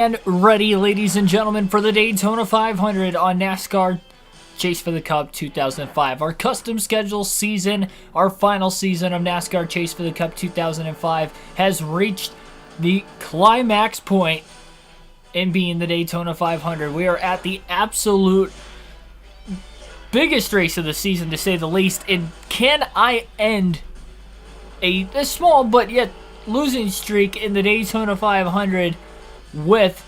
And ready, ladies and gentlemen, for the Daytona 500 on NASCAR Chase for the Cup 2005. Our custom schedule season, our final season of NASCAR Chase for the Cup 2005 has reached the climax point in being the Daytona 500. We are at the absolute biggest race of the season, to say the least. And can I end a small but yet losing streak in the Daytona 500 with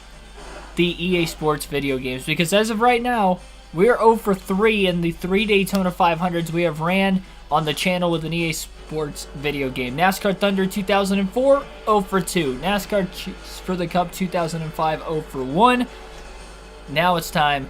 the EA Sports video games? Because as of right now, we're 0 for 3 in the 3 Daytona 500s we have ran on the channel with an EA Sports video game. NASCAR Thunder 2004, 0 for 2. NASCAR Chase for the Cup 2005, 0 for 1. Now it's time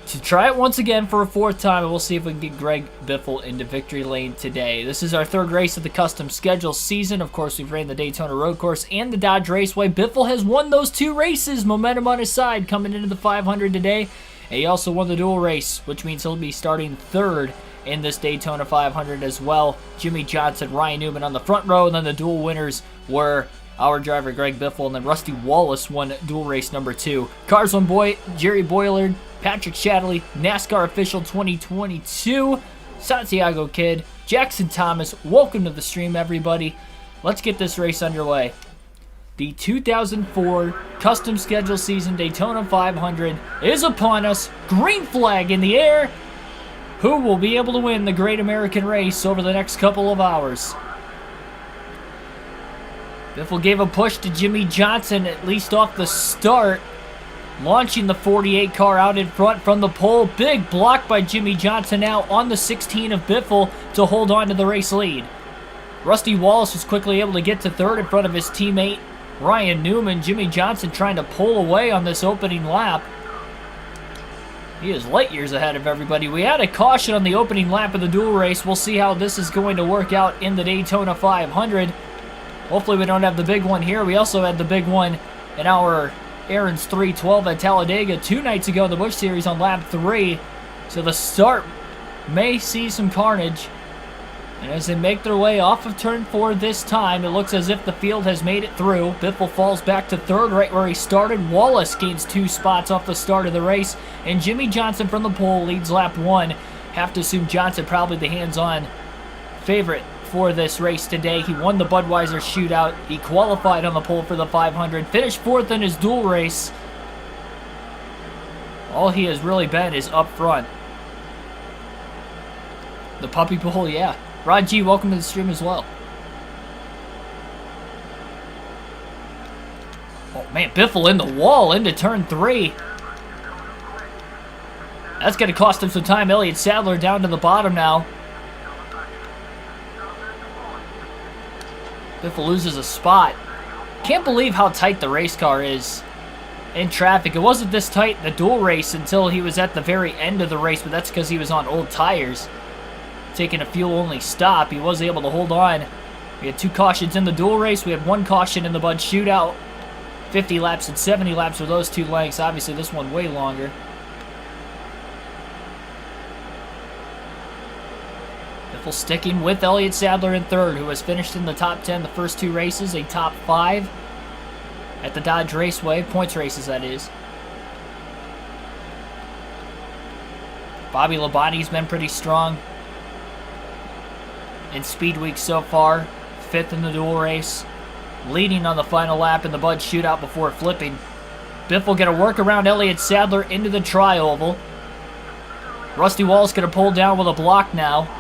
to try it once again for a fourth time, and we'll see if we can get Greg Biffle into victory lane today. This is our third race of the custom schedule season. Of course, we've ran the Daytona Road Course and the Dodge Raceway. Biffle has won those two races. Momentum on his side coming into the 500 today. And he also won the dual race, which means he'll be starting third in this Daytona 500 as well. Jimmy Johnson, Ryan Newman on the front row, and then the dual winners were our driver Greg Biffle, and then Rusty Wallace won dual race number 2. Cars One Boy, Jerry Boylard, Patrick Shadley, NASCAR Official 2022, Santiago Kid, Jackson Thomas. Welcome to the stream, everybody. Let's get this race underway. The 2004 custom schedule season Daytona 500 is upon us. Green flag in the air. Who will be able to win the Great American Race over the next couple of hours? Biffle gave a push to Jimmy Johnson, at least off the start, launching the 48 car out in front from the pole. Big block by Jimmy Johnson now on the 16 of Biffle to hold on to the race lead. Rusty Wallace was quickly able to get to third in front of his teammate Ryan Newman. Jimmy Johnson trying to pull away on this opening lap. He is light years ahead of everybody. We had a caution on the opening lap of the dual race. We'll see how this is going to work out in the Daytona 500. Hopefully we don't have the big one here. We also had the big one in our Aaron's 312 at Talladega 2 nights ago in the Busch Series on lap 3. So the start may see some carnage. And as they make their way off of turn 4 this time, it looks as if the field has made it through. Biffle falls back to third right where he started. Wallace gains 2 spots off the start of the race. And Jimmy Johnson from the pole leads lap 1. Have to assume Johnson probably the hands-on favorite for this race today. He won the Budweiser shootout. He qualified on the pole for the 500. Finished 4th in his dual race. All he has really been is up front. The puppy pole, yeah. Rod G, welcome to the stream as well. Oh man, Biffle in the wall into turn 3. That's going to cost him some time. Elliott Sadler down to the bottom now. Biffle loses a spot. Can't believe how tight the race car is in traffic. It wasn't this tight in the dual race until he was at the very end of the race, but that's because he was on old tires. Taking a fuel-only stop, he was able to hold on. We had 2 cautions in the dual race. We had 1 caution in the Bud shootout. 50 laps and 70 laps for those 2 lengths. Obviously, this one way longer. Biffle sticking with Elliott Sadler in third, who has finished in the top 10 the first 2 races, a top 5 at the Dodge Raceway, points races that is. Bobby Labonte's been pretty strong in Speed Week so far. 5th in the dual race, leading on the final lap in the Bud shootout before flipping. Biffle going to work around Elliott Sadler into the tri-oval. Rusty Wallace going to pull down with a block now.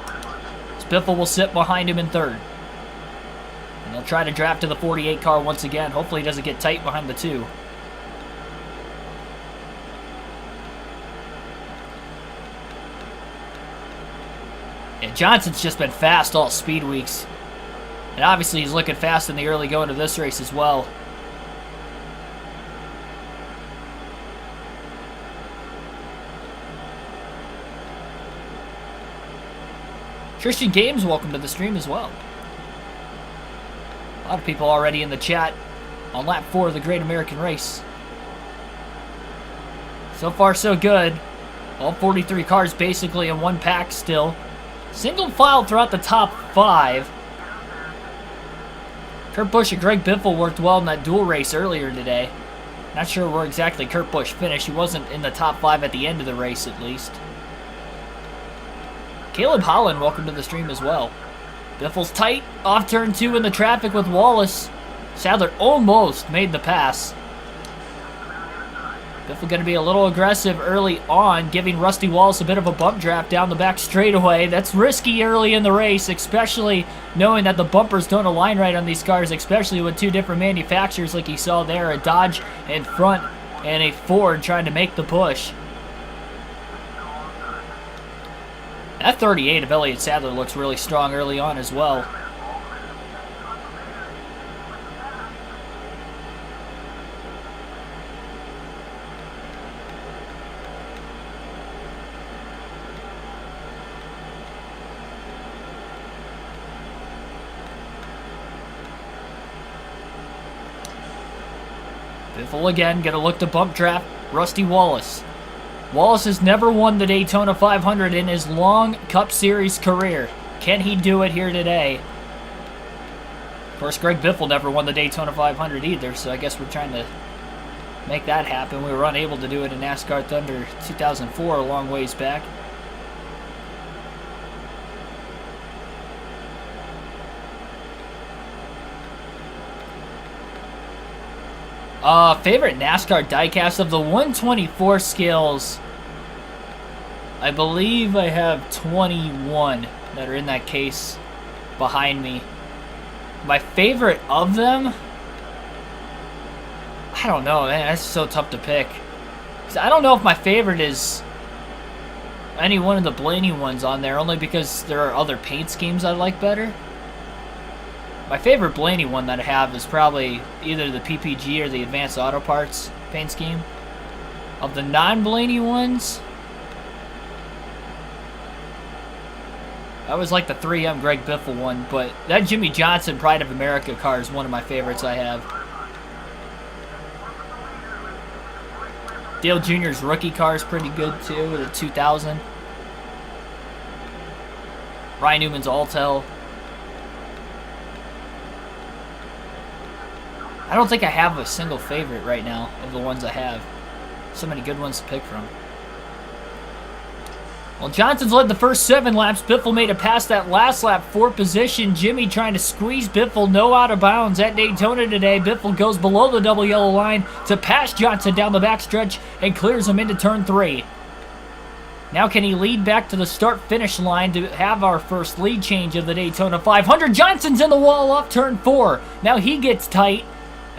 Biffle will sit behind him in third. And they'll try to draft to the 48 car once again. Hopefully he doesn't get tight behind the 2. And Johnson's just been fast all Speed Weeks. And obviously he's looking fast in the early going of this race as well. Christian Games, welcome to the stream as well. A lot of people already in the chat on lap 4 of the Great American Race. So far, so good. All 43 cars basically in one pack still. Single file throughout the top 5. Kurt Busch and Greg Biffle worked well in that dual race earlier today. Not sure where exactly Kurt Busch finished. He wasn't in the top 5 at the end of the race, at least. Caleb Holland, welcome to the stream as well. Biffle's tight. Off turn 2 in the traffic with Wallace. Sadler almost made the pass. Biffle going to be a little aggressive early on, giving Rusty Wallace a bit of a bump draft down the back straightaway. That's risky early in the race, especially knowing that the bumpers don't align right on these cars, especially with 2 different manufacturers like you saw there, a Dodge in front and a Ford trying to make the push. That 38 of Elliott Sadler looks really strong early on as well. Biffle again, gonna look to bump draft Rusty Wallace. Wallace has never won the Daytona 500 in his long Cup Series career. Can he do it here today? Of course, Greg Biffle never won the Daytona 500 either, so I guess we're trying to make that happen. We were unable to do it in NASCAR Thunder 2004 a long ways back. Favorite NASCAR diecast of the 124 scales. I believe I have 21 that are in that case behind me. My favorite of them? I don't know, man. That's so tough to pick. I don't know if my favorite is any one of the Blaney ones on there, only because there are other paint schemes I like better. My favorite Blaney one that I have is probably either the PPG or the Advanced Auto Parts paint scheme. Of the non-Blaney ones, I always like the 3M Greg Biffle one, but that Jimmy Johnson Pride of America car is one of my favorites I have. Dale Jr.'s rookie car is pretty good too, the 2000. Ryan Newman's Altel. I don't think I have a single favorite right now of the ones I have. So many good ones to pick from. Well, Johnson's led the first 7 laps. Biffle made it past that last lap, 4th position. Jimmy trying to squeeze Biffle, no out of bounds at Daytona today. Biffle goes below the double yellow line to pass Johnson down the backstretch and clears him into turn 3. Now can he lead back to the start-finish line to have our first lead change of the Daytona 500? Johnson's in the wall off turn 4. Now he gets tight.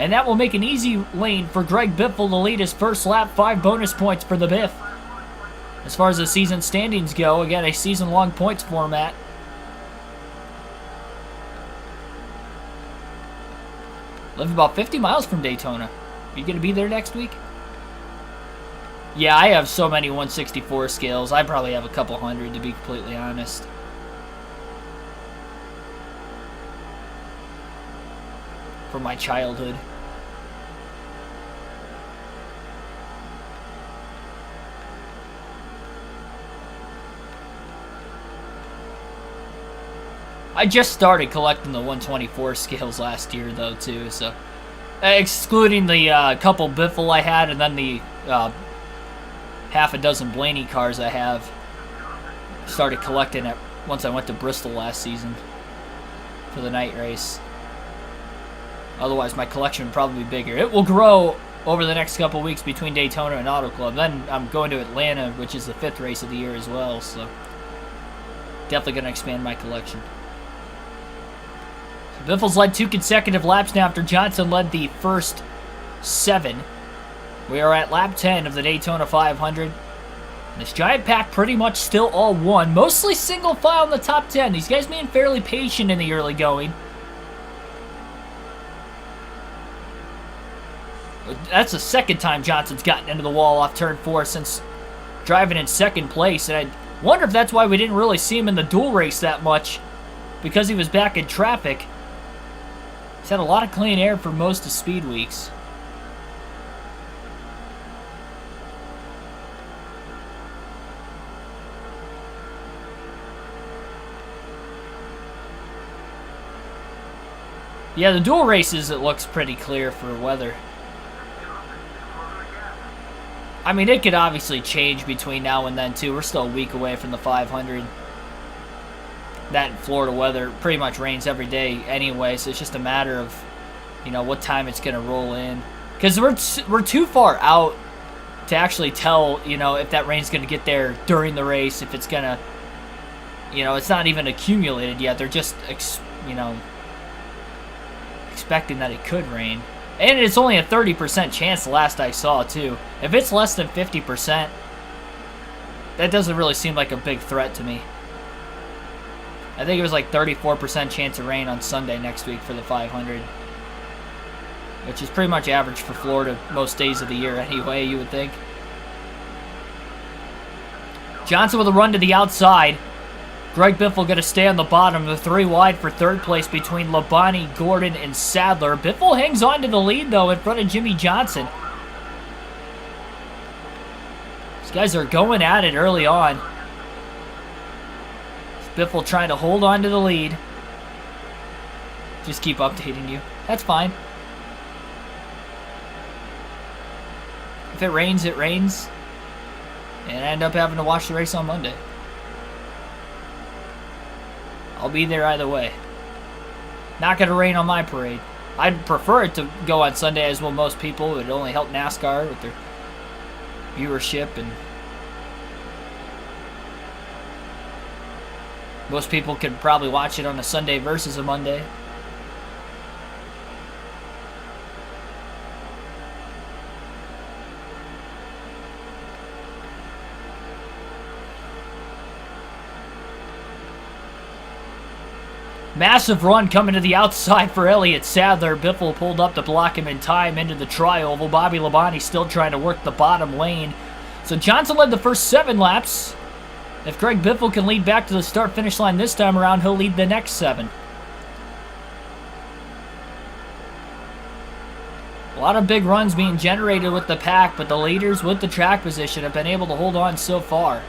And that will make an easy lane for Greg Biffle to lead his first lap. 5 bonus points for the Biff. As far as the season standings go, again, a season-long points format. Live about 50 miles from Daytona. Are you going to be there next week? Yeah, I have so many 164 scales. I probably have a couple hundred, to be completely honest. From my childhood. I just started collecting the 124 scales last year, though, too, so... excluding the couple Biffle I had, and then the half a dozen Blaney cars I have. Started collecting it once I went to Bristol last season for the night race. Otherwise, my collection would probably be bigger. It will grow over the next couple weeks between Daytona and Auto Club. Then I'm going to Atlanta, which is the 5th race of the year as well, so... definitely going to expand my collection. Biffle's led 2 consecutive laps now after Johnson led the first 7. We are at lap 10 of the Daytona 500. This giant pack pretty much still all won. Mostly single file in the top 10. These guys being fairly patient in the early going. That's the second time Johnson's gotten into the wall off turn 4 since driving in 2nd place. And I wonder if that's why we didn't really see him in the dual race that much. Because he was back in traffic. He's had a lot of clean air for most of Speed Weeks. Yeah, the dual races, it looks pretty clear for weather. I mean, it could obviously change between now and then, too. We're still a week away from the 500. That Florida weather pretty much rains every day anyway, so it's just a matter of, you know, what time it's going to roll in. Because we're too far out to actually tell, you know, if that rain's going to get there during the race, if it's going to, you know, it's not even accumulated yet. They're just, you know, expecting that it could rain. And it's only a 30% chance the last I saw, too. If it's less than 50%, that doesn't really seem like a big threat to me. I think it was like 34% chance of rain on Sunday next week for the 500. Which is pretty much average for Florida most days of the year anyway, you would think. Johnson with a run to the outside. Greg Biffle going to stay on the bottom. The 3 wide for third place between Labonte, Gordon, and Sadler. Biffle hangs on to the lead, though, in front of Jimmy Johnson. These guys are going at it early on. Biffle trying to hold on to the lead. Just keep updating you. That's fine. If it rains, it rains. And I end up having to watch the race on Monday. I'll be there either way. Not going to rain on my parade. I'd prefer it to go on Sunday, as will most people. It would only help NASCAR with their viewership, and most people could probably watch it on a Sunday versus a Monday. Massive run coming to the outside for Elliott Sadler. Biffle pulled up to block him in time into the tri-oval. Bobby Labonte still trying to work the bottom lane. So Johnson led the first 7 laps. If Greg Biffle can lead back to the start-finish line this time around, he'll lead the next 7. A lot of big runs being generated with the pack, but the leaders with the track position have been able to hold on so far.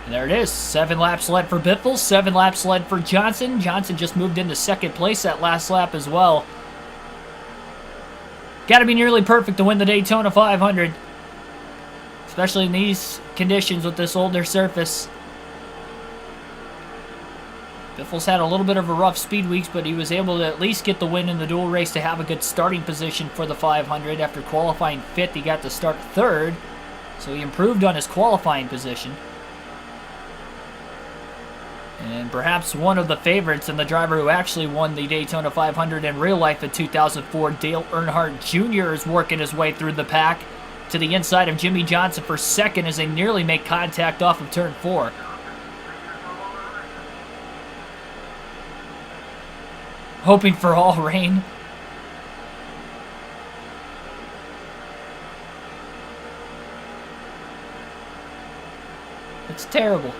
And there it is. 7 laps led for Biffle, 7 laps led for Johnson. Johnson just moved into second place that last lap as well. Got to be nearly perfect to win the Daytona 500. Especially in these conditions with this older surface. Biffle's had a little bit of a rough speed weeks, but he was able to at least get the win in the dual race to have a good starting position for the 500. After qualifying 5th, he got to start 3rd. So he improved on his qualifying position. And perhaps one of the favorites, and the driver who actually won the Daytona 500 in real life in 2004, Dale Earnhardt Jr. is working his way through the pack to the inside of Jimmy Johnson for second as they nearly make contact off of turn 4. Hoping for all rain. It's terrible.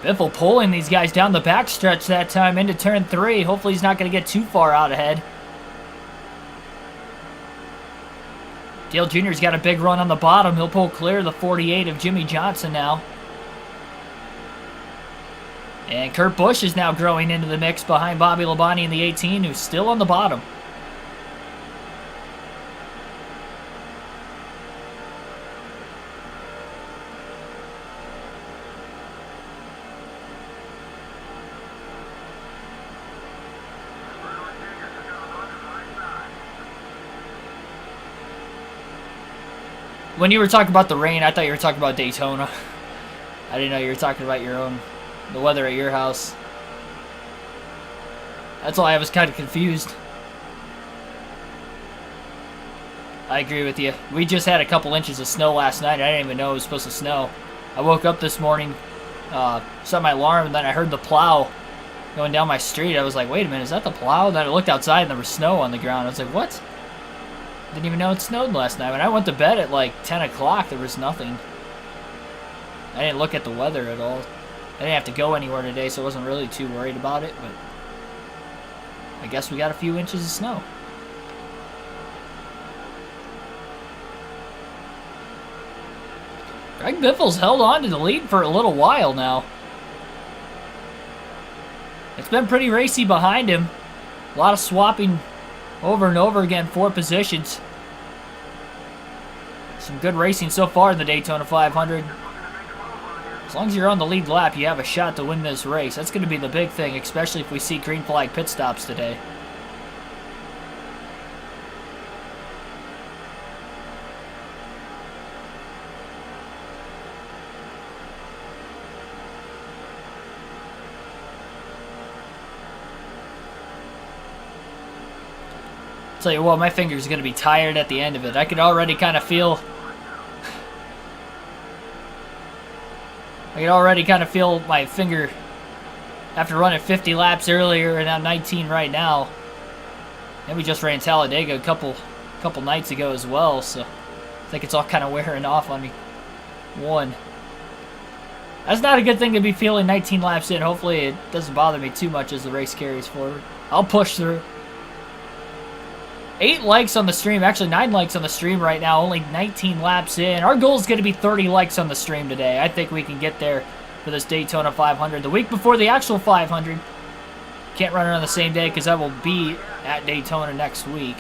Biffle pulling these guys down the backstretch that time into turn 3. Hopefully he's not going to get too far out ahead. Dale Jr.'s got a big run on the bottom. He'll pull clear of the 48 of Jimmy Johnson now. And Kurt Busch is now growing into the mix behind Bobby Labonte in the 18, who's still on the bottom. When you were talking about the rain, I thought you were talking about Daytona. I didn't know you were talking about your own, the weather at your house. That's why I was kind of confused. I agree with you. We just had a couple inches of snow last night. I didn't even know it was supposed to snow. I woke up this morning, set my alarm, and then I heard the plow going down my street. I was like, wait a minute, is that the plow? And then I looked outside and there was snow on the ground. I was like, what? Didn't even know it snowed last night. When I went to bed at like 10 o'clock, there was nothing. I didn't look at the weather at all. I didn't have to go anywhere today, so I wasn't really too worried about it, but I guess we got a few inches of snow. Greg Biffle's held on to the lead for a little while now. It's been pretty racy behind him. A lot of swapping over and over again for positions. Some good racing so far in the Daytona 500. As long as you're on the lead lap, you have a shot to win this race. That's going to be the big thing, especially if we see green flag pit stops today. Tell you what, my finger's going to be tired at the end of it. I could already kind of feel... my finger after running 50 laps earlier and now 19 right now. And we just ran Talladega a couple nights ago as well, so I think it's all kind of wearing off on me. That's not a good thing to be feeling 19 laps in. Hopefully it doesn't bother me too much as the race carries forward. I'll push through. 8 likes on the stream, actually 9 likes on the stream right now, only 19 laps in. Our goal is going to be 30 likes on the stream today. I think we can get there for this Daytona 500. The week before the actual 500. Can't run it on the same day because I will be at Daytona next week.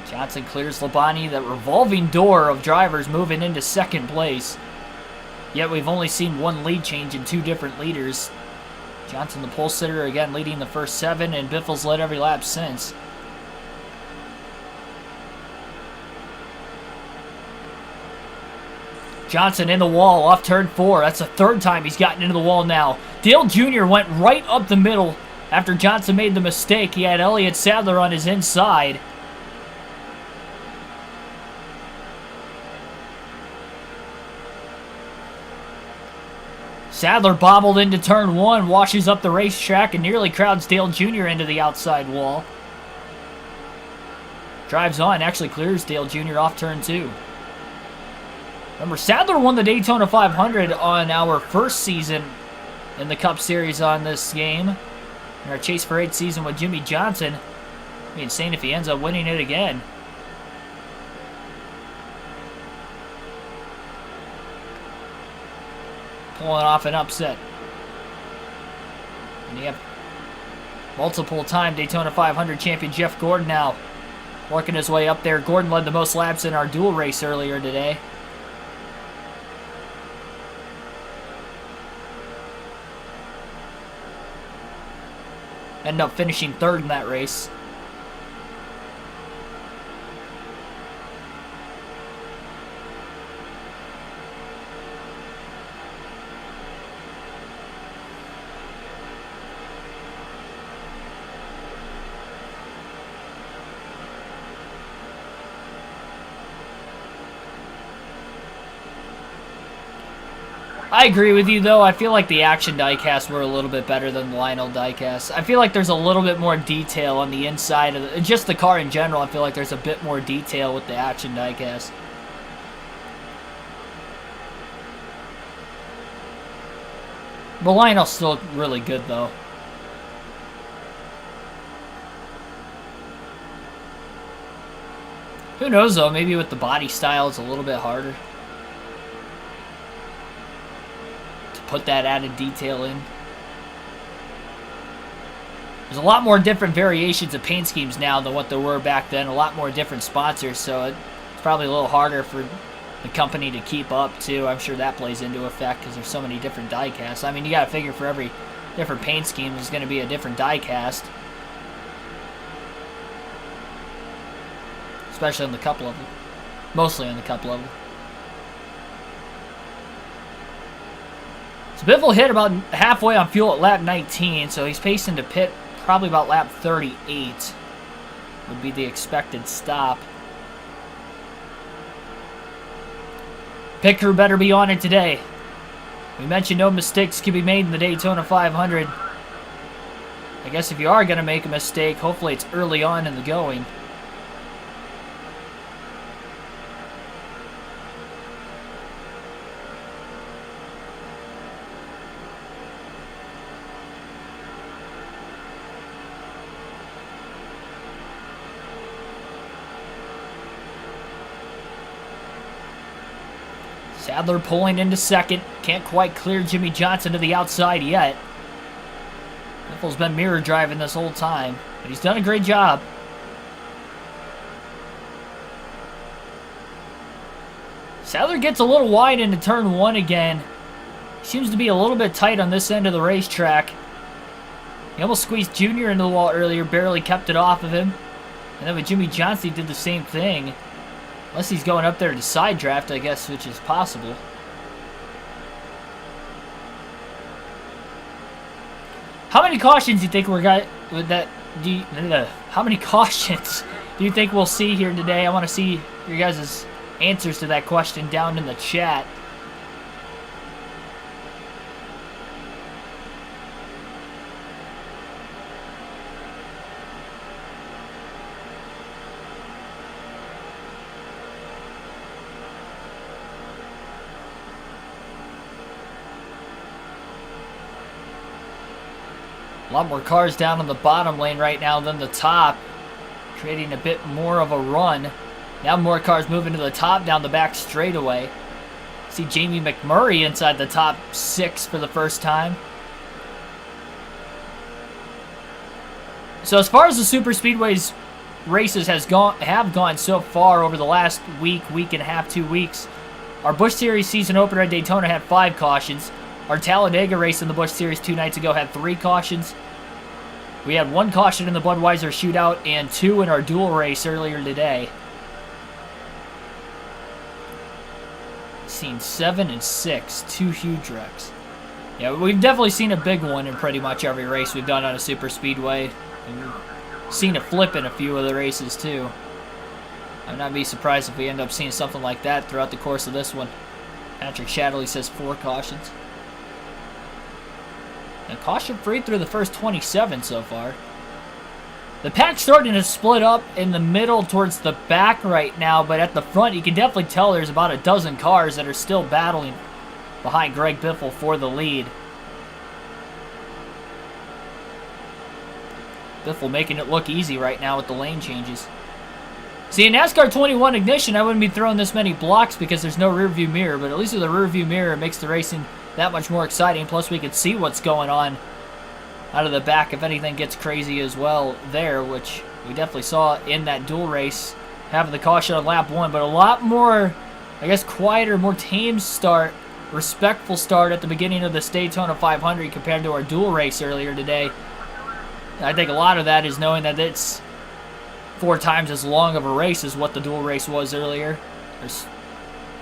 Johnson clears Labonte, that revolving door of drivers moving into second place. Yet we've only seen one lead change in 2 different leaders. Johnson, the pole sitter, again leading the first 7, and Biffle's led every lap since. Johnson in the wall off turn 4. That's the 3rd time he's gotten into the wall now. Dale Jr. went right up the middle after Johnson made the mistake. He had Elliott Sadler on his inside. Sadler bobbled into turn 1, washes up the racetrack, and nearly crowds Dale Jr. into the outside wall. Drives on, actually clears Dale Jr. off turn 2. Remember, Sadler won the Daytona 500 on our first season in the Cup Series on this game. In our Chase for 8 season with Jimmy Johnson. It'd be insane if he ends up winning it again. Pulling off an upset. And you have multiple-time Daytona 500 champion Jeff Gordon now working his way up there. Gordon led the most laps in our dual race earlier today. Ended up finishing 3rd in that race. I agree with you, though. I feel like the action diecasts were a little bit better than the Lionel diecasts. I feel like there's a little bit more detail on the inside of just the car in general. I feel like there's a bit more detail with the action diecast. But Lionel's still really good, though. Who knows, though? Maybe with the body style, it's a little bit harder put that added detail in. There's a lot more different variations of paint schemes now than what there were back then. A lot more different sponsors, so it's probably a little harder for the company to keep up, too. I'm sure that plays into effect because there's so many different die casts. I mean, you got to figure for every different paint scheme, there's going to be a different die cast. Especially on the Cup level. Mostly on the Cup level. So Biffle hit about halfway on fuel at lap 19, so he's pacing to pit probably about lap 38 would be the expected stop. Pit crew better be on it today. We mentioned no mistakes can be made in the Daytona 500. I guess if you are going to make a mistake, hopefully it's early on in the going. Sadler pulling into second. Can't quite clear Jimmy Johnson to the outside yet. Biffle's been mirror driving this whole time, but he's done a great job. Sadler gets a little wide into turn 1 again. Seems to be a little bit tight on this end of the racetrack. He almost squeezed Junior into the wall earlier, barely kept it off of him. And then with Jimmy Johnson, he did the same thing. Unless he's going up there to side draft, I guess, which is possible. How many cautions do you think we're got with that? How many cautions do you think we'll see here today? I want to see your guys' answers to that question down in the chat. A lot more cars down in the bottom lane right now than the top, creating a bit more of a run. Now more cars moving to the top down the back straightaway. See Jamie McMurray inside the top 6 for the first time. So as far as the Super Speedways races have gone so far over the last week and a half, 2 weeks, our Busch Series season opener at Daytona had 5 cautions. Our Talladega race in the Busch Series 2 nights ago had 3 cautions. We had 1 caution in the Budweiser shootout and 2 in our dual race earlier today. Seen 7 and 6, 2 huge wrecks. Yeah, we've definitely seen a big one in pretty much every race we've done on a super speedway. And we've seen a flip in a few of the races too. I'd not be surprised if we end up seeing something like that throughout the course of this one. Patrick Shadley says 4 cautions. And caution free through the first 27 so far. The pack's starting to split up in the middle towards the back right now, but at the front you can definitely tell there's about a dozen cars that are still battling behind Greg Biffle for the lead. Biffle making it look easy right now with the lane changes. See, in NASCAR 21 Ignition, I wouldn't be throwing this many blocks because there's no rear view mirror, but at least with a rear view mirror, it makes the racing that much more exciting. Plus, we can see what's going on out of the back if anything gets crazy as well there, which we definitely saw in that dual race, having the caution on lap 1, but a lot more, I guess, quieter, more tame start, respectful start at the beginning of the Daytona 500 compared to our dual race earlier today. I think a lot of that is knowing that it's 4 times as long of a race as what the dual race was earlier. There's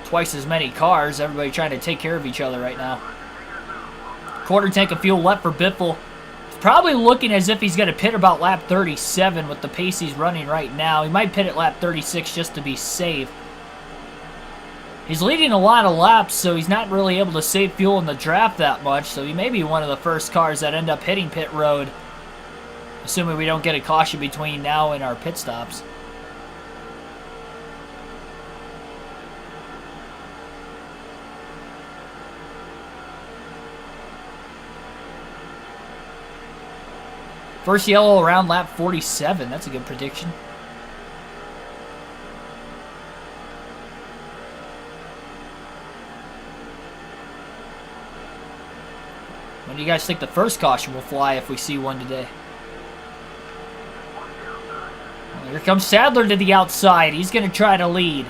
twice as many cars, everybody trying to take care of each other right now. Quarter tank of fuel left for Biffle. It's probably looking as if he's going to pit about lap 37 with the pace he's running right now. He might pit at lap 36 just to be safe. He's leading a lot of laps, so he's not really able to save fuel in the draft that much, so he may be one of the first cars that end up hitting pit road, assuming we don't get a caution between now and our pit stops. First yellow around lap 47. That's a good prediction. When do you guys think the first caution will fly if we see one today? Well, here comes Sadler to the outside. He's going to try to lead.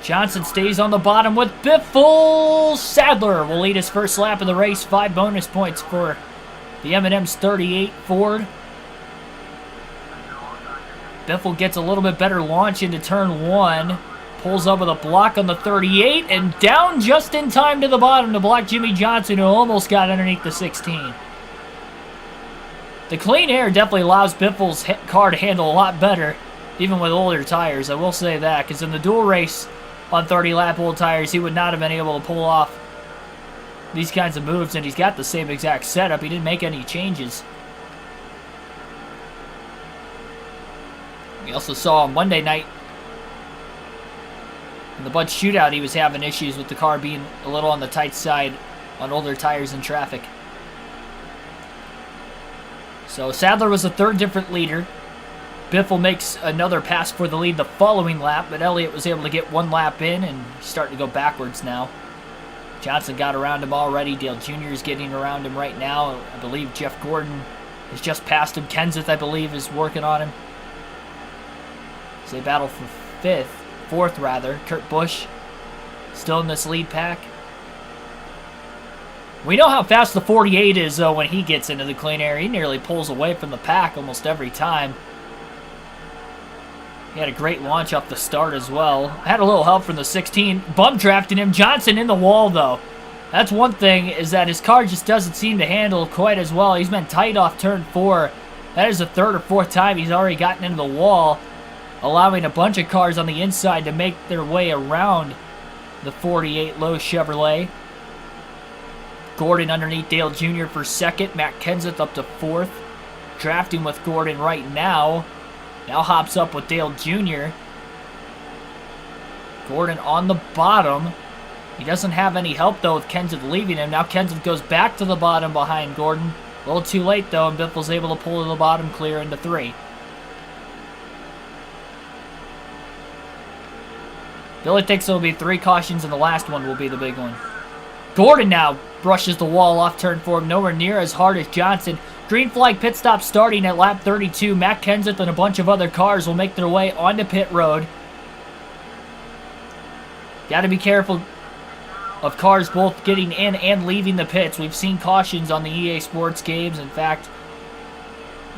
Johnson stays on the bottom with Biffle. Sadler will lead his first lap of the race. 5 bonus points for the M&M's 38 Ford. Biffle gets a little bit better launch into turn 1. Pulls up with a block on the 38 and down just in time to the bottom to block Jimmy Johnson, who almost got underneath the 16. The clean air definitely allows Biffle's car to handle a lot better, even with older tires. I will say that, because in the dual race on 30-lap old tires, he would not have been able to pull off these kinds of moves, and he's got the same exact setup. He didn't make any changes. We also saw on Monday night in the Bud shootout, he was having issues with the car being a little on the tight side on older tires in traffic. So Sadler was the third different leader. Biffle makes another pass for the lead the following lap, but Elliott was able to get one lap in, and he's starting to go backwards now. Johnson got around him already. Dale Jr. is getting around him right now. I believe Jeff Gordon has just passed him. Kenseth, I believe, is working on him. So they battle for fourth rather. Kurt Busch still in this lead pack. We know how fast the 48 is, though, when he gets into the clean air. He nearly pulls away from the pack almost every time. He had a great launch off the start as well. Had a little help from the 16. Bump drafting him. Johnson in the wall, though. That's one thing, is that his car just doesn't seem to handle quite as well. He's been tight off turn 4. That is the third or fourth time he's already gotten into the wall, allowing a bunch of cars on the inside to make their way around the 48 Lowe's Chevrolet. Gordon underneath Dale Jr. for second. Matt Kenseth up to fourth. Drafting with Gordon right now. Now hops up with Dale Jr. Gordon on the bottom. He doesn't have any help, though, with Kenseth leaving him. Now Kenseth goes back to the bottom behind Gordon. A little too late, though, and Biffle's able to pull to the bottom, clear into 3. Billy thinks there'll be 3 cautions, and the last one will be the big one. Gordon now brushes the wall off turn 4, nowhere near as hard as Johnson. Green flag pit stop starting at lap 32. Matt Kenseth and a bunch of other cars will make their way onto pit road. Got to be careful of cars both getting in and leaving the pits. We've seen cautions on the EA Sports games. In fact,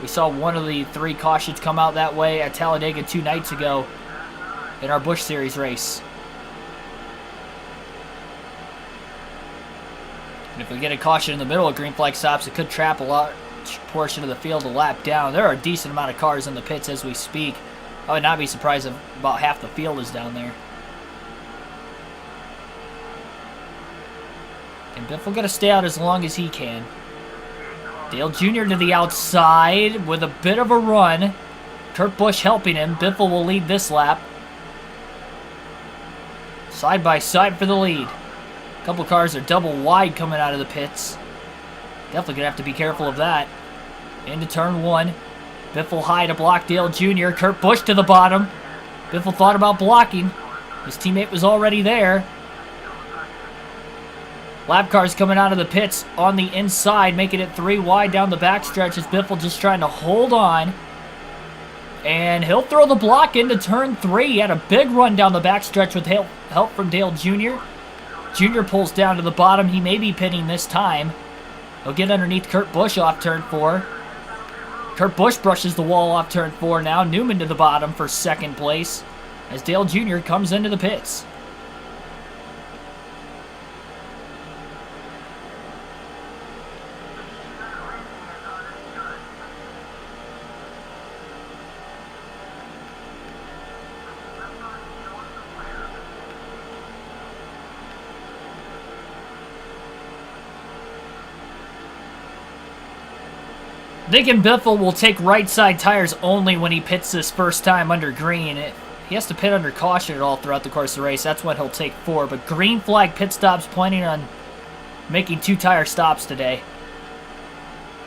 we saw one of the 3 cautions come out that way at Talladega 2 nights ago in our Busch Series race. And if we get a caution in the middle of green flag stops, it could trap a large portion of the field a lap down. There are a decent amount of cars in the pits as we speak. I would not be surprised if about half the field is down there. And Biffle got to stay out as long as he can. Dale Jr. to the outside with a bit of a run. Kurt Busch helping him. Biffle will lead this lap. Side by side for the lead. A couple cars are double wide coming out of the pits. Definitely going to have to be careful of that. Into turn 1. Biffle high to block Dale Jr. Kurt Busch to the bottom. Biffle thought about blocking. His teammate was already there. Lap cars coming out of the pits on the inside, making it 3 wide down the backstretch as Biffle just trying to hold on. And he'll throw the block into turn 3. He had a big run down the backstretch with help from Dale Jr. Jr. pulls down to the bottom. He may be pitting this time. He'll get underneath Kurt Busch off turn 4. Kurt Busch brushes the wall off turn 4 now. Newman to the bottom for second place as Dale Jr. comes into the pits. Thinking Biffle will take right side tires only when he pits this first time under green. He has to pit under caution at all throughout the course of the race. That's what he'll take 4. But green flag pit stops, planning on making 2 tire stops today.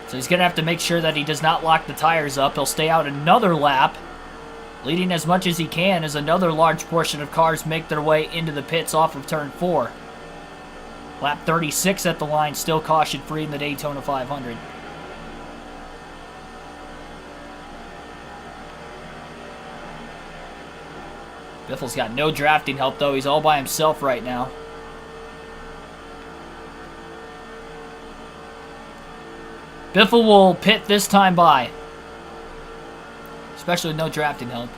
So he's going to have to make sure that he does not lock the tires up. He'll stay out another lap, leading as much as he can as another large portion of cars make their way into the pits off of turn 4. Lap 36 at the line, still caution free in the Daytona 500. Biffle's got no drafting help, though. He's all by himself right now. Biffle will pit this time by, especially with no drafting help.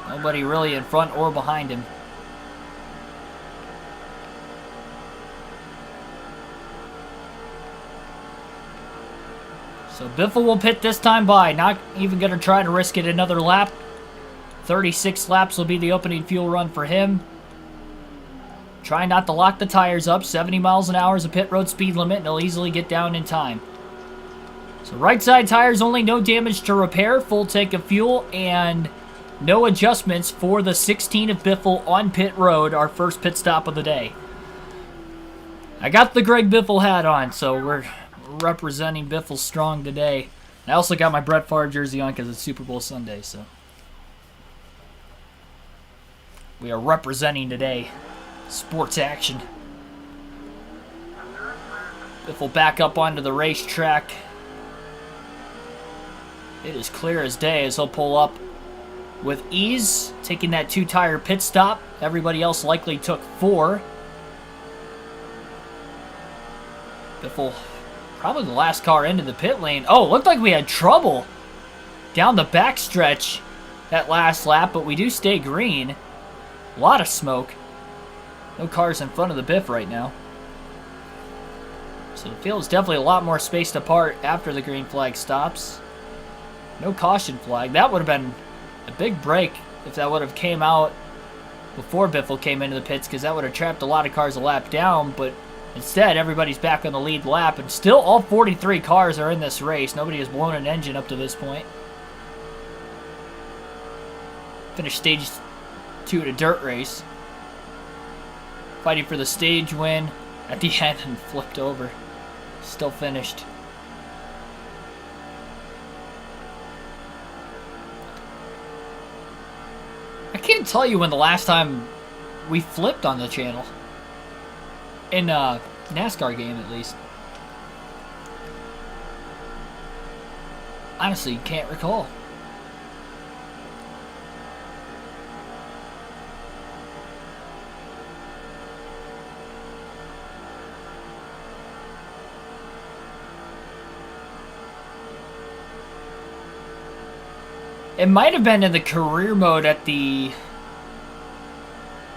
Nobody really in front or behind him. So Biffle will pit this time by. Not even going to try to risk it another lap. 36 laps will be the opening fuel run for him. Try not to lock the tires up. 70 miles an hour is a pit road speed limit, and he'll easily get down in time. So right side tires only, no damage to repair. Full tank of fuel, and no adjustments for the 16 of Biffle on pit road, our first pit stop of the day. I got the Greg Biffle hat on, so we're representing Biffle strong today. I also got my Brett Favre jersey on because it's Super Bowl Sunday, so we are representing today. Sports action. Biffle back up onto the racetrack. It is clear as day as he'll pull up with ease, taking that 2-tire pit stop. Everybody else likely took 4. Biffle, probably the last car into the pit lane. Oh, looked like we had trouble down the backstretch that last lap, but we do stay green. A lot of smoke. No cars in front of the Biff right now. So the field is definitely a lot more spaced apart after the green flag stops. No caution flag. That would have been a big break if that would have came out before Biffle came into the pits, because that would have trapped a lot of cars a lap down, but instead everybody's back on the lead lap, and still all 43 cars are in this race. Nobody has blown an engine up to this point. Finished stage 2 at a dirt race. Fighting for the stage win at the end and flipped over. Still finished. I can't tell you when the last time we flipped on the channel. In a NASCAR game, at least. Honestly, can't recall. It might have been in the career mode at the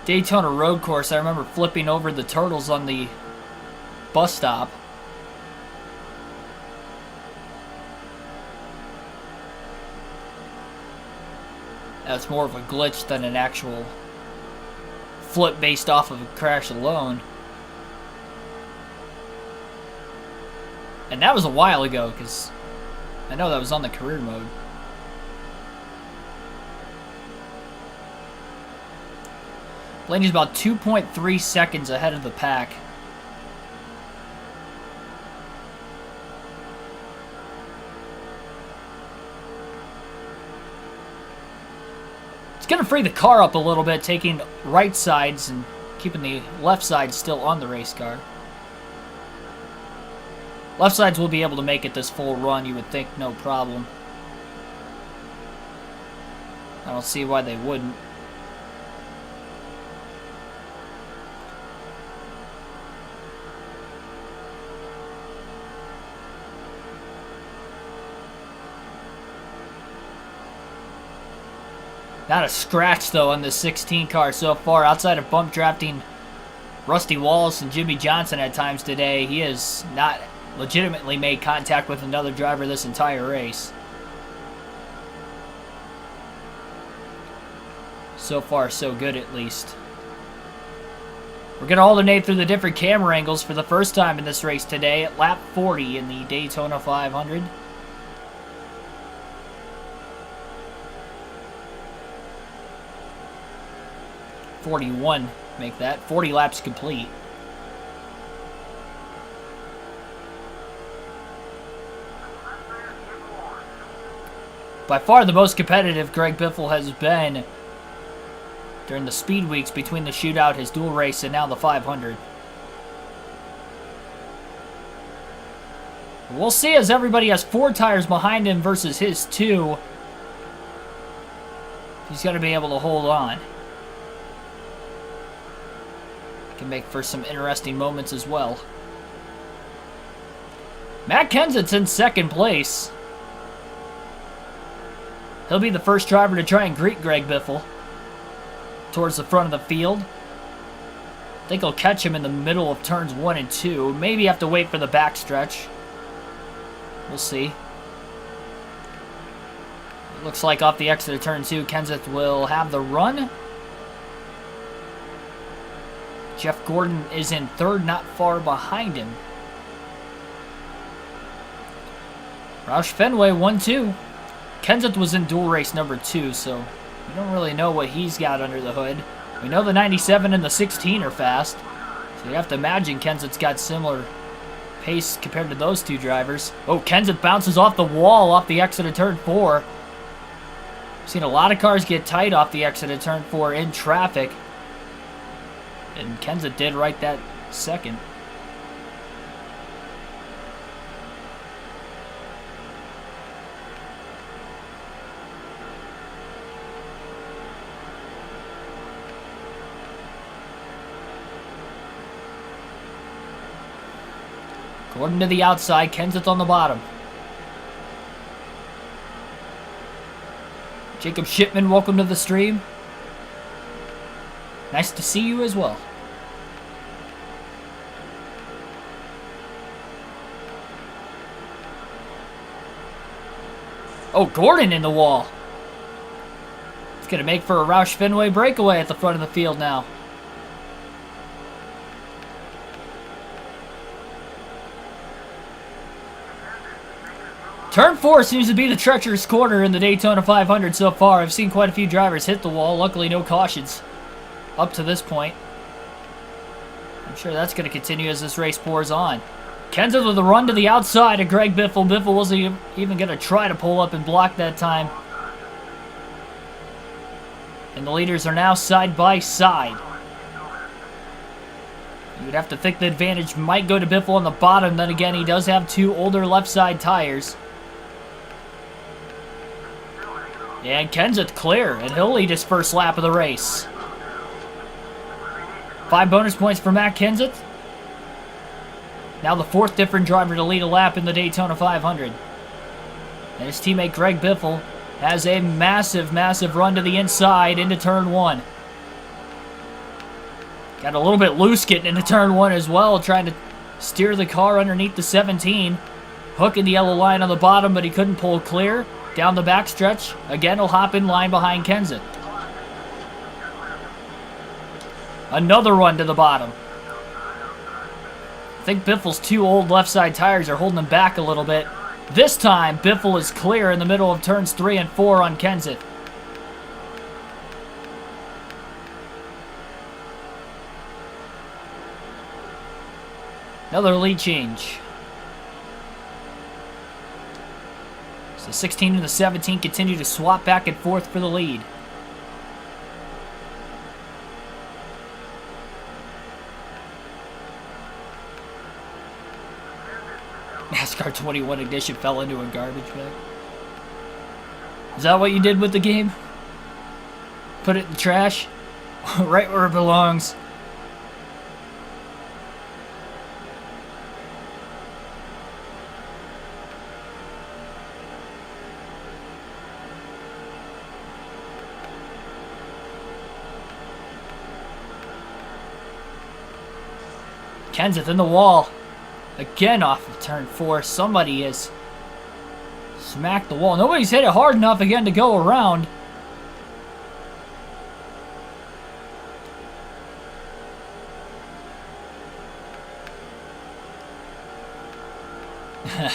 Daytona road course. I remember flipping over the turtles on the bus stop. That's more of a glitch than an actual flip based off of a crash alone. And that was a while ago, because I know that was on the career mode. Blaney's about 2.3 seconds ahead of the pack. It's going to free the car up a little bit, taking right sides and keeping the left side still on the race car. Left sides will be able to make it this full run, you would think, no problem. I don't see why they wouldn't. Not a scratch, though, on the 16 car so far. Outside of bump drafting Rusty Wallace and Jimmy Johnson at times today, he has not legitimately made contact with another driver this entire race. So far, so good, at least. We're going to alternate through the different camera angles for the first time in this race today at lap 40 in the Daytona 500. .41 make that. 40 laps complete. By far the most competitive Greg Biffle has been during the speed weeks between the shootout, his dual race, and now the 500. We'll see, as everybody has 4 tires behind him versus his 2. He's got to be able to hold on. Can make for some interesting moments as well. Matt Kenseth's in second place. He'll be the first driver to try and greet Greg Biffle towards the front of the field. I think he'll catch him in the middle of turns 1 and 2. Maybe have to wait for the backstretch. We'll see. Looks like off the exit of turn 2, Kenseth will have the run. Jeff Gordon is in third, not far behind him. Roush Fenway 1-2. Kenseth was in dual race number 2, so we don't really know what he's got under the hood. We know the 97 and the 16 are fast, so you have to imagine Kenseth's got similar pace compared to those two drivers. Oh, Kenseth bounces off the wall off the exit of turn 4. Seen a lot of cars get tight off the exit of turn 4 in traffic, and Kenseth did right that second. Gordon to the outside, Kenseth on the bottom. Jacob Shipman, welcome to the stream. Nice to see you as well. Oh, Gordon in the wall. It's going to make for a Roush Fenway breakaway at the front of the field now. Turn 4 seems to be the treacherous corner in the Daytona 500 so far. I've seen quite a few drivers hit the wall. Luckily, no cautions up to this point. I'm sure that's going to continue as this race pours on. Kenseth with a run to the outside of Greg Biffle. Biffle wasn't even going to try to pull up and block that time. And the leaders are now side by side. You would have to think the advantage might go to Biffle on the bottom. Then again, he does have two older left side tires. And Kenseth clear, and he'll lead his first lap of the race. 5 bonus points for Matt Kenseth. Now the 4th different driver to lead a lap in the Daytona 500. And his teammate Greg Biffle has a massive, massive run to the inside into turn 1. Got a little bit loose getting into turn 1 as well, trying to steer the car underneath the 17. Hooking the yellow line on the bottom, but he couldn't pull clear. Down the backstretch, again he'll hop in line behind Kenseth. Another run to the bottom. I think Biffle's 2 old left side tires are holding him back a little bit. This time, Biffle is clear in the middle of turns 3 and 4 on Kenseth. Another lead change. So the 16 and the 17 continue to swap back and forth for the lead. NASCAR 21 ignition fell into a garbage bag. Is that what you did with the game? Put it in the trash? Right where it belongs. Kenseth in the wall. Again off of turn 4. Somebody has smacked the wall. Nobody's hit it hard enough again to go around.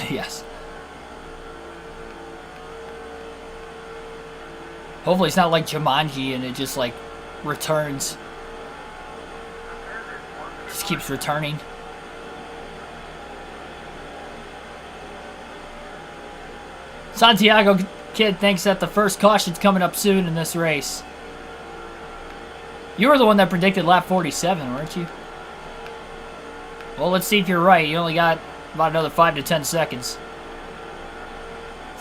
Yes. Hopefully it's not like Jumanji and it just like returns. Just keeps returning. Santiago Kid thinks that the first caution's coming up soon in this race. You were the one that predicted lap 47, weren't you? Well, let's see if you're right. You only got about another 5 to 10 seconds.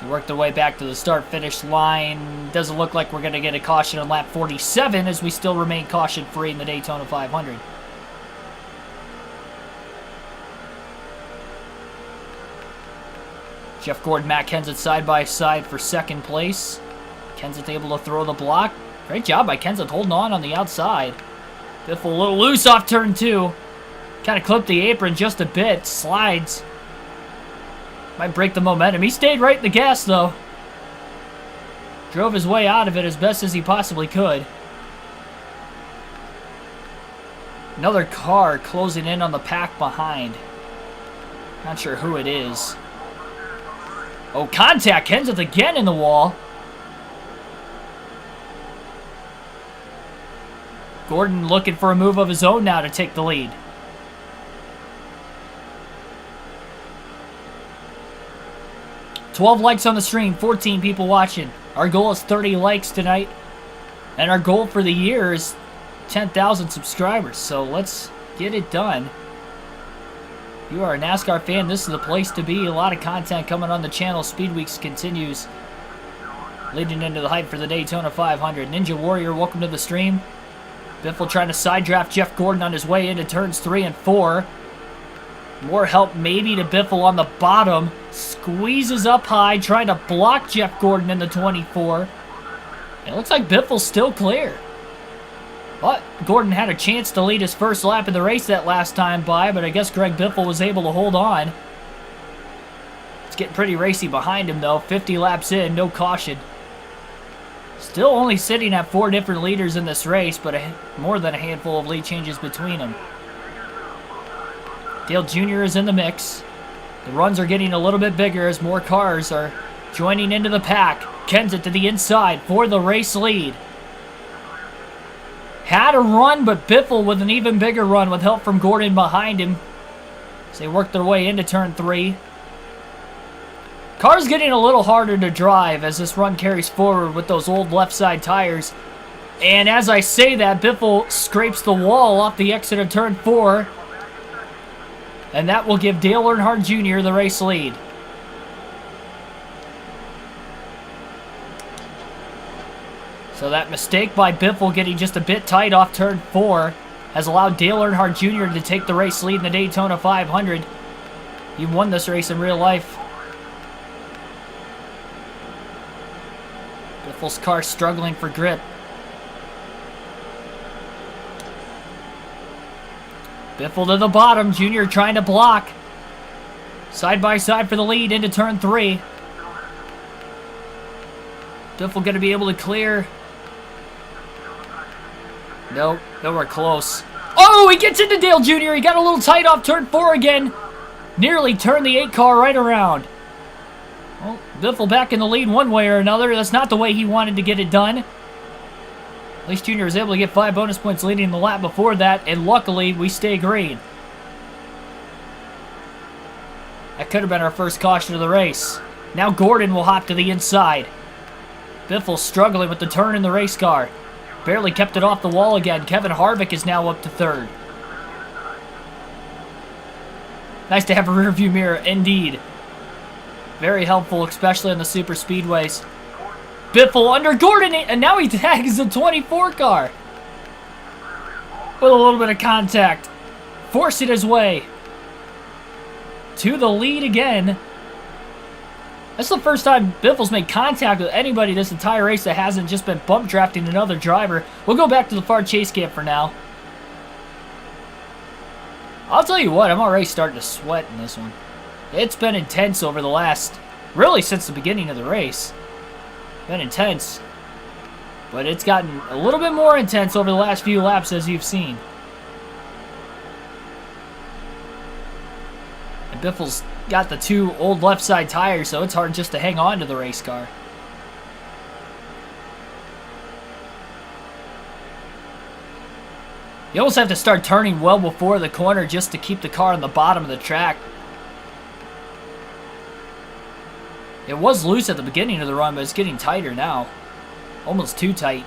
So work the way back to the start-finish line. Doesn't look like we're going to get a caution on lap 47 as we still remain caution-free in the Daytona 500. Jeff Gordon, Matt Kenseth side by side for second place. Kenseth able to throw the block. Great job by Kenseth holding on the outside. Biffle a little loose off turn 2. Kind of clipped the apron just a bit. Slides. Might break the momentum. He stayed right in the gas though. Drove his way out of it as best as he possibly could. Another car closing in on the pack behind. Not sure who it is. Oh, contact. Kenseth again in the wall. Gordon looking for a move of his own now to take the lead. $12 likes on the stream, 14 people watching. Our goal is 30 likes tonight. And our goal for the year is 10,000 subscribers. So let's get it done. If you are a NASCAR fan, this is the place to be. A lot of content coming on the channel. Speed Weeks continues. Leading into the hype for the Daytona 500. Ninja Warrior, welcome to the stream. Biffle trying to side draft Jeff Gordon on his way into turns 3 and 4. More help maybe to Biffle on the bottom. Squeezes up high, trying to block Jeff Gordon in the 24. It looks like Biffle's still clear. But Gordon had a chance to lead his first lap in the race that last time by, but I guess Greg Biffle was able to hold on. It's getting pretty racy behind him though. 50 laps in, no caution. Still only sitting at 4 different leaders in this race, but more than a handful of lead changes between them. Dale Jr. is in the mix. The runs are getting a little bit bigger as more cars are joining into the pack. Kenseth to the inside for the race lead. Had a run, but Biffle with an even bigger run with help from Gordon behind him as they work their way into turn 3. Car's getting a little harder to drive as this run carries forward with those old left side tires. And as I say that, Biffle scrapes the wall off the exit of turn 4. And that will give Dale Earnhardt Jr. the race lead. So that mistake by Biffle getting just a bit tight off turn 4 has allowed Dale Earnhardt Jr. to take the race lead in the Daytona 500. He won this race in real life. Biffle's car struggling for grip. Biffle to the bottom, Jr. trying to block. Side by side for the lead into turn 3. Biffle going to be able to clear. Nope, nowhere close. Oh, he gets into Dale Jr. He got a little tight off turn 4 again. Nearly turned the 8 car right around. Well, Biffle back in the lead one way or another. That's not the way he wanted to get it done. At least Jr. was able to get 5 bonus points leading the lap before that, and luckily we stay green. That could have been our first caution of the race. Now Gordon will hop to the inside. Biffle struggling with the turn in the race car. Barely kept it off the wall again. Kevin Harvick is now up to 3rd. Nice to have a rear view mirror, indeed. Very helpful, especially on the super speedways. Biffle under Gordon, and now he tags the 24 car. With a little bit of contact. Forcing his way to the lead again. That's the first time Biffle's made contact with anybody this entire race that hasn't just been bump drafting another driver. We'll go back to the far chase cam for now. I'll tell you what, I'm already starting to sweat in this one. It's been intense over the last, really since the beginning of the race. Been intense. But it's gotten a little bit more intense over the last few laps, as you've seen. And Biffle's got the 2 old left side tires, so it's hard just to hang on to the race car. You almost have to start turning well before the corner just to keep the car on the bottom of the track. It was loose at the beginning of the run, but it's getting tighter now. Almost too tight.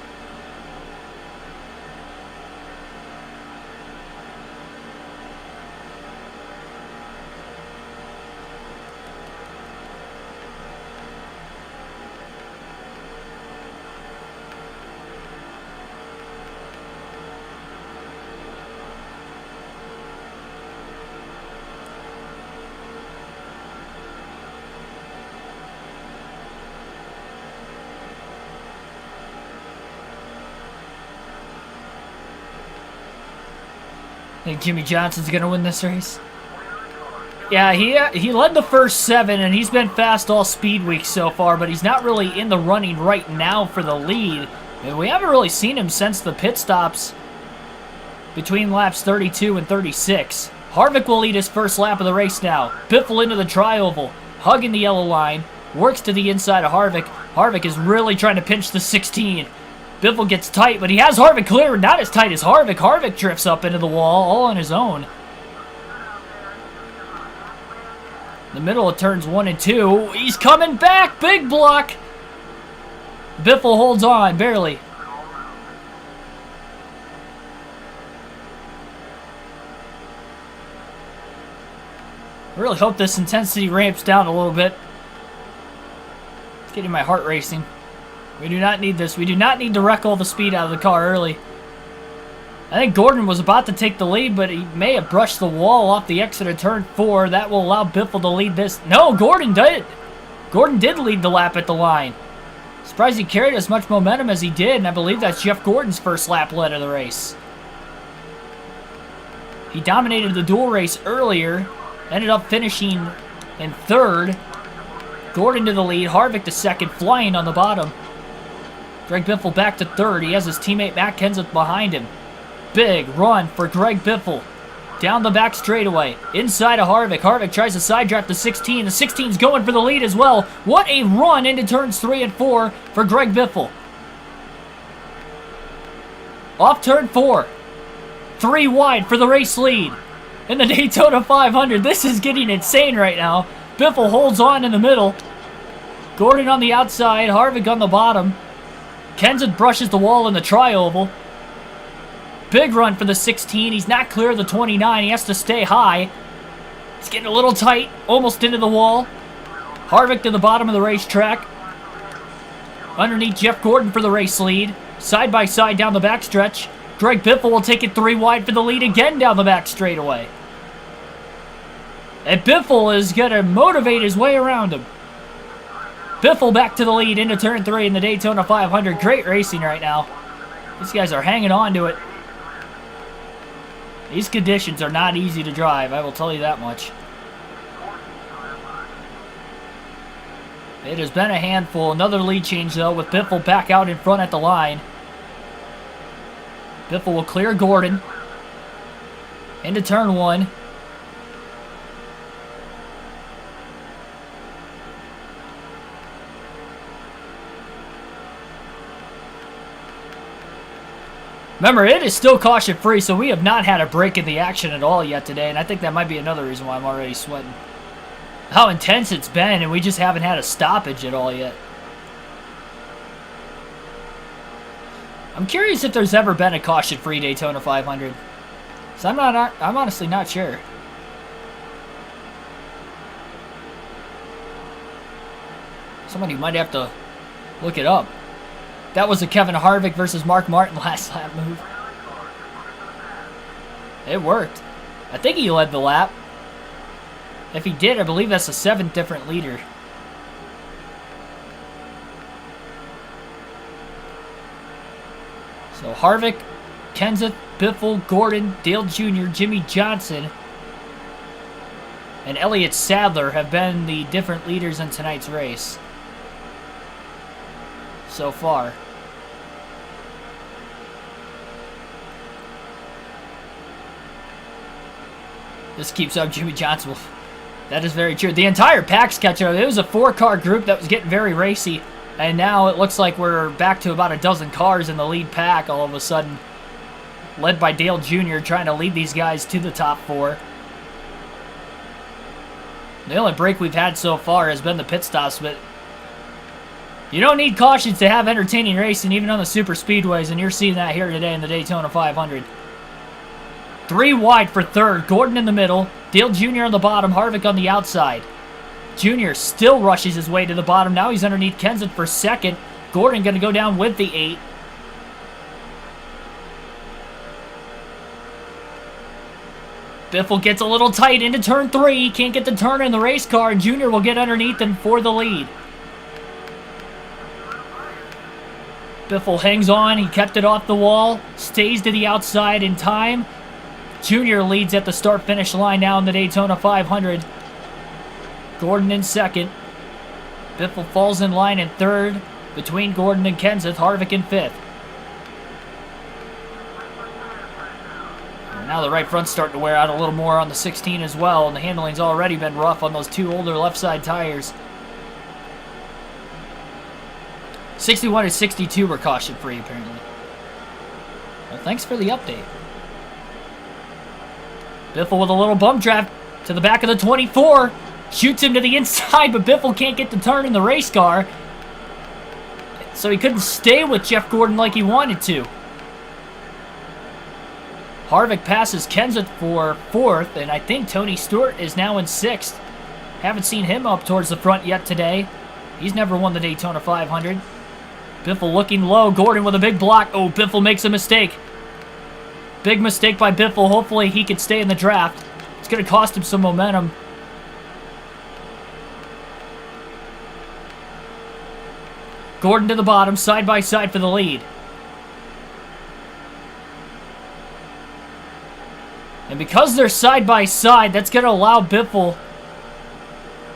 Think Jimmy Johnson's going to win this race? Yeah, he led the first 7, and he's been fast all speed week so far, but he's not really in the running right now for the lead. And we haven't really seen him since the pit stops between laps 32 and 36. Harvick will lead his first lap of the race now. Biffle into the tri-oval, hugging the yellow line, works to the inside of Harvick. Harvick is really trying to pinch the 16. Biffle gets tight, but he has Harvick clear, not as tight as Harvick. Harvick drifts up into the wall all on his own. The middle of turns 1 and 2. He's coming back. Big block. Biffle holds on, barely. I really hope this intensity ramps down a little bit. It's getting my heart racing. We do not need this. We do not need to wreck all the speed out of the car early. I think Gordon was about to take the lead, but he may have brushed the wall off the exit of turn 4. That will allow Biffle to lead this. No, Gordon did. Gordon did lead the lap at the line. Surprised he carried as much momentum as he did, and I believe that's Jeff Gordon's first lap lead of the race. He dominated the dual race earlier, ended up finishing in 3rd. Gordon to the lead, Harvick to 2nd, flying on the bottom. Greg Biffle back to 3rd. He has his teammate Matt Kenseth behind him. Big run for Greg Biffle. Down the back straightaway. Inside of Harvick. Harvick tries to side draft the 16. The 16's going for the lead as well. What a run into turns 3 and 4 for Greg Biffle. Off turn 4. 3 wide for the race lead. In the Daytona 500. This is getting insane right now. Biffle holds on in the middle. Gordon on the outside. Harvick on the bottom. Kenseth brushes the wall in the tri-oval. Big run for the 16. He's not clear of the 29. He has to stay high. It's getting a little tight. Almost into the wall. Harvick to the bottom of the racetrack. Underneath Jeff Gordon for the race lead. Side by side down the backstretch. Greg Biffle will take it 3 wide for the lead again down the back straightaway. And Biffle is going to motivate his way around him. Biffle back to the lead into turn 3 in the Daytona 500. Great racing right now. These guys are hanging on to it. These conditions are not easy to drive, I will tell you that much. It has been a handful. Another lead change, though, with Biffle back out in front at the line. Biffle will clear Gordon. Into turn 1. Remember, it is still caution-free, so we have not had a break in the action at all yet today, and I think that might be another reason why I'm already sweating. How intense it's been, and we just haven't had a stoppage at all yet. I'm curious if there's ever been a caution-free Daytona 500. So I'm honestly not sure. Somebody might have to look it up. That was a Kevin Harvick versus Mark Martin last lap move. It worked. I think he led the lap. If he did, I believe that's a 7th different leader. So Harvick, Kenseth, Biffle, Gordon, Dale Jr., Jimmy Johnson, and Elliott Sadler have been the different leaders in tonight's race so far. This keeps up Jimmy Johnson. That is very true. The entire pack's catching up. It was a 4-car group that was getting very racy, and now it looks like we're back to about a dozen cars in the lead pack all of a sudden, led by Dale Jr. trying to lead these guys to the top 4. The only break we've had so far has been the pit stops, but you don't need cautions to have entertaining racing, even on the super speedways, and you're seeing that here today in the Daytona 500. 3 wide for 3rd, Gordon in the middle, Dale Jr. on the bottom, Harvick on the outside. Jr. still rushes his way to the bottom. Now he's underneath Kenseth for 2nd. Gordon going to go down with the 8. Biffle gets a little tight into turn 3. Can't get the turn in the race car, and Jr. will get underneath him for the lead. Biffle hangs on. He kept it off the wall. Stays to the outside in time. Jr. leads at the start-finish line now in the Daytona 500. Gordon in second. Biffle falls in line in third. Between Gordon and Kenseth, Harvick in fifth. And now the right front's starting to wear out a little more on the 16 as well, and the handling's already been rough on those two older left side tires. 61 and 62 were caution-free, apparently. Well, thanks for the update. Biffle with a little bump draft to the back of the 24. Shoots him to the inside, but Biffle can't get the turn in the race car. So he couldn't stay with Jeff Gordon like he wanted to. Harvick passes Kenseth for fourth, and I think Tony Stewart is now in sixth. Haven't seen him up towards the front yet today. He's never won the Daytona 500. Biffle looking low. Gordon with a big block. Oh, Biffle makes a mistake. Big mistake by Biffle. Hopefully he can stay in the draft. It's going to cost him some momentum. Gordon to the bottom, side by side for the lead. And because they're side by side, that's going to allow Biffle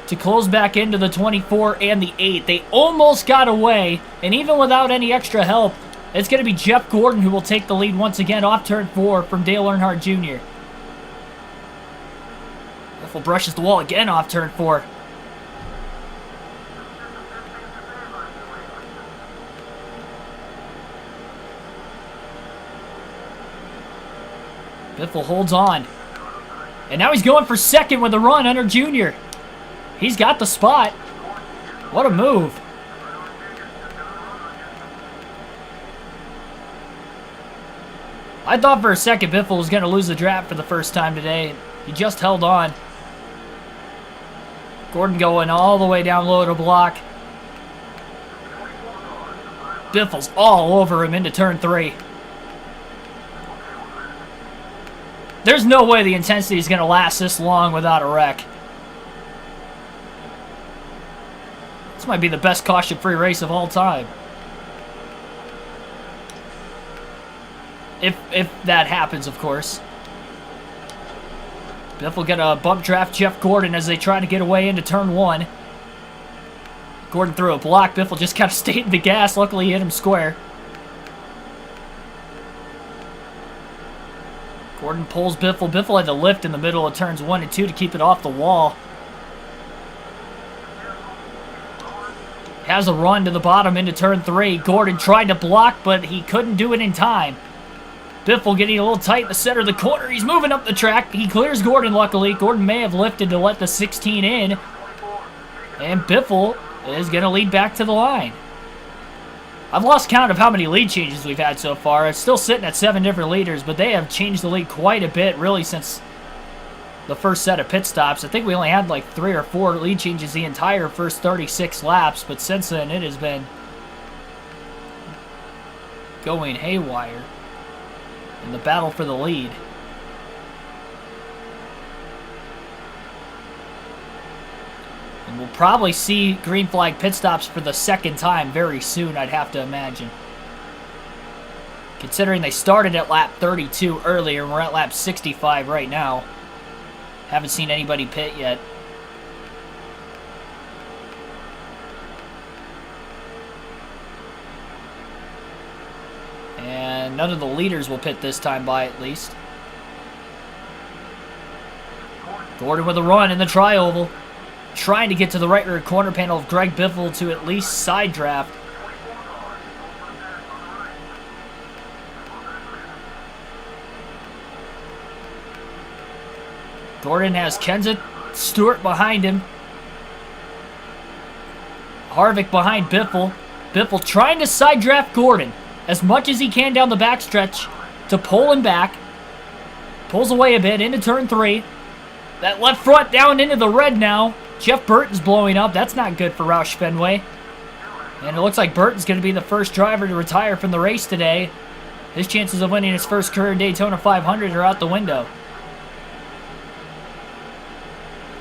to close back into the 24 and the 8. They almost got away, and even without any extra help, it's going to be Jeff Gordon who will take the lead once again off turn 4 from Dale Earnhardt Jr. Biffle brushes the wall again off turn 4. Biffle holds on. And now he's going for second with a run under Jr. He's got the spot. What a move. I thought for a second Biffle was going to lose the draft for the first time today. He just held on. Gordon going all the way down low to block. Biffle's all over him into turn 3. There's no way the intensity is going to last this long without a wreck. This might be the best caution-free race of all time. If that happens, of course. Biffle get a bump draft Jeff Gordon as they try to get away into turn 1. Gordon threw a block. Biffle just kind of stayed in the gas. Luckily, he hit him square. Gordon pulls Biffle. Biffle had to lift in the middle of turns 1 and 2 to keep it off the wall. Has a run to the bottom into turn 3. Gordon tried to block, but he couldn't do it in time. Biffle getting a little tight in the center of the corner. He's moving up the track. He clears Gordon, luckily. Gordon may have lifted to let the 16 in. And Biffle is going to lead back to the line. I've lost count of how many lead changes we've had so far. It's still sitting at 7 different leaders, but they have changed the lead quite a bit, really, since the first set of pit stops. I think we only had like 3 or 4 lead changes the entire first 36 laps, but since then it has been going haywire in the battle for the lead. And we'll probably see green flag pit stops for the second time very soon, I'd have to imagine. Considering they started at lap 32 earlier, and we're at lap 65 right now. Haven't seen anybody pit yet. And none of the leaders will pit this time by at least. Gordon with a run in the tri-oval. Trying to get to the right rear corner panel of Greg Biffle to at least side draft. Gordon has Kenseth Stewart behind him. Harvick behind Biffle. Biffle trying to side draft Gordon as much as he can down the backstretch to pull him back. Pulls away a bit into turn 3. That left front down into the red now. Jeff Burton's blowing up. That's not good for Roush Fenway. And it looks like Burton's going to be the first driver to retire from the race today. His chances of winning his first career Daytona 500 are out the window.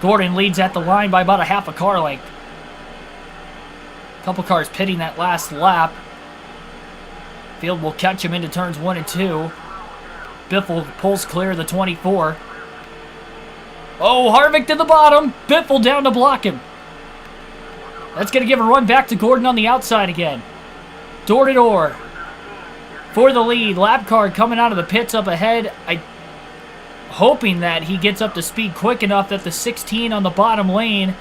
Gordon leads at the line by about a half a car length. A couple cars pitting that last lap. Field will catch him into turns 1 and 2. Biffle pulls clear of the 24. Oh, Harvick to the bottom. Biffle down to block him. That's going to give a run back to Gordon on the outside again. Door to door. For the lead. Lap car coming out of the pits up ahead. Hoping that he gets up to speed quick enough that the 16 on the bottom lane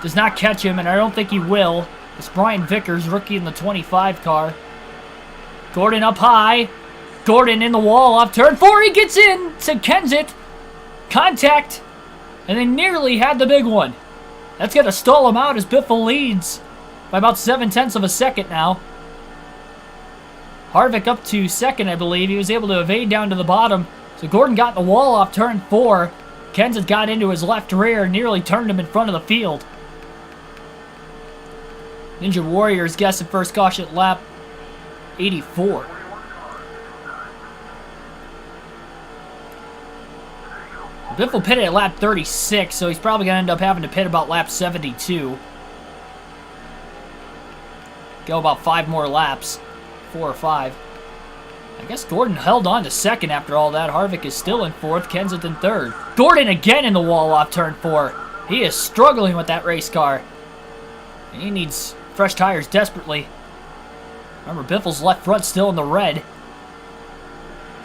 does not catch him, and I don't think he will. It's Brian Vickers, rookie in the 25 car. Gordon up high. Gordon in the wall off turn 4. He gets in to Kenseth. Contact. And they nearly had the big one. That's going to stall him out as Biffle leads by about 0.7 of a second now. Harvick up to second, I believe. He was able to evade down to the bottom. So Gordon got in the wall off turn 4. Kenseth got into his left rear, nearly turned him in front of the field. Ninja Warriors guessing first caution at lap 84. Biffle pitted at lap 36, so he's probably going to end up having to pit about lap 72. Go about 5 more laps. 4 or 5. I guess Gordon held on to second after all that. Harvick is still in 4th, Kenseth in 3rd. Gordon again in the wall off turn 4. He is struggling with that race car. And he needs fresh tires desperately. Remember, Biffle's left front still in the red.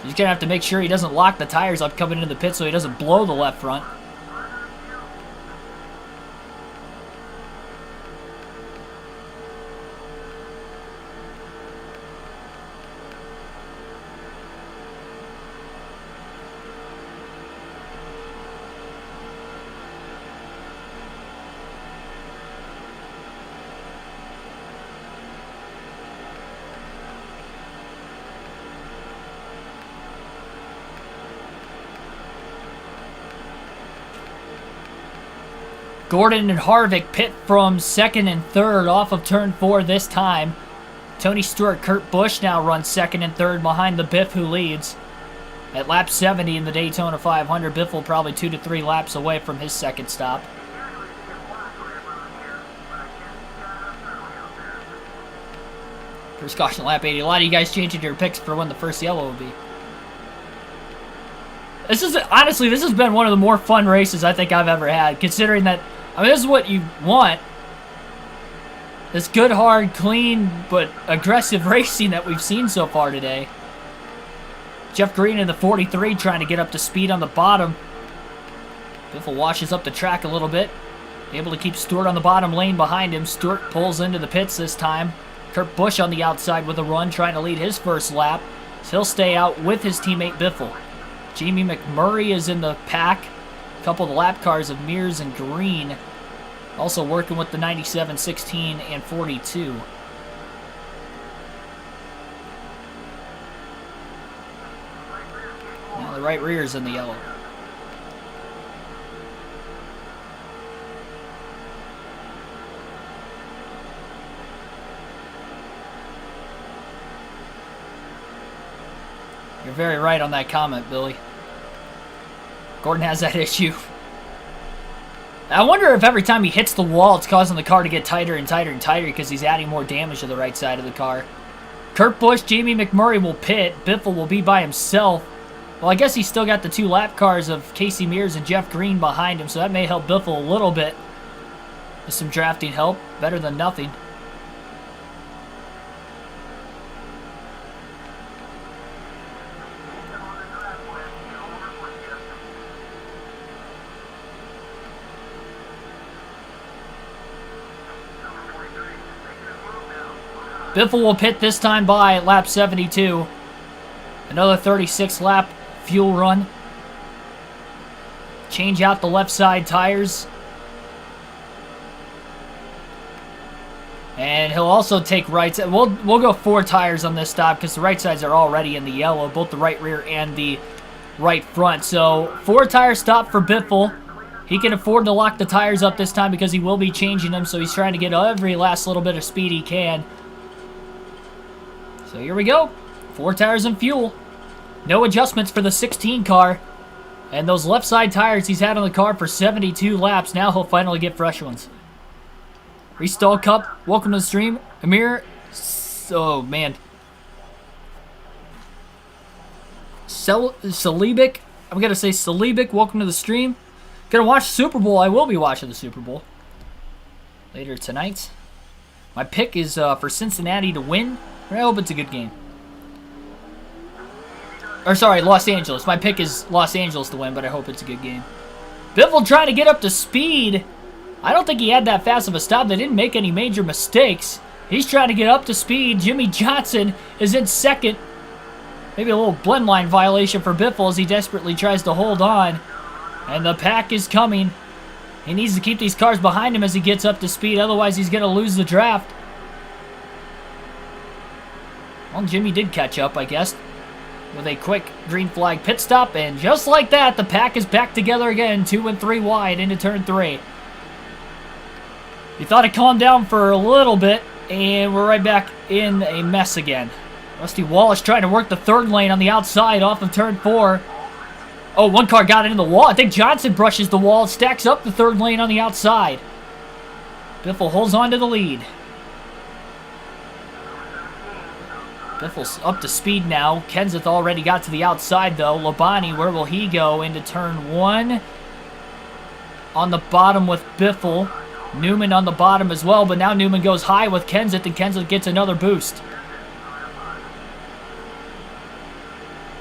He's going to have to make sure he doesn't lock the tires up coming into the pit so he doesn't blow the left front. Gordon and Harvick pit from 2nd and 3rd off of turn 4 this time. Tony Stewart, Kurt Busch now runs 2nd and 3rd behind the Biff who leads. At lap 70 in the Daytona 500, Biffle probably 2 to 3 laps away from his second stop. First caution lap 80. A lot of you guys changing your picks for when the first yellow will be. Honestly, this has been one of the more fun races I think I've ever had, considering that, I mean, this is what you want. This good, hard, clean, but aggressive racing that we've seen so far today. Jeff Green in the 43 trying to get up to speed on the bottom. Biffle washes up the track a little bit. Able to keep Stewart on the bottom lane behind him. Stewart pulls into the pits this time. Kurt Busch on the outside with a run, trying to lead his first lap. So he'll stay out with his teammate Biffle. Jamie McMurray is in the pack. A couple of the lap cars of Mears and Green. Also working with the 97, 16, and 42. Now the right rear is in the yellow. You're very right on that comment, Billy. Gordon has that issue. I wonder if every time he hits the wall, it's causing the car to get tighter and tighter and tighter because he's adding more damage to the right side of the car. Kurt Busch, Jamie McMurray will pit. Biffle will be by himself. Well, I guess he's still got the 2 lap cars of Casey Mears and Jeff Green behind him, so that may help Biffle a little bit. With some drafting help. Better than nothing. Biffle will pit this time by at lap 72. Another 36 lap fuel run. Change out the left side tires. And he'll also take right side. We'll go 4 tires on this stop because the right sides are already in the yellow, both the right rear and the right front. So 4 tire stop for Biffle. He can afford to lock the tires up this time because he will be changing them, so he's trying to get every last little bit of speed he can. So here we go. 4 tires and fuel. No adjustments for the 16 car. And those left side tires he's had on the car for 72 laps. Now he'll finally get fresh ones. Restall Cup, welcome to the stream. Amir, oh man. Celibic, I'm going to say Salibic, welcome to the stream. Going to watch the Super Bowl. I will be watching the Super Bowl later tonight. My pick is for Cincinnati to win. I hope it's a good game. Or sorry, Los Angeles. My pick is Los Angeles to win, but I hope it's a good game. Biffle trying to get up to speed. I don't think he had that fast of a stop. They didn't make any major mistakes. He's trying to get up to speed. Jimmy Johnson is in second. Maybe a little blend line violation for Biffle as he desperately tries to hold on. And the pack is coming. He needs to keep these cars behind him as he gets up to speed. Otherwise, he's going to lose the draft. Well, Jimmy did catch up, I guess, with a quick green flag pit stop. And just like that, the pack is back together again. 2 and 3 wide into turn 3. You thought it calmed down for a little bit, and we're right back in a mess again. Rusty Wallace trying to work the third lane on the outside off of turn 4. Oh, one car got into the wall. I think Johnson brushes the wall, stacks up the third lane on the outside. Biffle holds on to the lead. Biffle's up to speed now. Kenseth already got to the outside, though. Labonte, where will he go into turn 1? On the bottom with Biffle. Newman on the bottom as well, but now Newman goes high with Kenseth, and Kenseth gets another boost.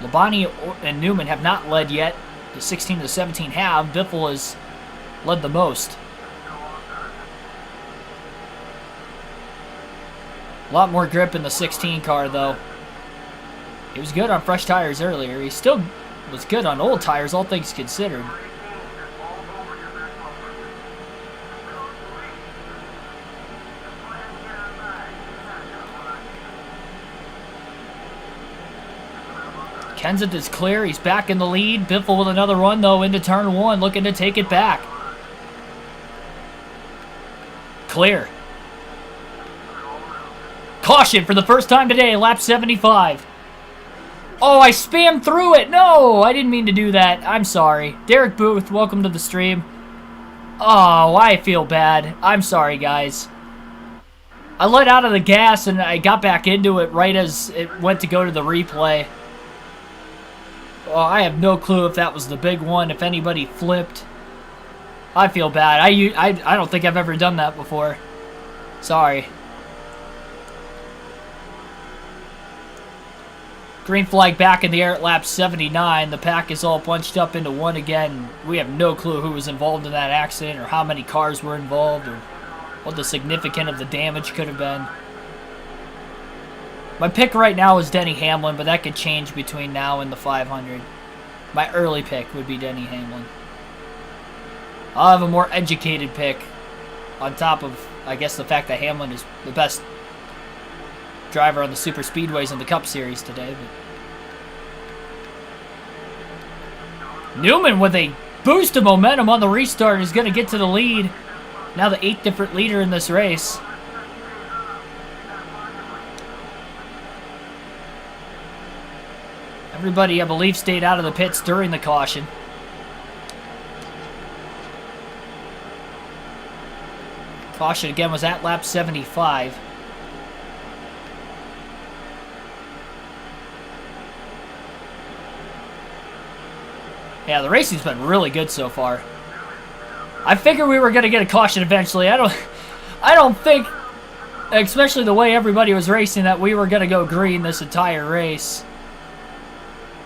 Labonte and Newman have not led yet. The 16 to the 17 have. Biffle has led the most. A lot more grip in the 16 car, though. He was good on fresh tires earlier. He still was good on old tires, all things considered. Kenseth is clear. He's back in the lead. Biffle with another run, though, into turn 1, looking to take it back. Clear. Caution for the first time today, lap 75. Oh, I spammed through it. No, I didn't mean to do that. I'm sorry. Derek Booth, welcome to the stream. Oh, I feel bad. I'm sorry, guys. I let out of the gas, and I got back into it right as it went to go to the replay. Oh, I have no clue if that was the big one, if anybody flipped. I feel bad. I don't think I've ever done that before. Sorry. Green flag back in the air at lap 79. The pack is all bunched up into one again. We have no clue who was involved in that accident or how many cars were involved or what the significance of the damage could have been. My pick right now is Denny Hamlin, but that could change between now and the 500. My early pick would be Denny Hamlin. I'll have a more educated pick on top of, I guess, the fact that Hamlin is the best driver on the super speedways in the Cup Series today. But Newman with a boost of momentum on the restart is going to get to the lead. Now the 8th different leader in this race. Everybody, I believe, stayed out of the pits during the caution. Caution again was at lap 75. Yeah, the racing's been really good so far. I figured we were going to get a caution eventually. I don't think, especially the way everybody was racing, that we were going to go green this entire race.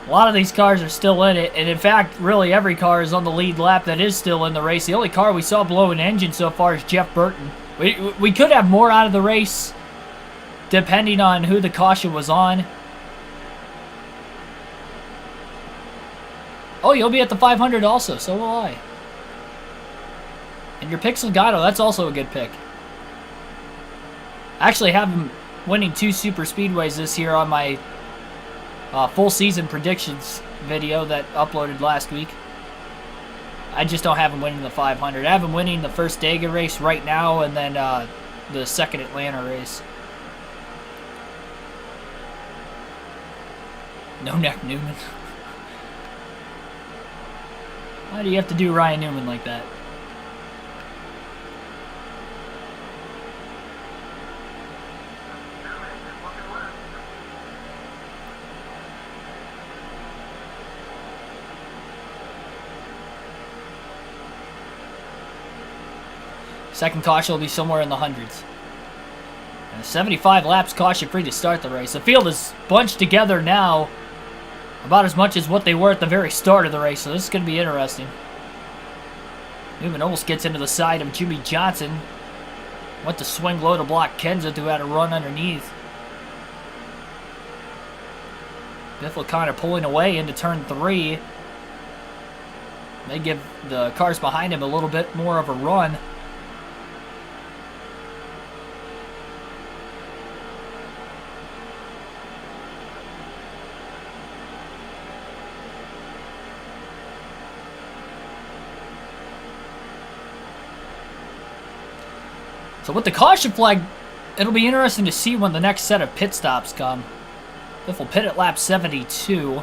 A lot of these cars are still in it, and in fact, really every car is on the lead lap that is still in the race. The only car we saw blow an engine so far is Jeff Burton. We could have more out of the race, depending on who the caution was on. Oh, you'll be at the 500 also, so will I. And your pick Salgado, that's also a good pick. I actually have him winning 2 super speedways this year on my full season predictions video that uploaded last week. I just don't have him winning the 500. I have him winning the first Dega race right now, and then the second Atlanta race. No neck Newman. Why do you have to do Ryan Newman like that? Second caution will be somewhere in the hundreds. And 75 laps caution free to start the race. The field is bunched together now about as much as what they were at the very start of the race, so this is going to be interesting. Newman almost gets into the side of Jimmy Johnson. Went to swing low to block Kenseth, who had a run underneath. Biffle kind of pulling away into turn 3. They give the cars behind him a little bit more of a run. So with the caution flag, it'll be interesting to see when the next set of pit stops come. Biffle pit at lap 72.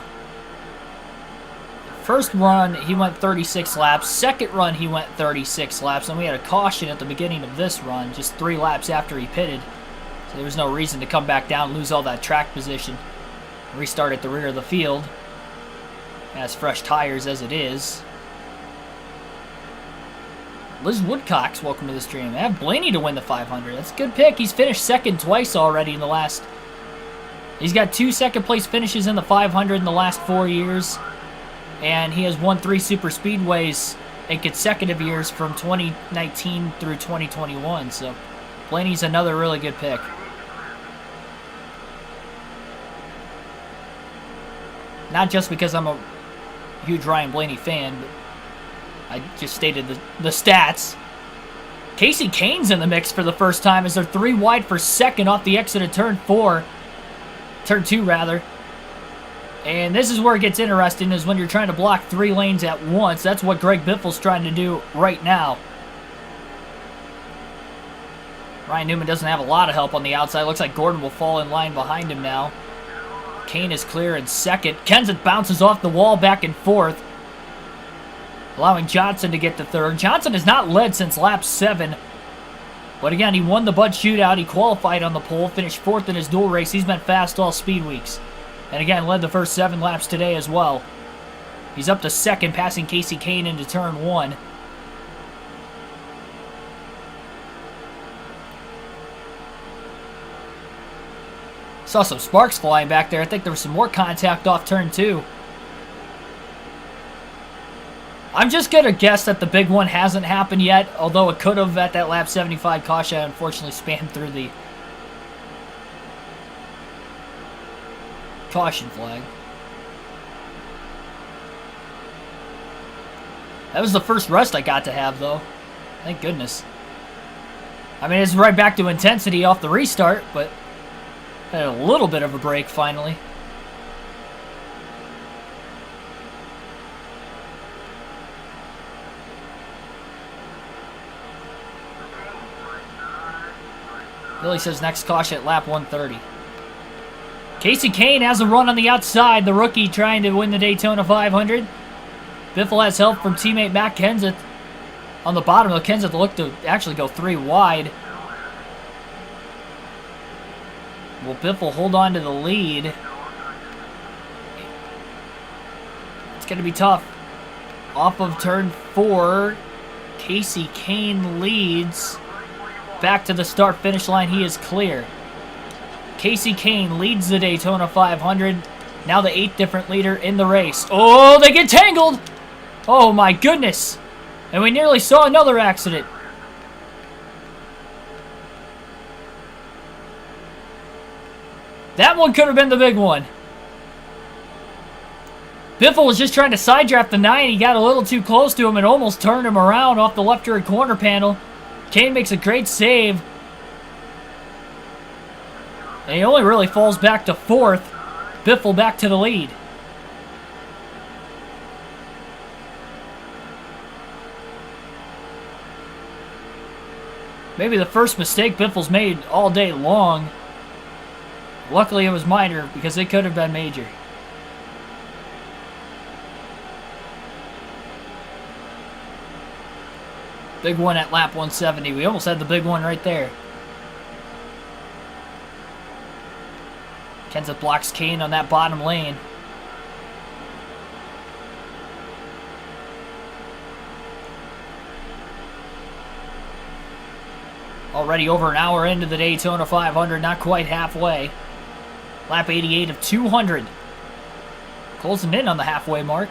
First run, he went 36 laps. Second run, he went 36 laps. And we had a caution at the beginning of this run, just 3 laps after he pitted. So there was no reason to come back down and lose all that track position. Restart at the rear of the field. Has fresh tires as it is. Liz Woodcock's welcome to the stream. I have Blaney to win the 500. That's a good pick. He's finished second twice already in the last... He's got 2 second-place finishes in the 500 in the last 4 years. And he has won 3 super speedways in consecutive years from 2019 through 2021. So Blaney's another really good pick. Not just because I'm a huge Ryan Blaney fan, but I just stated the stats. Casey Kane's in the mix for the first time as they're 3 wide for second off the exit of turn 4. Turn 2, rather. And this is where it gets interesting, is when you're trying to block 3 lanes at once. That's what Greg Biffle's trying to do right now. Ryan Newman doesn't have a lot of help on the outside. Looks like Gordon will fall in line behind him now. Kane is clear in second. Kenseth bounces off the wall back and forth, allowing Johnson to get to third. Johnson has not led since lap 7. But again, he won the Bud Shootout. He qualified on the pole, finished 4th in his dual race. He's been fast all speed weeks. And again, led the first 7 laps today as well. He's up to second, passing Casey Kane into turn 1. Saw some sparks flying back there. I think there was some more contact off turn 2. I'm just going to guess that the big one hasn't happened yet, although it could have at that lap 75 caution. Unfortunately spammed through the caution flag. That was the first rest I got to have, though. Thank goodness. I mean, it's right back to intensity off the restart, but had a little bit of a break finally. Billy says next caution at lap 130. Casey Kane has a run on the outside, the rookie trying to win the Daytona 500. Biffle has help from teammate Matt Kenseth on the bottom. Kenseth looked to actually go 3 wide. Will Biffle hold on to the lead? It's going to be tough. Off of turn 4, Casey Kane leads. Back to the start-finish line, he is clear. Casey Kane leads the Daytona 500. Now the 8th different leader in the race. Oh, they get tangled! Oh my goodness! And we nearly saw another accident. That one could have been the big one. Biffle was just trying to side draft the 9. He got a little too close to him and almost turned him around off the left rear corner panel. Kane makes a great save. And he only really falls back to 4th. Biffle back to the lead. Maybe the first mistake Biffle's made all day long. Luckily it was minor, because it could have been major. Big one at lap 170. We almost had the big one right there. Kenseth blocks Kane on that bottom lane. Already over an hour into the Daytona 500, not quite halfway. Lap 88 of 200. Closing in on the halfway mark.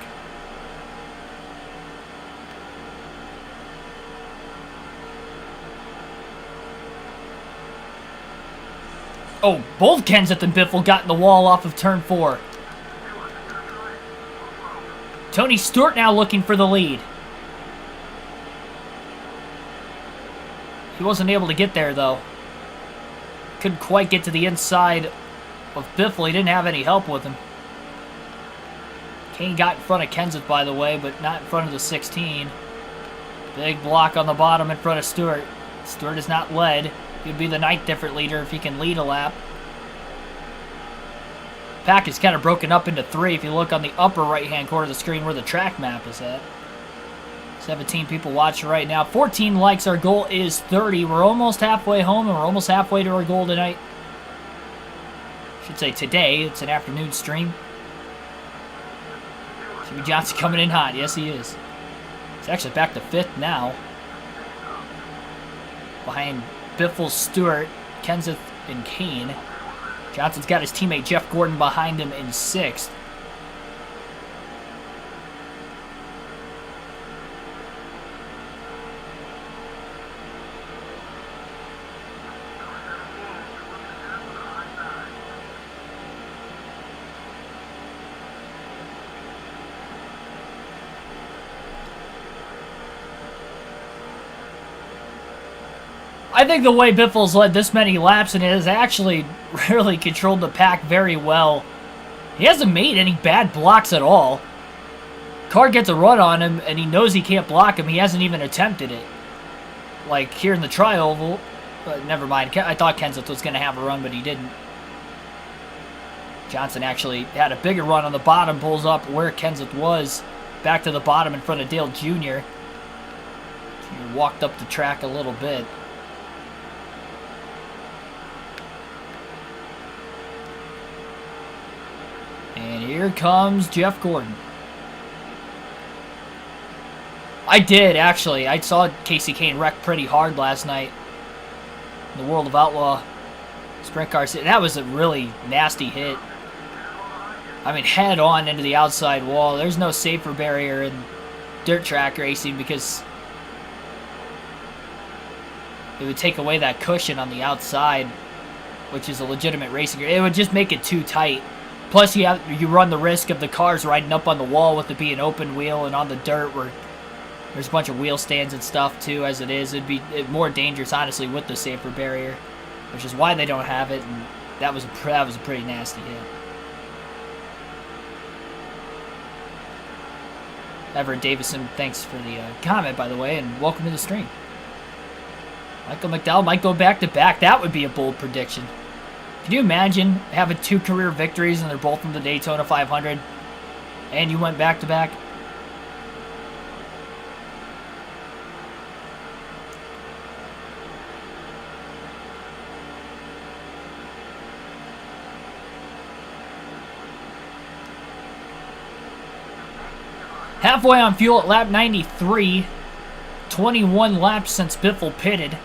Oh, both Kenseth and Biffle got in the wall off of turn 4. Tony Stewart now looking for the lead. He wasn't able to get there, though. Couldn't quite get to the inside of Biffle. He didn't have any help with him. Kane got in front of Kenseth, by the way, but not in front of the 16. Big block on the bottom in front of Stewart. Stewart is not led. He'd be the 9th different leader if he can lead a lap. Pack is kind of broken up into 3 if you look on the upper right-hand corner of the screen where the track map is at. 17 people watching right now. 14 likes. Our goal is 30. We're almost halfway home, and we're almost halfway to our goal tonight. I should say today. It's an afternoon stream. Jimmy Johnson coming in hot. Yes, he is. He's actually back to 5th now. Behind Biffle, Stewart, Kenseth, and Kane. Johnson's got his teammate Jeff Gordon behind him in 6th. I think the way Biffle's led this many laps and has actually really controlled the pack very well. He hasn't made any bad blocks at all. Car gets a run on him, and he knows he can't block him. He hasn't even attempted it. Like here in the tri-oval. But never mind. I thought Kenseth was going to have a run, but he didn't. Johnson actually had a bigger run on the bottom. Pulls up where Kenseth was. Back to the bottom in front of Dale Jr. Jr. walked up the track a little bit. And here comes Jeff Gordon. I did, actually. I saw Casey Kane wreck pretty hard last night in the World of Outlaw Sprint Car. That was a really nasty hit. I mean, head on into the outside wall. There's no safer barrier in dirt track racing because it would take away that cushion on the outside, which is a legitimate racing. It would just make it too tight. Plus, you run the risk of the cars riding up on the wall with it being open wheel and on the dirt where there's a bunch of wheel stands and stuff, too, as it is. It'd be more dangerous, honestly, with the safer barrier, which is why they don't have it, and that was a pretty nasty hit. Everett Davison, thanks for the comment, by the way, and welcome to the stream. Michael McDowell might go back-to-back. That would be a bold prediction. Can you imagine having 2 career victories and they're both in the Daytona 500 and you went back-to-back? Halfway on fuel at lap 93. 21 laps since Biffle pitted.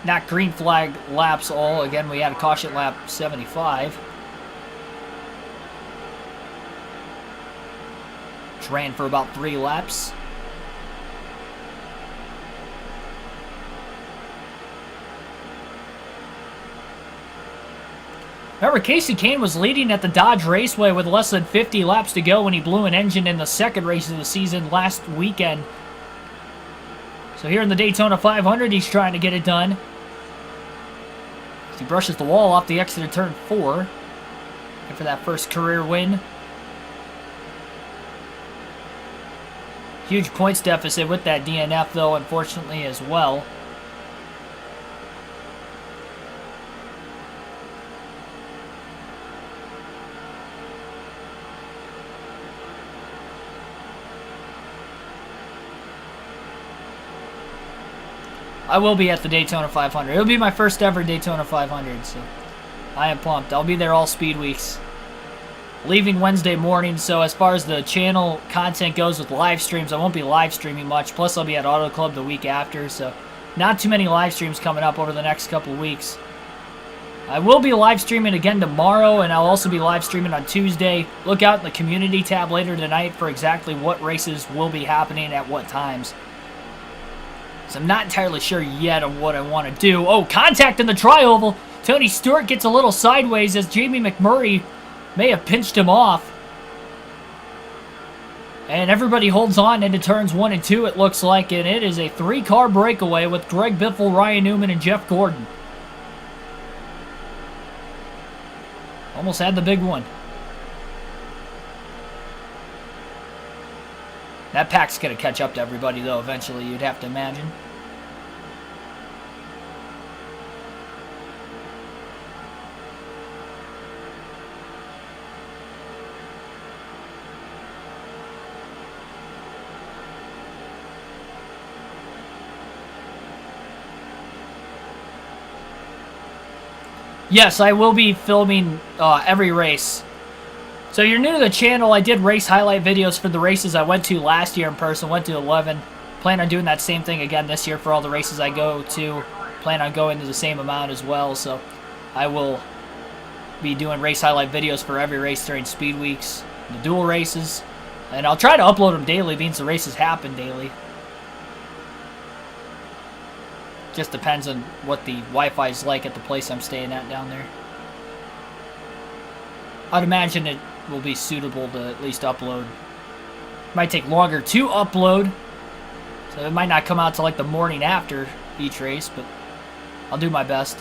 Not green flag laps all. Again, we had a caution lap 75. Which ran for about 3 laps. Remember, Casey Kane was leading at the Dodge Raceway with less than 50 laps to go when he blew an engine in the second race of the season last weekend. So here in the Daytona 500, he's trying to get it done. He brushes the wall off the exit of turn 4. And for that first career win. Huge points deficit with that DNF, though, unfortunately, as well. I will be at the Daytona 500. It'll be my first ever Daytona 500, so I am pumped. I'll be there all speed weeks. Leaving Wednesday morning, so as far as the channel content goes with live streams, I won't be live streaming much. Plus, I'll be at Auto Club the week after, so not too many live streams coming up over the next couple of weeks. I will be live streaming again tomorrow, and I'll also be live streaming on Tuesday. Look out in the community tab later tonight for exactly what races will be happening at what times. So I'm not entirely sure yet of what I want to do. Oh, contact in the tri-oval. Tony Stewart gets a little sideways as Jamie McMurray may have pinched him off. And everybody holds on into turns 1 and 2, it looks like. And it is a 3-car breakaway with Greg Biffle, Ryan Newman, and Jeff Gordon. Almost had the big one. That pack's going to catch up to everybody, though, eventually, you'd have to imagine. Yes, I will be filming every race. So you're new to the channel, I did race highlight videos for the races I went to last year in person, went to 11. Plan on doing that same thing again this year for all the races I go to. Plan on going to the same amount as well, so I will be doing race highlight videos for every race during speed weeks, the dual races. And I'll try to upload them daily, means the races happen daily. Just depends on what the Wi-Fi is like at the place I'm staying at down there. I'd imagine it will be suitable to at least upload. Might take longer to upload, so it might not come out till like the morning after each race, but I'll do my best.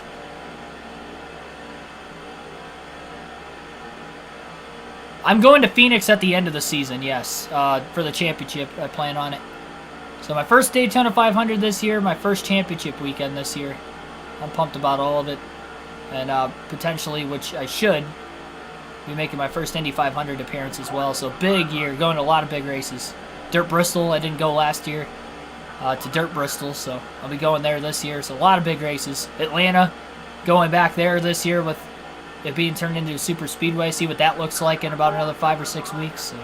I'm going to Phoenix at the end of the season, yes, for the championship. I plan on it. So my first Daytona 500 this year, my first championship weekend this year. I'm pumped about all of it. And potentially, which I should, be making my first Indy 500 appearance as well. So big year, going to a lot of big races. Dirt Bristol, I didn't go last year to Dirt Bristol, so I'll be going there this year. So a lot of big races. Atlanta, going back there this year with it being turned into a super speedway. See what that looks like in about another 5 or 6 weeks. So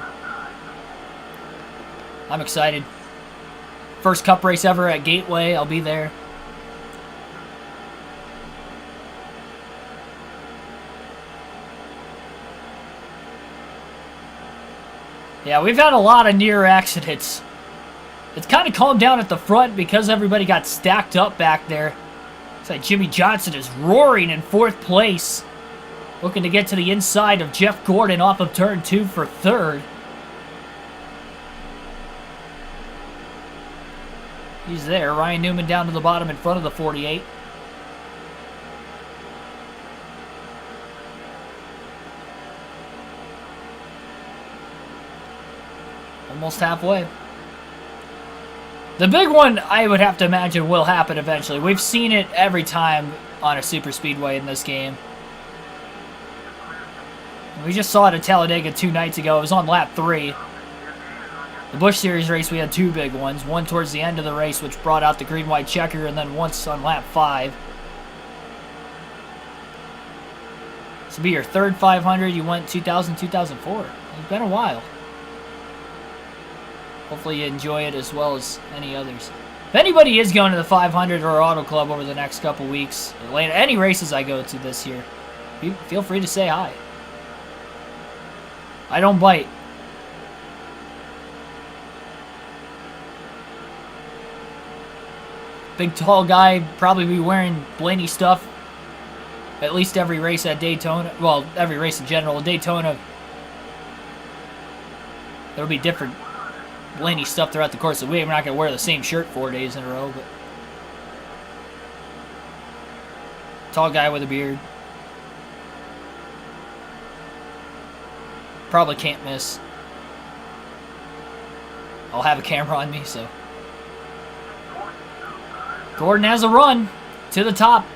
I'm excited. First Cup race ever at Gateway, I'll be there. Yeah, we've had a lot of near accidents. It's kind of calmed down at the front because everybody got stacked up back there. It's like Jimmy Johnson is roaring in 4th place. Looking to get to the inside of Jeff Gordon off of turn 2 for 3rd. He's there. Ryan Newman down to the bottom in front of the 48. Almost halfway. The big one, I would have to imagine, will happen eventually. We've seen it every time on a super speedway in this game. We just saw it at Talladega 2 nights ago. It was on lap 3. The Busch Series race, we had 2 big ones. One towards the end of the race, which brought out the green-white checker, and then once on lap 5. This will be your 3rd 500. You went 2000, 2004. It's been a while. Hopefully you enjoy it as well as any others. If anybody is going to the 500 or Auto Club over the next couple weeks, Atlanta, any races I go to this year, feel free to say hi. I don't bite. Big tall guy, probably be wearing Blaney stuff at least every race at Daytona. Well, every race in general. At Daytona, there'll be different Blaney stuff throughout the course of the week. We're not going to wear the same shirt 4 days in a row, but tall guy with a beard. Probably can't miss. I'll have a camera on me, so. Gordon has a run to the top.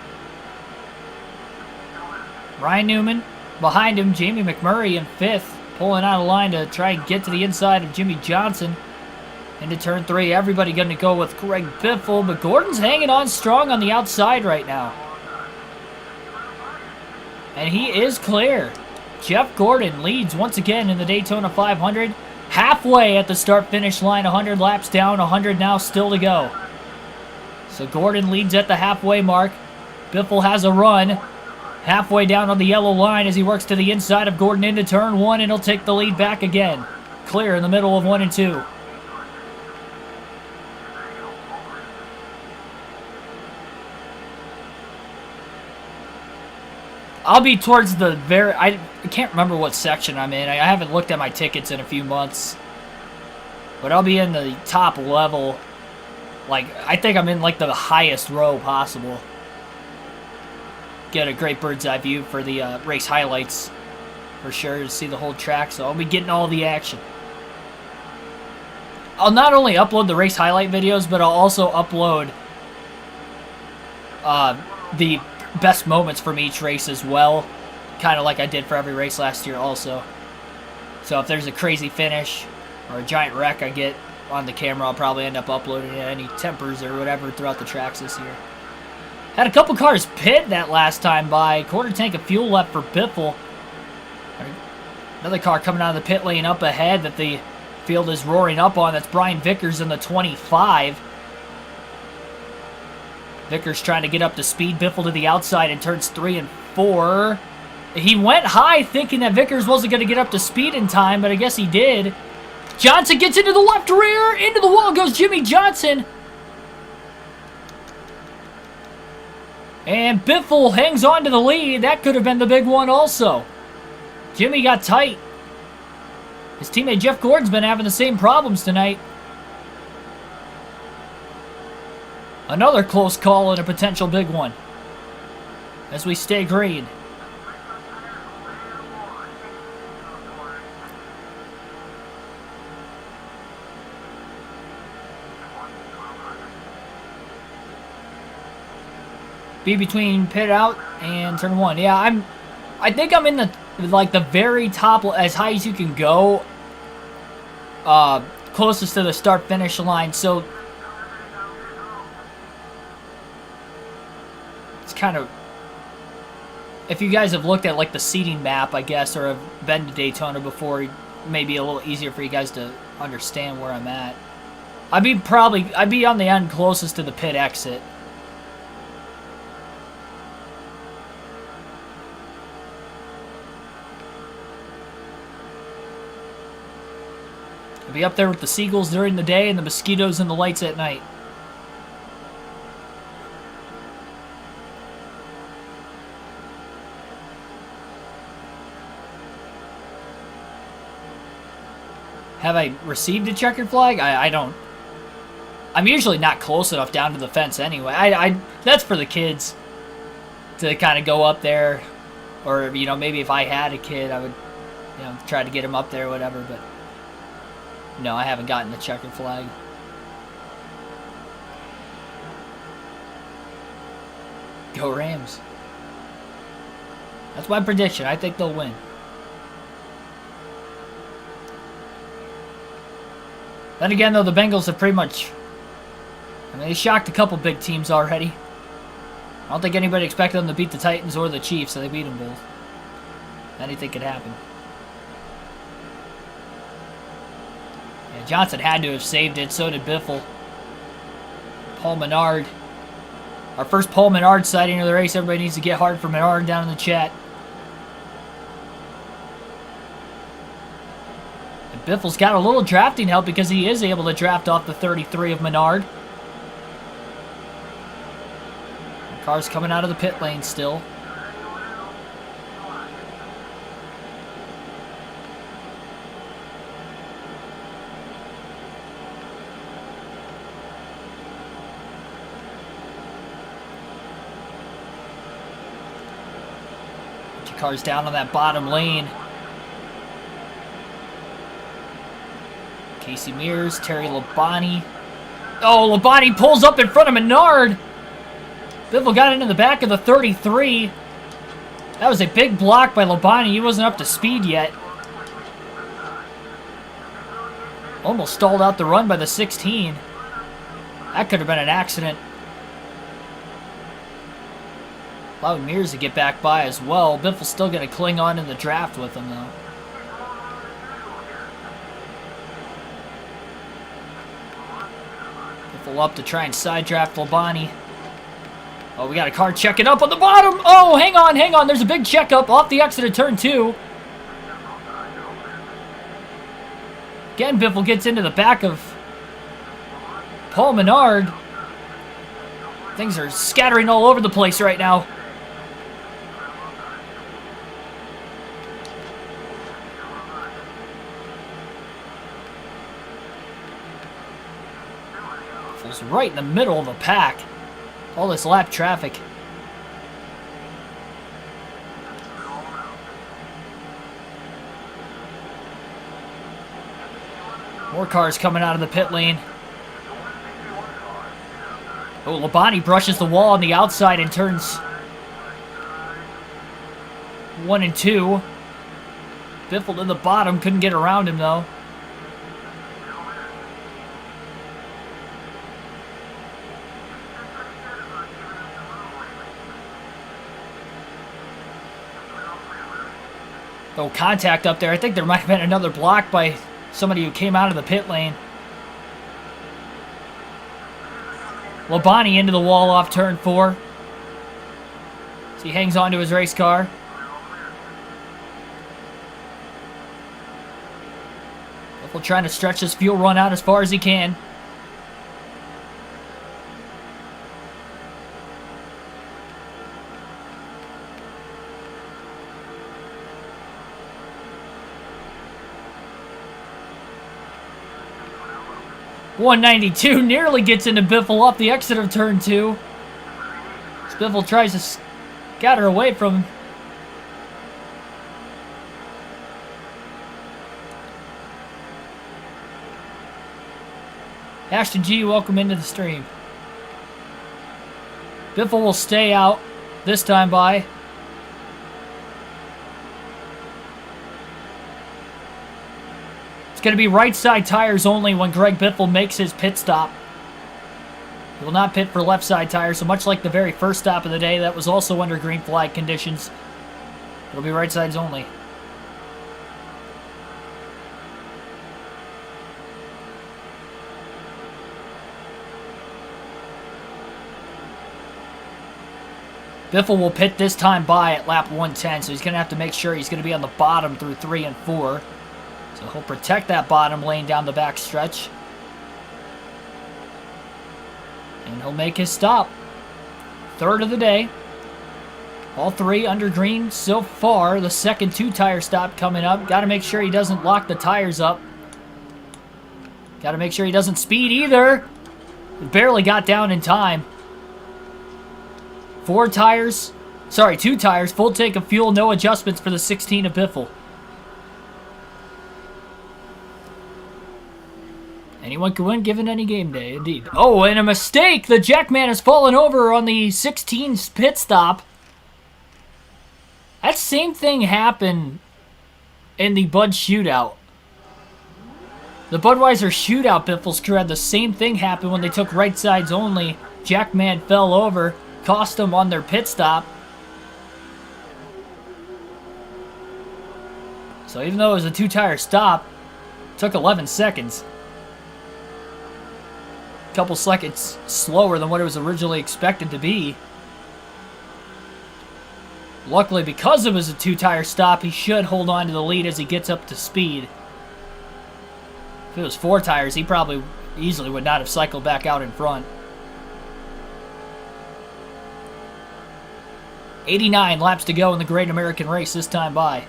Ryan Newman behind him. Jamie McMurray in 5th. Pulling out of line to try and get to the inside of Jimmy Johnson. Into turn 3. Everybody going to go with Greg Biffle, but Gordon's hanging on strong on the outside right now. And he is clear. Jeff Gordon leads once again in the Daytona 500. Halfway at the start-finish line, 100 laps down, 100 now still to go. So Gordon leads at the halfway mark. Biffle has a run. Halfway down on the yellow line as he works to the inside of Gordon into turn 1, and he'll take the lead back again. Clear in the middle of 1 and 2. I'll be towards the very... I can't remember what section I'm in. I haven't looked at my tickets in a few months. But I'll be in the top level. Like, I think I'm in, like, the highest row possible. Get a great bird's eye view for the race highlights. For sure, to see the whole track. So I'll be getting all the action. I'll not only upload the race highlight videos, but I'll also upload the best moments from each race as well, kind of like I did for every race last year also. So if there's a crazy finish or a giant wreck I get on the camera, I'll probably end up uploading any tempers or whatever throughout the tracks this year. Had a couple cars pit that last time by. Quarter tank of fuel left for Biffle. Another car coming out of the pit lane up ahead that the field is roaring up on. That's Brian Vickers in the 25. Vickers trying to get up to speed. Biffle to the outside in turns 3 and 4. He went high thinking that Vickers wasn't going to get up to speed in time, but I guess he did. Johnson gets into the left rear. Into the wall goes Jimmy Johnson. And Biffle hangs on to the lead. That could have been the big one also. Jimmy got tight. His teammate Jeff Gordon's been having the same problems tonight. Another close call and a potential big one as we stay green. Be between pit out and turn 1. Yeah, I think I'm in the the very top, as high as you can go, closest to the start finish line. So it's kind of, if you guys have looked at like the seating map, I guess, or have been to Daytona before, it may be a little easier for you guys to understand where I'm at. I'd be on the end closest to the pit exit. I'll be up there with the seagulls during the day and the mosquitoes and the lights at night. Have I received a checkered flag? I don't. I'm usually not close enough down to the fence anyway. That's for the kids to kind of go up there. Or, you know, maybe if I had a kid, I would, you know, try to get him up there or whatever. But no, I haven't gotten the checkered flag. Go Rams. That's my prediction. I think they'll win. Then again, though, the Bengals have pretty much... I mean, they shocked a couple big teams already. I don't think anybody expected them to beat the Titans or the Chiefs, so they beat them both. Anything could happen. Yeah, Johnson had to have saved it, so did Biffle. Paul Menard. Our first Paul Menard sighting of the race. Everybody needs to get hard for Menard down in the chat. And Biffle's got a little drafting help because he is able to draft off the 33 of Menard. The car's coming out of the pit lane still. Cars down on that bottom lane. Casey Mears, Terry Labonte. Oh, Labonte pulls up in front of Menard. Biffle got into the back of the 33. That was a big block by Labonte. He wasn't up to speed yet. Almost stalled out the run by the 16. That could have been an accident. Allowed Mears to get back by as well. Biffle's still going to cling on in the draft with him, though. Biffle up to try and side draft Labonte. Oh, we got a car checking up on the bottom. Oh, hang on, hang on. There's a big checkup off the exit of turn 2. Again, Biffle gets into the back of Paul Menard. Things are scattering all over the place right now. Biffle's right in the middle of the pack. All this lap traffic. More cars coming out of the pit lane. Oh, Labonte brushes the wall on the outside in turns 1 and 2. Biffle to the bottom, couldn't get around him though. Oh, contact up there. I think there might have been another block by somebody who came out of the pit lane. Labonte into the wall off turn 4. So he hangs on to his race car. Biffle trying to stretch his fuel run out as far as he can. .192 nearly gets into Biffle off the exit of turn 2. As Biffle tries to scatter away from him. Ashton G, welcome into the stream. Biffle will stay out this time by. It's going to be right side tires only when Greg Biffle makes his pit stop. He will not pit for left side tires, so much like the very first stop of the day, that was also under green flag conditions. It'll be right sides only. Biffle will pit this time by at lap 110, so he's going to have to make sure he's going to be on the bottom through 3 and 4. So he'll protect that bottom lane down the back stretch. And he'll make his stop. Third of the day. All 3 under green so far. The second 2-tire stop coming up. Got to make sure he doesn't lock the tires up. Got to make sure he doesn't speed either. He barely got down in time. 2 tires. Full tank of fuel. No adjustments for the 16 of Biffle. Anyone can win given any game day, indeed. Oh, and a mistake! The Jackman has fallen over on the 16's pit stop. That same thing happened in the Bud shootout. The Budweiser shootout, Biffle's crew had the same thing happen when they took right sides only. Jackman fell over, cost them on their pit stop. So even though it was a 2-tire stop, it took 11 seconds. Couple seconds slower than what it was originally expected to be. Luckily, because it was a 2-tire stop, he should hold on to the lead as he gets up to speed. If it was 4 tires, he probably easily would not have cycled back out in front. 89 laps to go in the Great American Race this time by.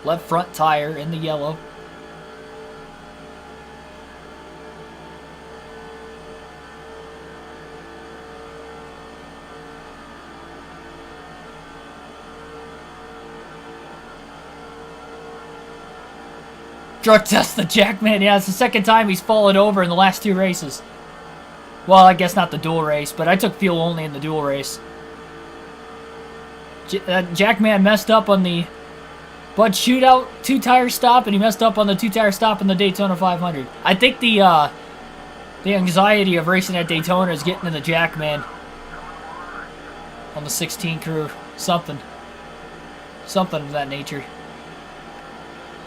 Left front tire in the yellow. Drug test the Jackman. Yeah, it's the second time he's fallen over in the last 2 races. Well, I guess not the dual race, but I took fuel only in the dual race. Jackman messed up on the Bud shootout 2-tire stop, and he messed up on the 2-tire stop in the Daytona 500. I think the anxiety of racing at Daytona is getting to the Jackman on the 16 crew. Something of that nature.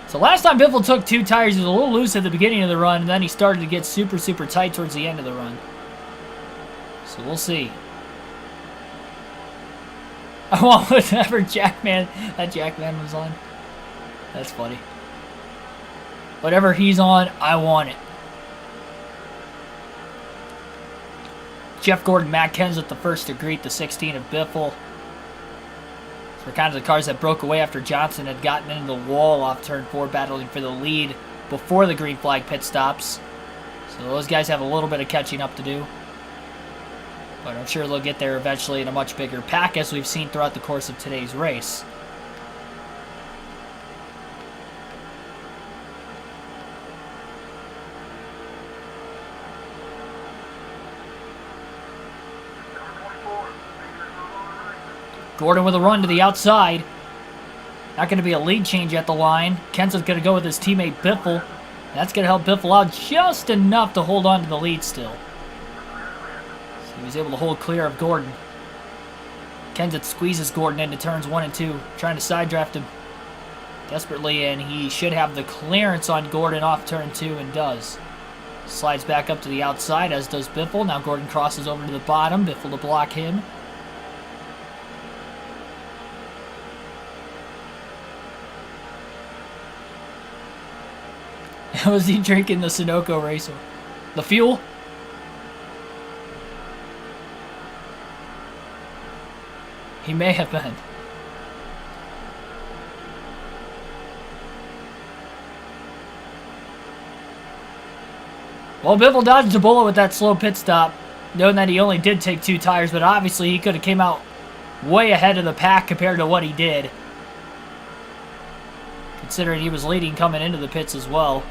So last time Biffle took 2 tires, he was a little loose at the beginning of the run, and then he started to get super, super tight towards the end of the run. So we'll see. I want whatever that Jackman was on. That's funny. Whatever he's on, I want it. Jeff Gordon, Matt Kenseth the first to greet the 16 of Biffle. So kind of the cars that broke away after Johnson had gotten into the wall off turn 4, battling for the lead before the green flag pit stops. So those guys have a little bit of catching up to do. But I'm sure they'll get there eventually in a much bigger pack, as we've seen throughout the course of today's race. Gordon with a run to the outside. Not going to be a lead change at the line. Kenseth's going to go with his teammate Biffle. That's going to help Biffle out just enough to hold on to the lead still. So he was able to hold clear of Gordon. Kenseth squeezes Gordon into turns 1 and 2, trying to side draft him desperately, and he should have the clearance on Gordon off turn 2, and does. Slides back up to the outside, as does Biffle. Now Gordon crosses over to the bottom. Biffle to block him. Was he drinking the Sunoco Racer? The fuel? He may have been. Well, Biffle dodged a bullet with that slow pit stop, knowing that he only did take 2 tires, but obviously he could have came out way ahead of the pack compared to what he did, considering he was leading coming into the pits as well.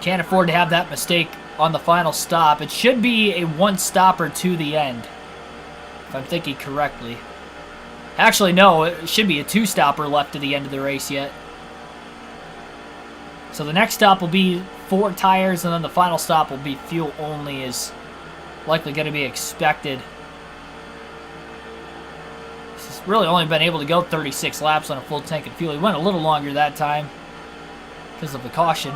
Can't afford to have that mistake on the final stop. It should be a 1-stopper to the end, if I'm thinking correctly. Actually, no, it should be a 2-stopper left to the end of the race yet. So the next stop will be 4 tires, and then the final stop will be fuel only, is likely going to be expected. He's really only been able to go 36 laps on a full tank of fuel. He went a little longer that time because of the caution.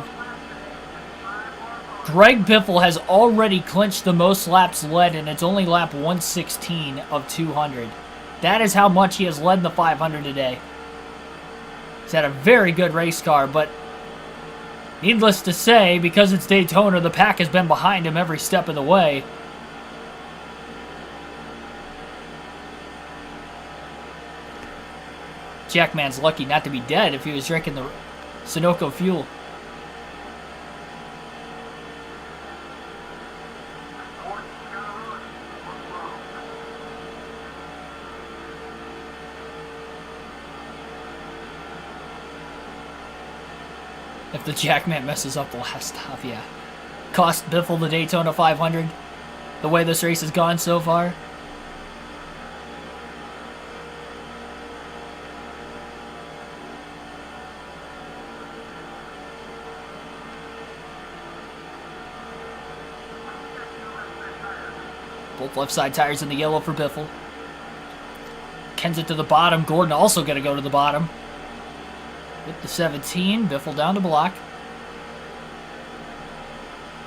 Greg Biffle has already clinched the most laps led, and it's only lap 116 of 200. That is how much he has led the 500 today. He's had a very good race car, but needless to say, because it's Daytona, the pack has been behind him every step of the way. Jackman's lucky not to be dead if he was drinking the Sunoco fuel. If the Jackman messes up the last stop, yeah. Cost Biffle the Daytona 500, the way this race has gone so far. Both left side tires in the yellow for Biffle. Kenseth to the bottom. Gordon also going to go to the bottom. With the 17, Biffle down to block.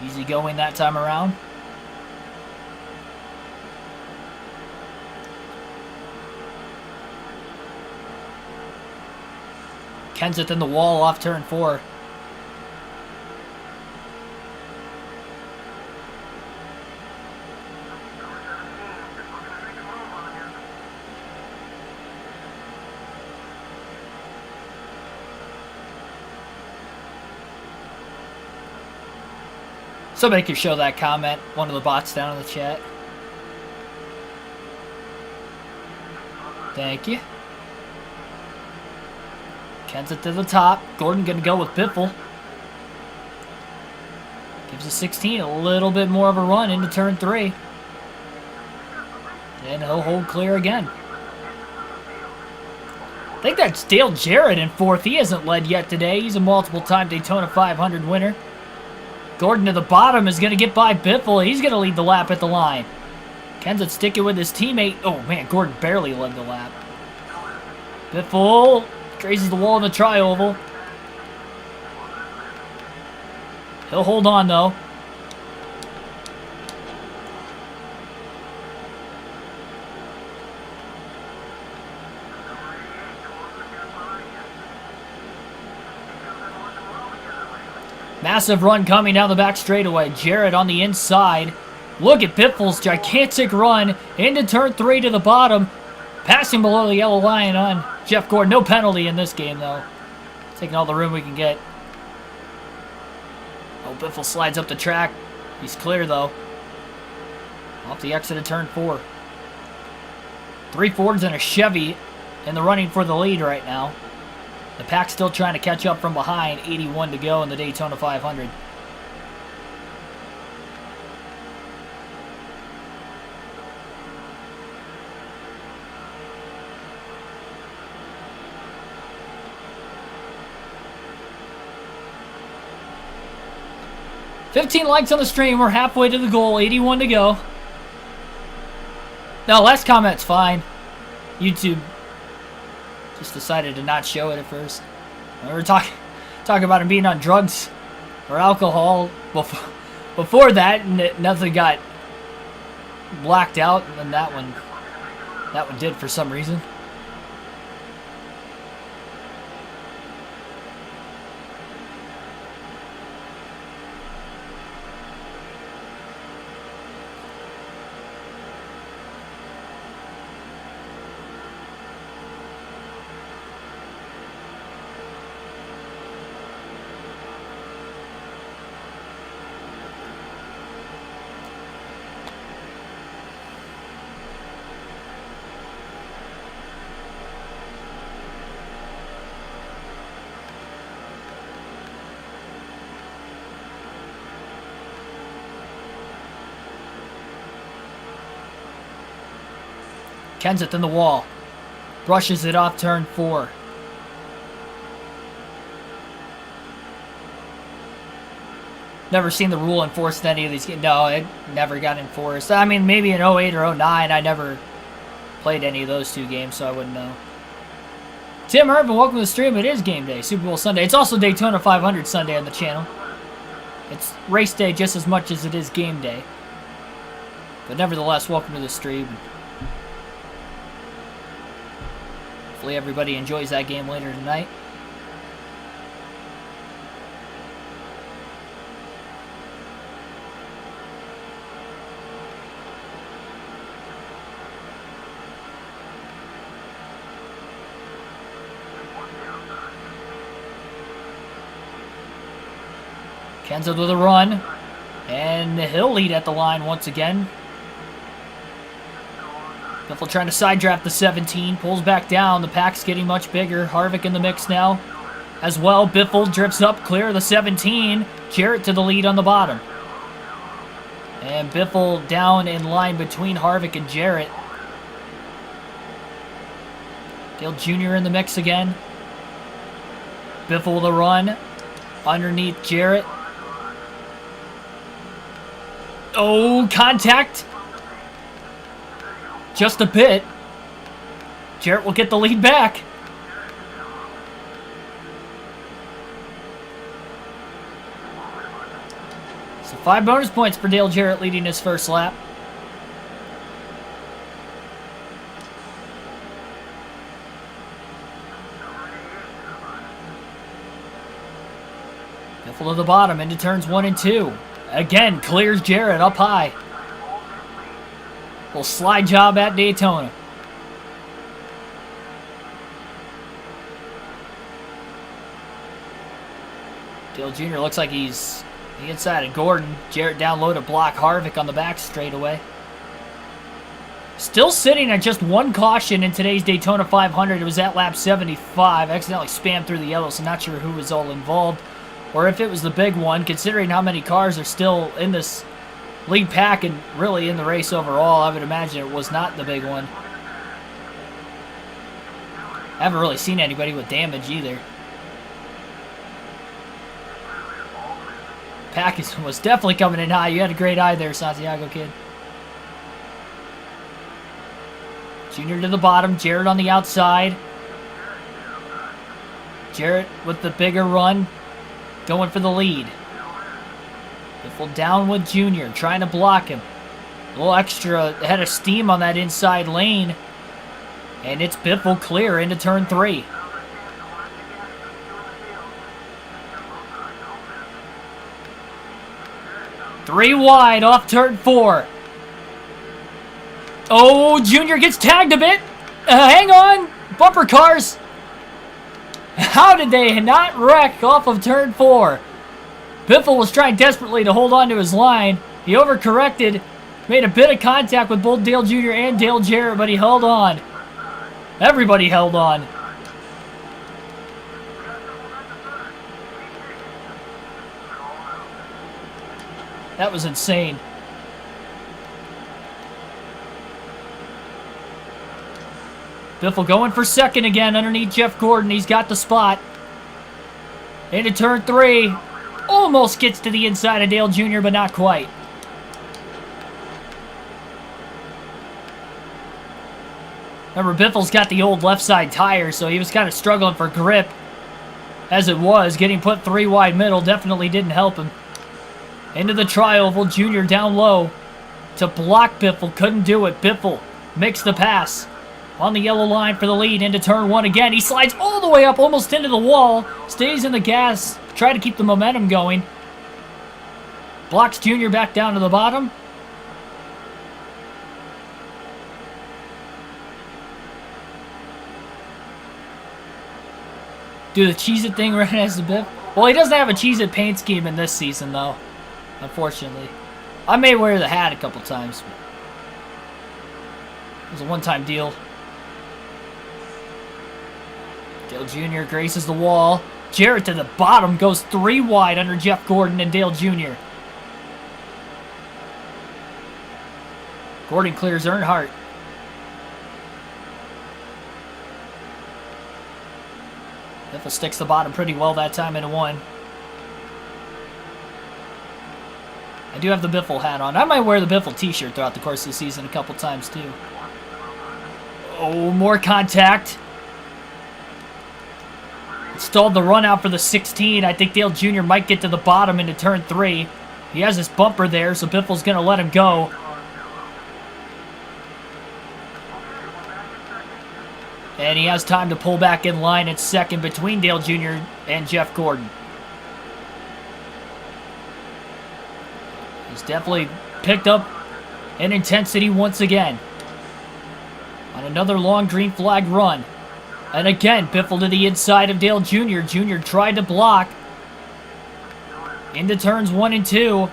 Easy going that time around. Kenseth in the wall off turn 4. Somebody could show that comment, one of the bots down in the chat. Thank you. Kenseth to the top. Gordon going to go with Biffle. Gives the 16 a little bit more of a run into turn 3. And he'll hold clear again. I think that's Dale Jarrett in 4th. He hasn't led yet today. He's a multiple-time Daytona 500 winner. Gordon to the bottom is going to get by Biffle. He's going to lead the lap at the line. Kenseth sticking with his teammate. Oh, man, Gordon barely led the lap. Biffle grazes the wall in the tri-oval. He'll hold on, though. Massive run coming down the back straightaway. Jarrett on the inside. Look at Biffle's gigantic run into turn 3 to the bottom. Passing below the yellow line on Jeff Gordon. No penalty in this game, though. Taking all the room we can get. Oh, Biffle slides up the track. He's clear, though. Off the exit of turn 4. 3 Fords and a Chevy in the running for the lead right now. The pack's still trying to catch up from behind. 81 to go in the Daytona 500. $15 likes on the stream. We're halfway to the goal. 81 to go. No, last comment's fine. YouTube just decided to not show it at first. We were talking about him being on drugs or alcohol before that, and nothing got blacked out, and then that one did for some reason. Kenseth in the wall. Brushes it off turn 4. Never seen the rule enforced in any of these games. No, it never got enforced. I mean, maybe in 08 or 09. I never played any of those 2 games, so I wouldn't know. Tim Irvin, welcome to the stream. It is game day, Super Bowl Sunday. It's also Daytona 500 Sunday on the channel. It's race day just as much as it is game day. But nevertheless, welcome to the stream. Hopefully everybody enjoys that game later tonight. Kenseth with a run, and he'll lead at the line once again. Biffle trying to side draft the 17, pulls back down. The pack's getting much bigger. Harvick in the mix now as well. Biffle drifts up clear of the 17. Jarrett to the lead on the bottom. And Biffle down in line between Harvick and Jarrett. Dale Jr. in the mix again. Biffle with a run underneath Jarrett. Oh, contact. Just a bit. Jarrett will get the lead back. So 5 bonus points for Dale Jarrett leading his first lap. Biffle to the bottom into turns 1 and 2. Again, clears Jarrett up high. Little slide job at Daytona. Dale Jr. looks like he's the inside of Gordon. Jarrett down low to block Harvick on the back straightaway. Still sitting at just 1 caution in today's Daytona 500. It was at lap 75. Accidentally spammed through the yellow, so not sure who was all involved. Or if it was the big one, considering how many cars are still in this lead pack and really in the race overall. I would imagine it was not the big one. I haven't really seen anybody with damage either. Pack was definitely coming in high. You had a great eye there, Santiago kid. Junior to the bottom. Jarrett on the outside. Jarrett with the bigger run. Going for the lead. Biffle down with Junior. Trying to block him. A little extra head of steam on that inside lane. And it's Biffle clear into turn 3. Three wide off turn 4. Oh, Junior gets tagged a bit. Hang on. Bumper cars. How did they not wreck off of turn 4? Biffle was trying desperately to hold on to his line. He overcorrected. Made a bit of contact with both Dale Jr. and Dale Jarrett, but he held on. Everybody held on. That was insane. Biffle going for second again underneath Jeff Gordon. He's got the spot. Into turn 3. Almost gets to the inside of Dale Jr., but not quite. Remember, Biffle's got the old left side tire, so he was kind of struggling for grip. As it was, getting put 3 wide middle definitely didn't help him. Into the tri-oval, Junior down low to block Biffle. Couldn't do it. Biffle makes the pass on the yellow line for the lead into turn 1 again. He slides all the way up, almost into the wall. Stays in the gas. Try to keep the momentum going. Blocks Junior back down to the bottom. Do the Cheez-It thing right as the Biff. Well, he doesn't have a Cheez-It paint scheme in this season, though. Unfortunately. I may wear the hat a couple times. But it was a one-time deal. Dale Jr. graces the wall. Jarrett to the bottom. Goes 3 wide under Jeff Gordon and Dale Jr. Gordon clears Earnhardt. Biffle sticks the bottom pretty well that time into 1. I do have the Biffle hat on. I might wear the Biffle t-shirt throughout the course of the season a couple times too. Oh, more contact. Stalled the run out for the 16. I think Dale Jr. might get to the bottom into turn 3. He has his bumper there, so Biffle's going to let him go. And he has time to pull back in line at second between Dale Jr. and Jeff Gordon. He's definitely picked up in intensity once again. On another long green flag run. And again, Biffle to the inside of Dale Jr. Jr. tried to block. Into turns 1 and 2.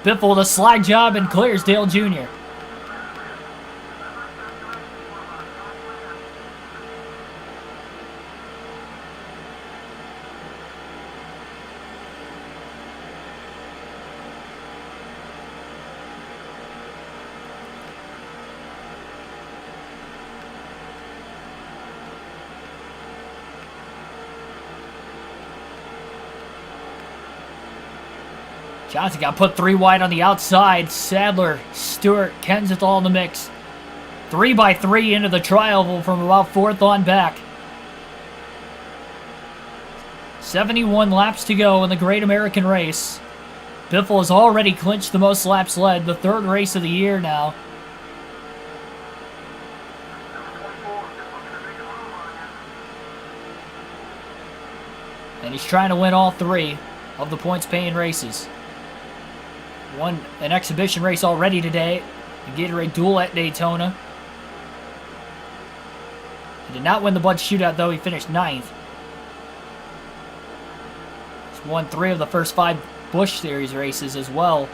Biffle the slag job and clears Dale Jr. Johnson got put 3 wide on the outside. Sadler, Stewart, Kenseth all in the mix. 3 by 3 into the tri-oval from about 4th on back. 71 laps to go in the Great American Race. Biffle has already clinched the most laps led, the 3rd race of the year now. And he's trying to win all 3 of the points-paying races. Won an exhibition race already today, the Gatorade Duel at Daytona. He did not win the Bud Shootout, though. He finished 9th. He's won 3 of the first 5 Busch Series races as well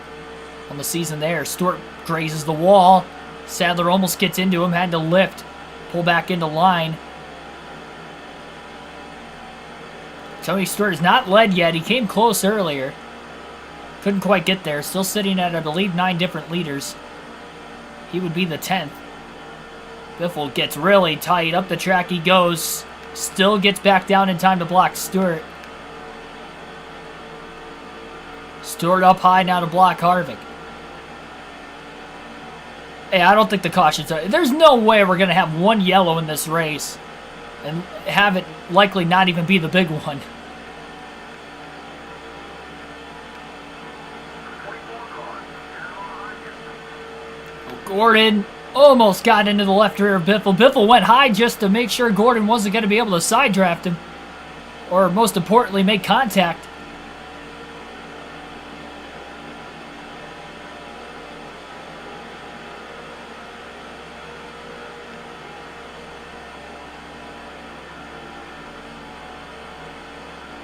on the season there. Stewart grazes the wall. Sadler almost gets into him, had to lift, pull back into line. Tony Stewart is not led yet. He came close earlier. Couldn't quite get there. Still sitting at, I believe, 9 different leaders. He would be the 10th. Biffle gets really tight. Up the track he goes. Still gets back down in time to block Stewart. Stewart up high now to block Harvick. Hey, I don't think the cautions are... There's no way we're going to have one yellow in this race and have it likely not even be the big one. Gordon almost got into the left rear of Biffle. Biffle went high just to make sure Gordon wasn't going to be able to side draft him. Or, most importantly, make contact.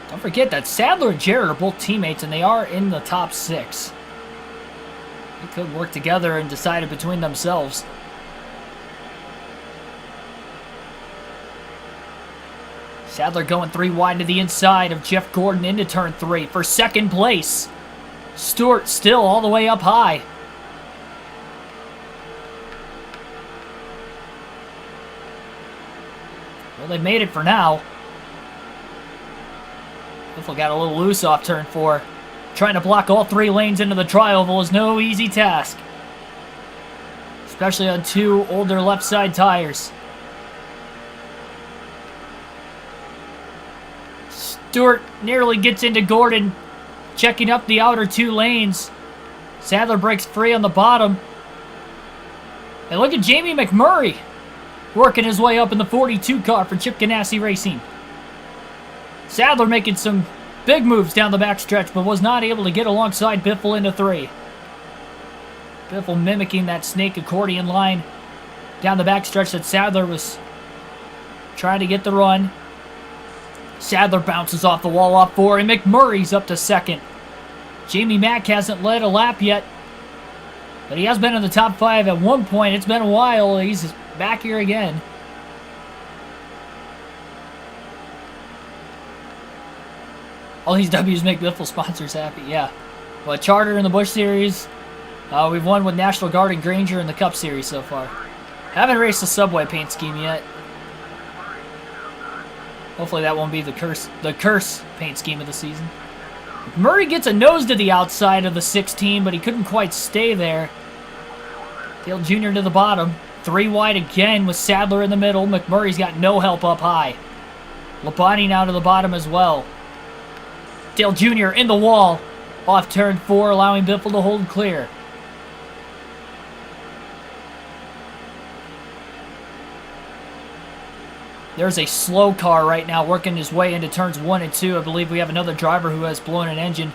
Don't forget that Sadler and Jarrett are both teammates, and they are in the top 6. They could work together and decide it between themselves. Sadler going 3 wide to the inside of Jeff Gordon into turn 3 for second place. Stewart still all the way up high. Well, they made it for now. Biffle got a little loose off turn 4. Trying to block all 3 lanes into the tri-oval is no easy task. Especially on 2 older left side tires. Stewart nearly gets into Gordon, checking up the outer 2 lanes. Sadler breaks free on the bottom. And look at Jamie McMurray working his way up in the 42 car for Chip Ganassi Racing. Sadler making some big moves down the backstretch, but was not able to get alongside Biffle into 3. Biffle mimicking that snake accordion line down the backstretch that Sadler was trying to get the run. Sadler bounces off the wall off 4, and McMurray's up to 2nd. Jamie Mack hasn't led a lap yet, but he has been in the top 5 at one point. It's been a while. He's back here again. All these W's make Biffle sponsors happy, yeah. But Charter in the Busch Series. We've won with National Guard and Granger in the Cup Series so far. Haven't raced the Subway paint scheme yet. Hopefully that won't be the curse paint scheme of the season. Murray gets a nose to the outside of the 16, but he couldn't quite stay there. Dale Jr. to the bottom. 3 wide again with Sadler in the middle. McMurray's got no help up high. Labonte now to the bottom as well. Dale Jr. in the wall. Off turn 4, allowing Biffle to hold clear. There's a slow car right now working his way into turns 1 and 2. I believe we have another driver who has blown an engine.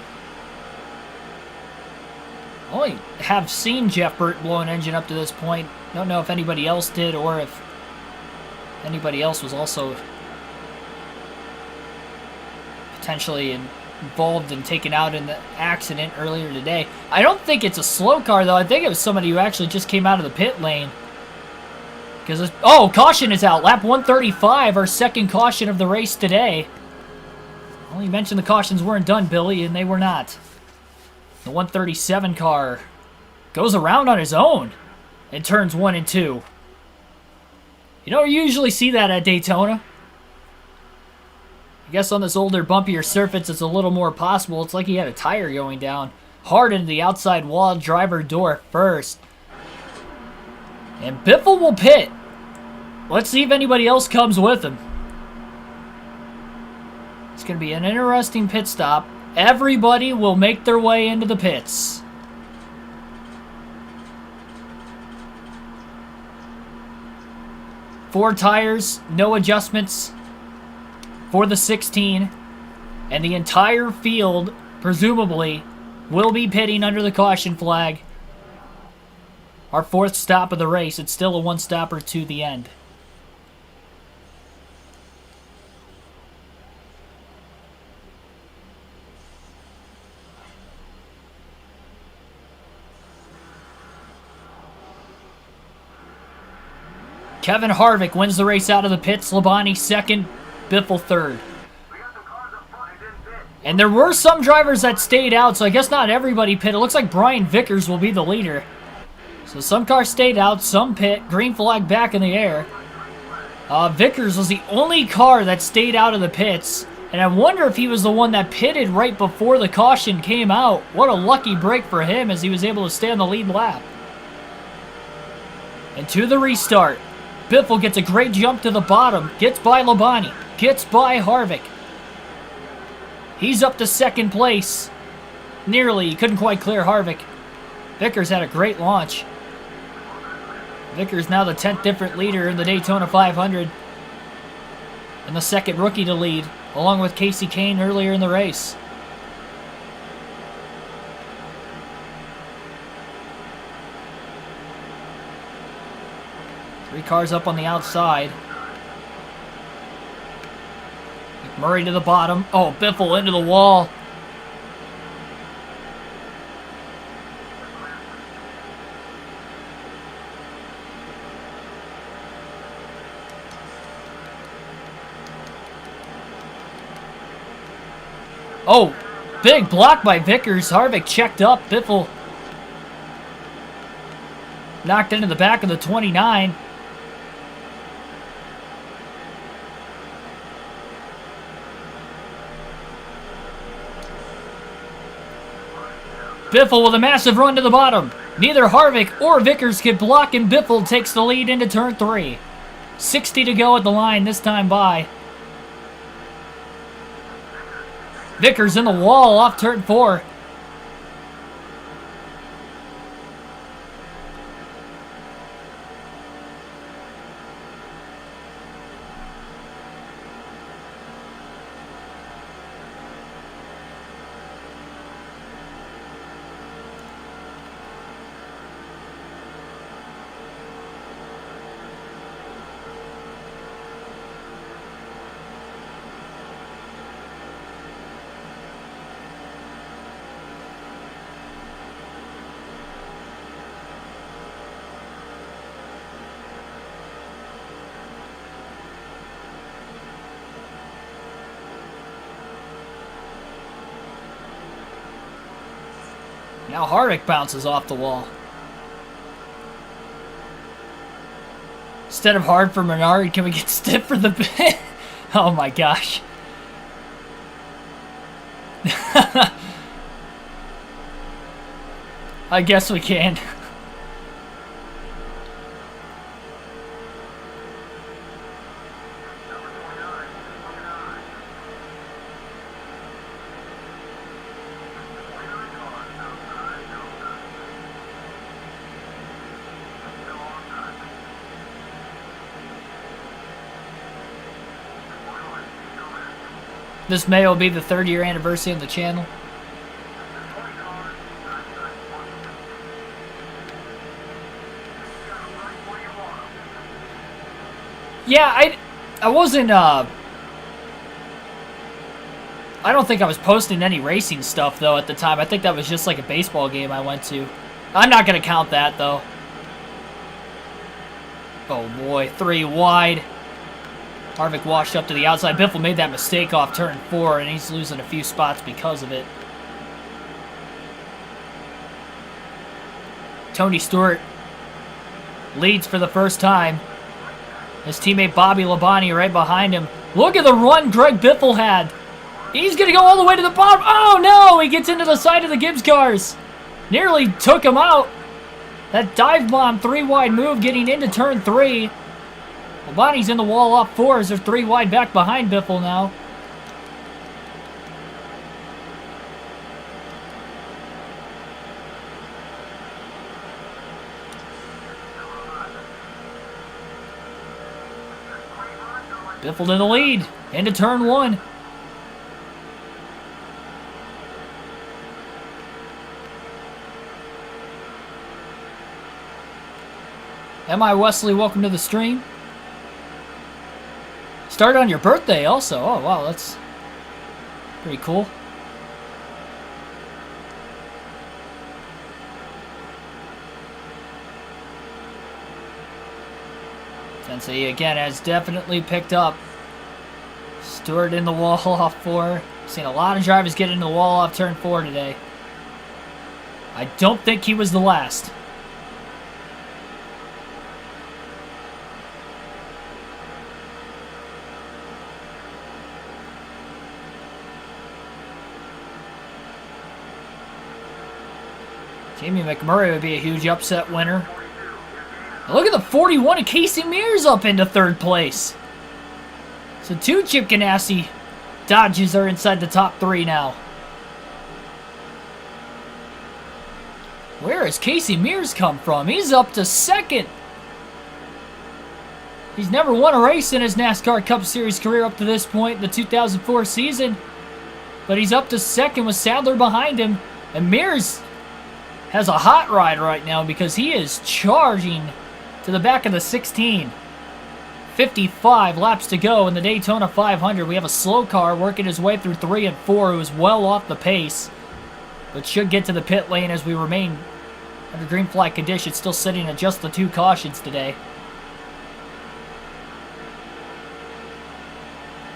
Only have seen Jeff Burt blow an engine up to this point. Don't know if anybody else did or if anybody else was also potentially involved and taken out in the accident earlier today. I don't think it's a slow car though. I think it was somebody who actually just came out of the pit lane. Because caution is out. Lap 135, our second caution of the race today. Well, you mentioned the cautions weren't done, Billy, and they were not. The 137 car goes around on his own in turns 1 and 2. You don't usually see that at Daytona. I guess on this older, bumpier surface, it's a little more possible. It's like he had a tire going down. Hard into the outside wall, driver door first. And Biffle will pit. Let's see if anybody else comes with him. It's going to be an interesting pit stop. Everybody will make their way into the pits. Four tires, no adjustments for the 16. And the entire field, presumably, will be pitting under the caution flag. Our 4th stop of the race. It's still a 1-stopper to the end. Kevin Harvick wins the race out of the pits. Labonte 2nd, Biffle 3rd. And there were some drivers that stayed out, so I guess not everybody pit. It looks like Brian Vickers will be the leader. So some cars stayed out, some pit. Green flag back in the air. Vickers was the only car that stayed out of the pits. And I wonder if he was the one that pitted right before the caution came out. What a lucky break for him as he was able to stay on the lead lap. And to the restart. Biffle gets a great jump to the bottom. Gets by Labonte. Gets by Harvick. He's up to second place. Nearly. He couldn't quite clear Harvick. Vickers had a great launch. Vickers now the 10th different leader in the Daytona 500. And the second rookie to lead, along with Casey Kane earlier in the race. Three cars up on the outside. McMurray to the bottom. Oh, Biffle into the wall. Oh, big block by Vickers. Harvick checked up. Biffle knocked into the back of the 29. Biffle with a massive run to the bottom. Neither Harvick or Vickers could block, and Biffle takes the lead into turn 3. 60 to go at the line this time by. Vickers in the wall off turn 4. Now Harvick bounces off the wall. Instead of hard for Menard, can we get stiff for the pit? Oh my gosh. I guess we can. This May will be the 3rd-year anniversary of the channel. Yeah, I wasn't, I don't think I was posting any racing stuff, though, at the time. I think that was just like a baseball game I went to. I'm not going to count that, though. Oh, boy. 3 wide. Harvick washed up to the outside. Biffle made that mistake off turn 4, and he's losing a few spots because of it. Tony Stewart leads for the first time. His teammate Bobby Labonte right behind him. Look at the run Greg Biffle had. He's going to go all the way to the bottom. Oh, no! He gets into the side of the Gibbs cars. Nearly took him out. That dive bomb 3-wide move getting into turn 3. Labonte's in the wall off 4 as they're 3 wide back behind Biffle now. Biffle in the lead into turn 1. M.I. Wesley, welcome to the stream. Started on your birthday also. Oh, wow, that's pretty cool. Sensei again has definitely picked up. Stewart in the wall off 4. Seen a lot of drivers get into the wall off turn 4 today. I don't think he was the last. Jamie McMurray would be a huge upset winner. Look at the 41 of Casey Mears up into third place. So 2 Chip Ganassi Dodges are inside the top 3 now. Where has Casey Mears come from? He's up to second. He's never won a race in his NASCAR Cup Series career up to this point, the 2004 season. But he's up to second with Sadler behind him. And Mears has a hot ride right now because he is charging to the back of the 16. 55 laps to go in the Daytona 500. We have a slow car working his way through 3 and 4 who is well off the pace, but should get to the pit lane as we remain under green flag conditions, still sitting at just the 2 cautions today.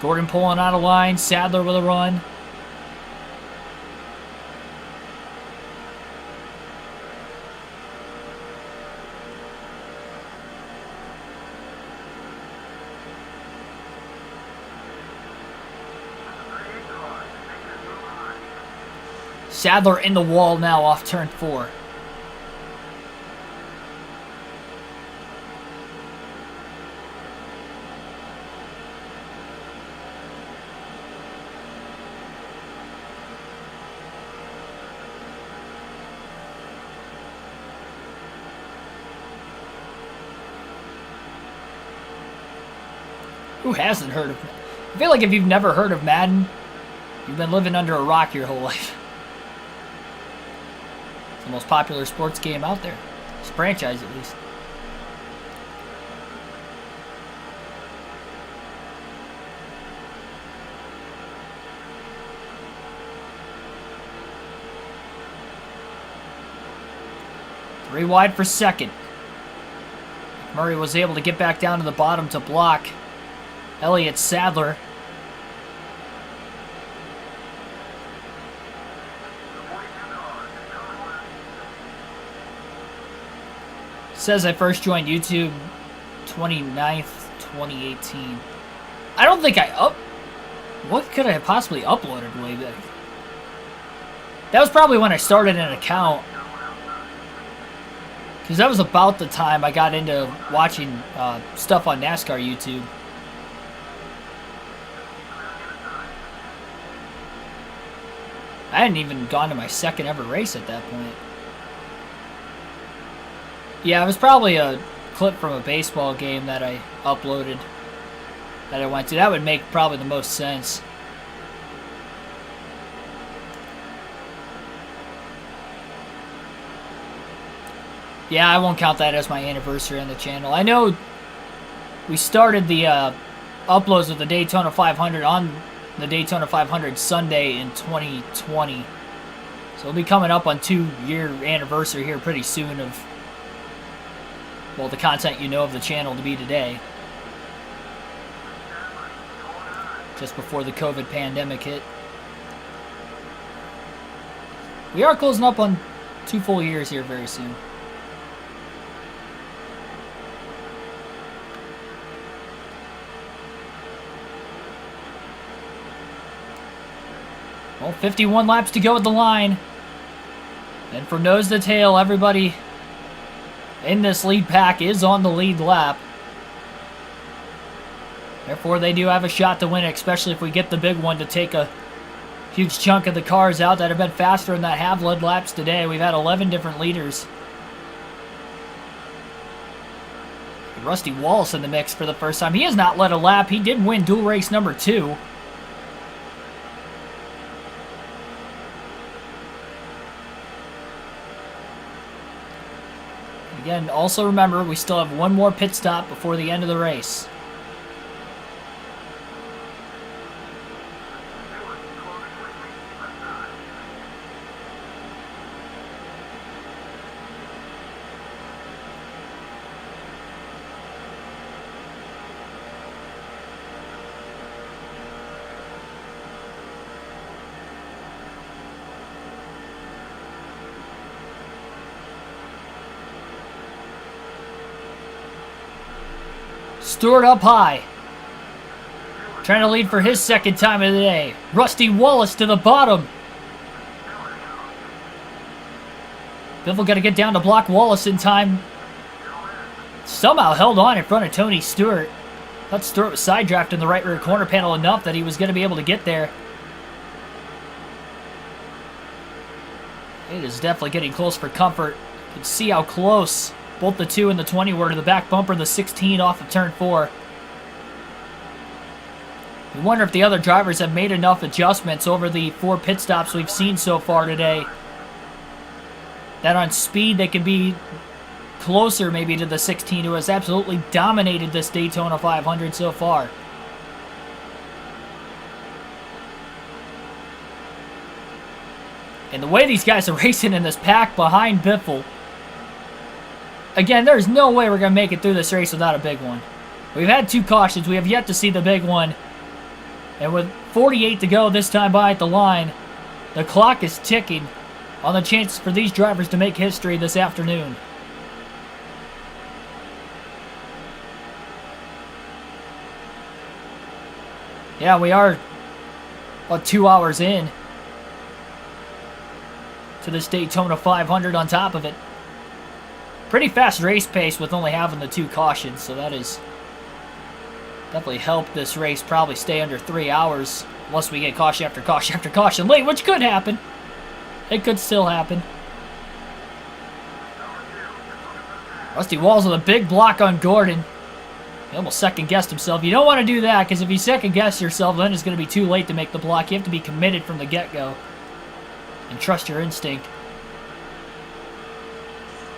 Gordon pulling out of line, Sadler with a run. Sadler in the wall now off turn 4. Who hasn't heard of Madden? I feel like if you've never heard of Madden, you've been living under a rock your whole life. It's the most popular sports game out there. It's a franchise, at least. Three wide for second. Murray was able to get back down to the bottom to block Elliott Sadler. Says I first joined YouTube 29th, 2018. I don't think what could I have possibly uploaded way back? That was probably when I started an account. Because that was about the time I got into watching stuff on NASCAR YouTube. I hadn't even gone to my second ever race at that point. Yeah, it was probably a clip from a baseball game that I uploaded that I went to. That would make probably the most sense. Yeah, I won't count that as my anniversary on the channel. I know we started the uploads of the Daytona 500 on the Daytona 500 Sunday in 2020. So we'll be coming up on 2-year anniversary here pretty soon of, well, the content you know of the channel to be today. Just before the COVID pandemic hit. We are closing up on 2 full years here very soon. Well, 51 laps to go at the line. And from nose to tail, everybody in this lead pack is on the lead lap. Therefore, they do have a shot to win it, especially if we get the big one to take a huge chunk of the cars out that have been faster and that have led laps today. We've had 11 different leaders. Rusty Wallace in the mix for the first time. He has not led a lap. He did win dual race number 2. Again, also remember, we still have one more pit stop before the end of the race. Stewart up high. Trying to lead for his second time of the day. Rusty Wallace to the bottom. Biffle got to get down to block Wallace in time. Somehow held on in front of Tony Stewart. Thought Stewart was side drafting the right rear corner panel enough that he was going to be able to get there. It is definitely getting close for comfort. You can see how close both the 2 and the 20 were to the back bumper of the 16 off of turn 4. We wonder if the other drivers have made enough adjustments over the 4 pit stops we've seen so far today, that on speed they can be closer maybe to the 16, who has absolutely dominated this Daytona 500 so far. And the way these guys are racing in this pack behind Biffle, again, there's no way we're going to make it through this race without a big one. We've had 2 cautions. We have yet to see the big one. And with 48 to go this time by at the line, the clock is ticking on the chances for these drivers to make history this afternoon. Yeah, we are about 2 hours in to this Daytona 500 on top of it. Pretty fast race pace with only having the 2 cautions, so that is definitely helped this race probably stay under 3 hours, unless we get caution after caution after caution late, which could happen. It could still happen. Rusty Walls with a big block on Gordon. He almost second-guessed himself. You don't want to do that, because if you second-guess yourself, then it's going to be too late to make the block. You have to be committed from the get-go and trust your instinct.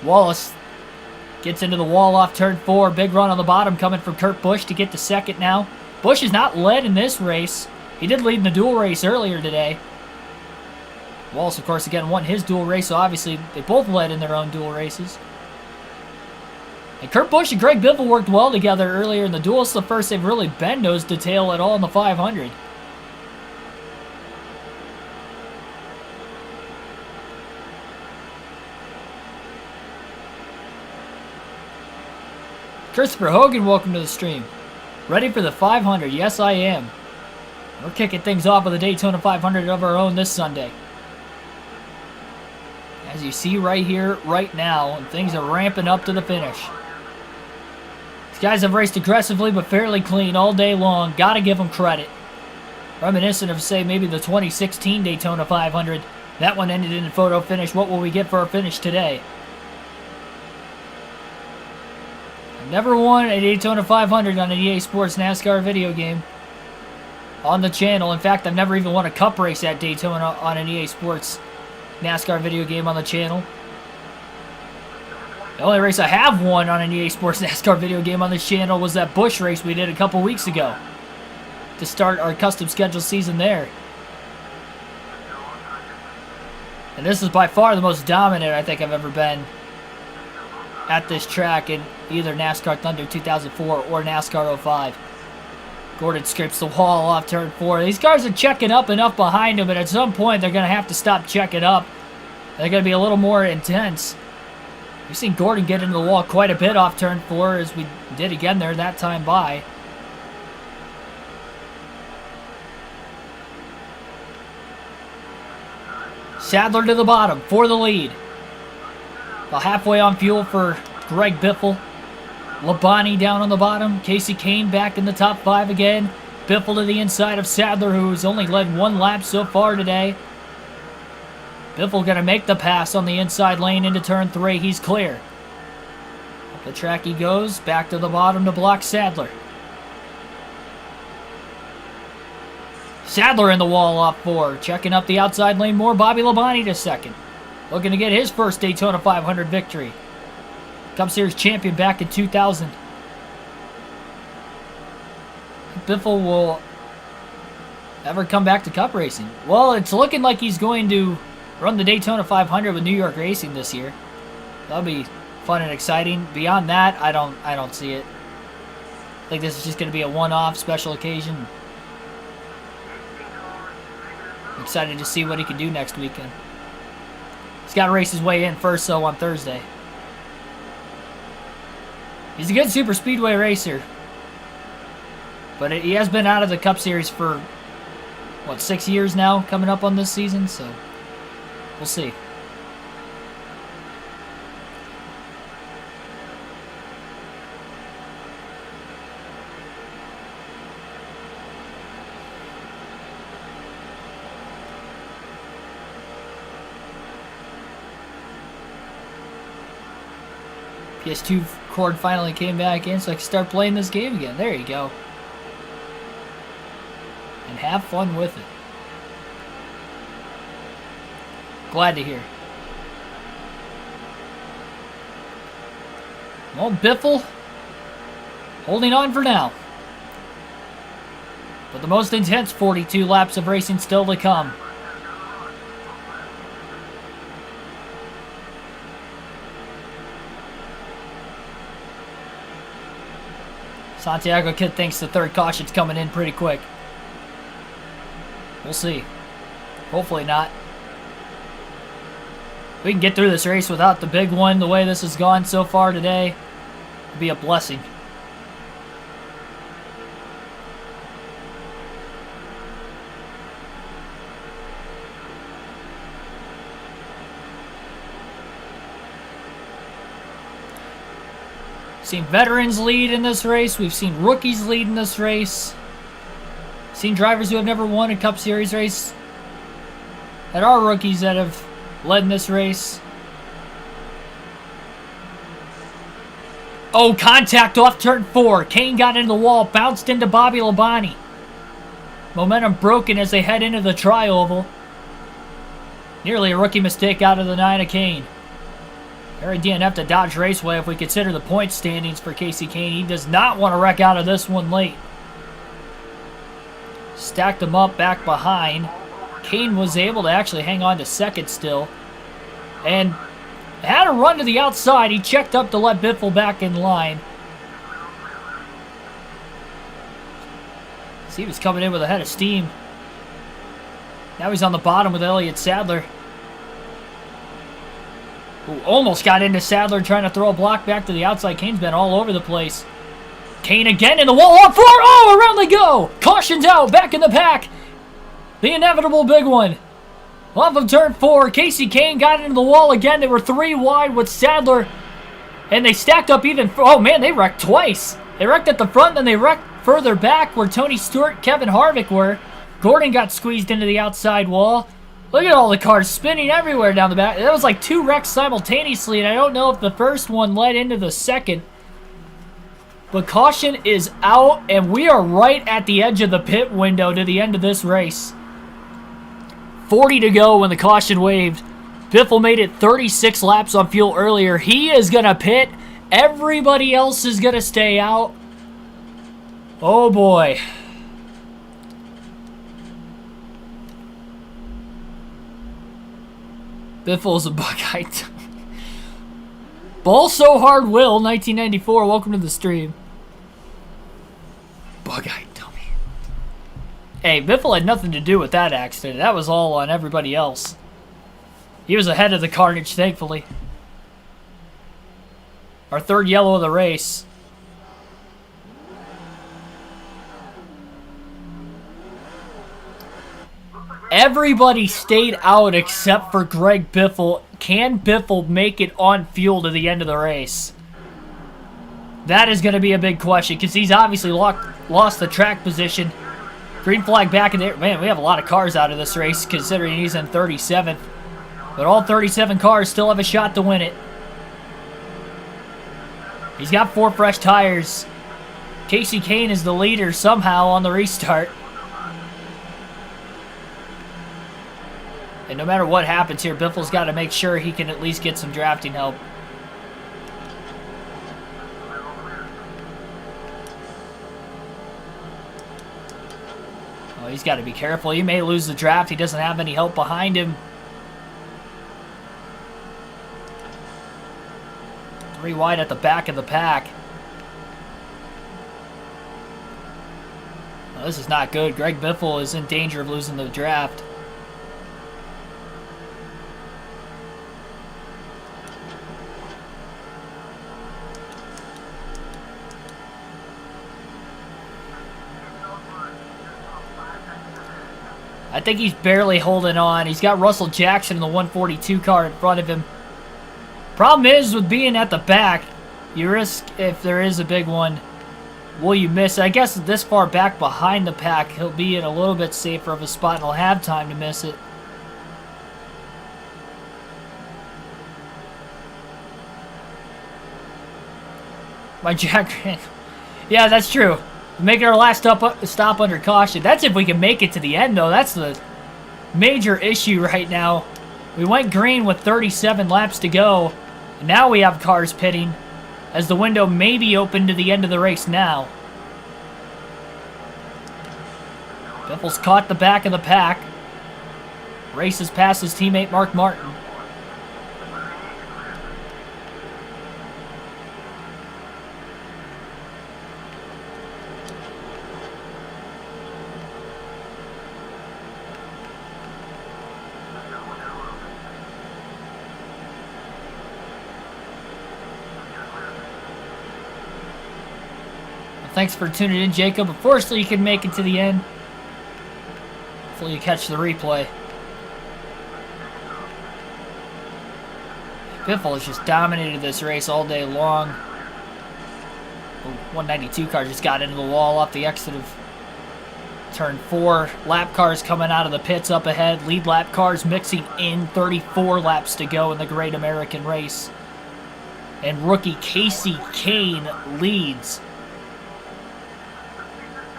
Wallace gets into the wall off turn 4. Big run on the bottom coming from Kurt Busch to get to second now. Busch has not led in this race. He did lead in the dual race earlier today. Wallace, of course, again won his dual race, so obviously they both led in their own dual races. And Kurt Busch and Greg Biffle worked well together earlier in the duel. It's the first they've really been nose to tail at all in the 500. Christopher Hogan, welcome to the stream. Ready for the 500? Yes, I am. We're kicking things off with the Daytona 500 of our own this Sunday. As you see right here, right now, and things are ramping up to the finish. These guys have raced aggressively but fairly clean all day long. Gotta give them credit. Reminiscent of, say, maybe the 2016 Daytona 500. That one ended in a photo finish. What will we get for our finish today? Never won a Daytona 500 on an EA Sports NASCAR video game on the channel. In fact, I've never even won a cup race at Daytona on an EA Sports NASCAR video game on the channel. The only race I have won on an EA Sports NASCAR video game on this channel was that Busch race we did a couple weeks ago to start our custom schedule season there. And this is by far the most dominant I think I've ever been at this track in either NASCAR Thunder 2004 or NASCAR 05. Gordon scrapes the wall off turn 4. These cars are checking up enough behind him, but at some point they're going to have to stop checking up. They're going to be a little more intense. We've seen Gordon get into the wall quite a bit off turn 4, as we did again there that time by. Sadler to the bottom for the lead. About halfway on fuel for Greg Biffle. Labonte down on the bottom. Casey Kane back in the top 5 again. Biffle to the inside of Sadler, who's only led 1 lap so far today. Biffle going to make the pass on the inside lane into turn 3. He's clear. Up the track he goes. Back to the bottom to block Sadler. Sadler in the wall off 4. Checking up the outside lane more. Bobby Labonte to second. Looking to get his first Daytona 500 victory. Cup Series champion back in 2000. Biffle will ever come back to Cup racing? Well, it's looking like he's going to run the Daytona 500 with New York Racing this year. That'll be fun and exciting. Beyond that, I don't see it. I think this is just going to be a one-off special occasion. I'm excited to see what he can do next weekend. He's got to race his way in first, though, on Thursday. He's a good super speedway racer. But he has been out of the Cup Series for, what, 6 years now, coming up on this season, so we'll see. PS2 cord finally came back in so I can start playing this game again. There you go. And have fun with it. Glad to hear. Well, Biffle, holding on for now. But the most intense 42 laps of racing still to come. Santiago Kid thinks the third caution's coming in pretty quick. We'll see. Hopefully not. If we can get through this race without the big one the way this has gone so far today, it'd be a blessing. Seen veterans lead in this race. We've seen rookies lead in this race. Seen drivers who have never won a Cup Series race. That are rookies that have led in this race. Oh, contact off turn 4. Kane got into the wall, bounced into Bobby Labonte. Momentum broken as they head into the tri-oval. Nearly a rookie mistake out of the 9 of Kane. Harry DNF to Dodge Raceway if we consider the point standings for Casey Kane. He does not want to wreck out of this one late. Stacked them up back behind. Kane was able to actually hang on to second still. And had a run to the outside. He checked up to let Biffle back in line. See, he was coming in with a head of steam. Now he's on the bottom with Elliott Sadler, who almost got into Sadler trying to throw a block back to the outside. Kane's been all over the place. Kane again in the wall on 4. Oh, around they go. Caution's out. Back in the pack. The inevitable big one. Off of turn 4. Casey Kane got into the wall again. They were 3 wide with Sadler. And they stacked up even. Oh, man, they wrecked twice. They wrecked at the front, then they wrecked further back where Tony Stewart, Kevin Harvick were. Gordon got squeezed into the outside wall. Look at all the cars spinning everywhere down the back. That was like 2 wrecks simultaneously, and I don't know if the first one led into the second. But caution is out, and we are right at the edge of the pit window to the end of this race. 40 to go when the caution waved. Biffle made it 36 laps on fuel earlier. He is going to pit. Everybody else is going to stay out. Oh, boy. Biffle's a Buckeye. Ball so hard, Will, 1994. Welcome to the stream. Buckeye dummy. Hey, Biffle had nothing to do with that accident. That was all on everybody else. He was ahead of the carnage, thankfully. Our third yellow of the race. Everybody stayed out except for Greg Biffle. Can Biffle make it on fuel to the end of the race? That is going to be a big question because he's obviously lost the track position. Green flag back in there. Man, we have a lot of cars out of this race considering he's in 37th. But all 37 cars still have a shot to win it. He's got 4 fresh tires. Casey Kane is the leader somehow on the restart. And no matter what happens here, Biffle's got to make sure he can at least get some drafting help. Oh, he's got to be careful. He may lose the draft. He doesn't have any help behind him. 3 wide at the back of the pack. Well, this is not good. Greg Biffle is in danger of losing the draft. I think he's barely holding on. He's got Russell Jackson in the 142 car in front of him. Problem is, with being at the back, you risk, if there is a big one, will you miss it? I guess this far back behind the pack, he'll be in a little bit safer of a spot and he'll have time to miss it. My Jack. Yeah, that's true. Making our last stop under caution. That's if we can make it to the end, though. That's the major issue right now. We went green with 37 laps to go. Now we have cars pitting, as the window may be open to the end of the race now. Biffle's caught the back of the pack. Races past his teammate Mark Martin. Thanks for tuning in, Jacob. Unfortunately, you can make it to the end. Hopefully you catch the replay. Biffle has just dominated this race all day long. The 192 car just got into the wall off the exit of turn 4. Lap cars coming out of the pits up ahead. Lead lap cars mixing in. 34 laps to go in the Great American Race. And rookie Casey Kane leads.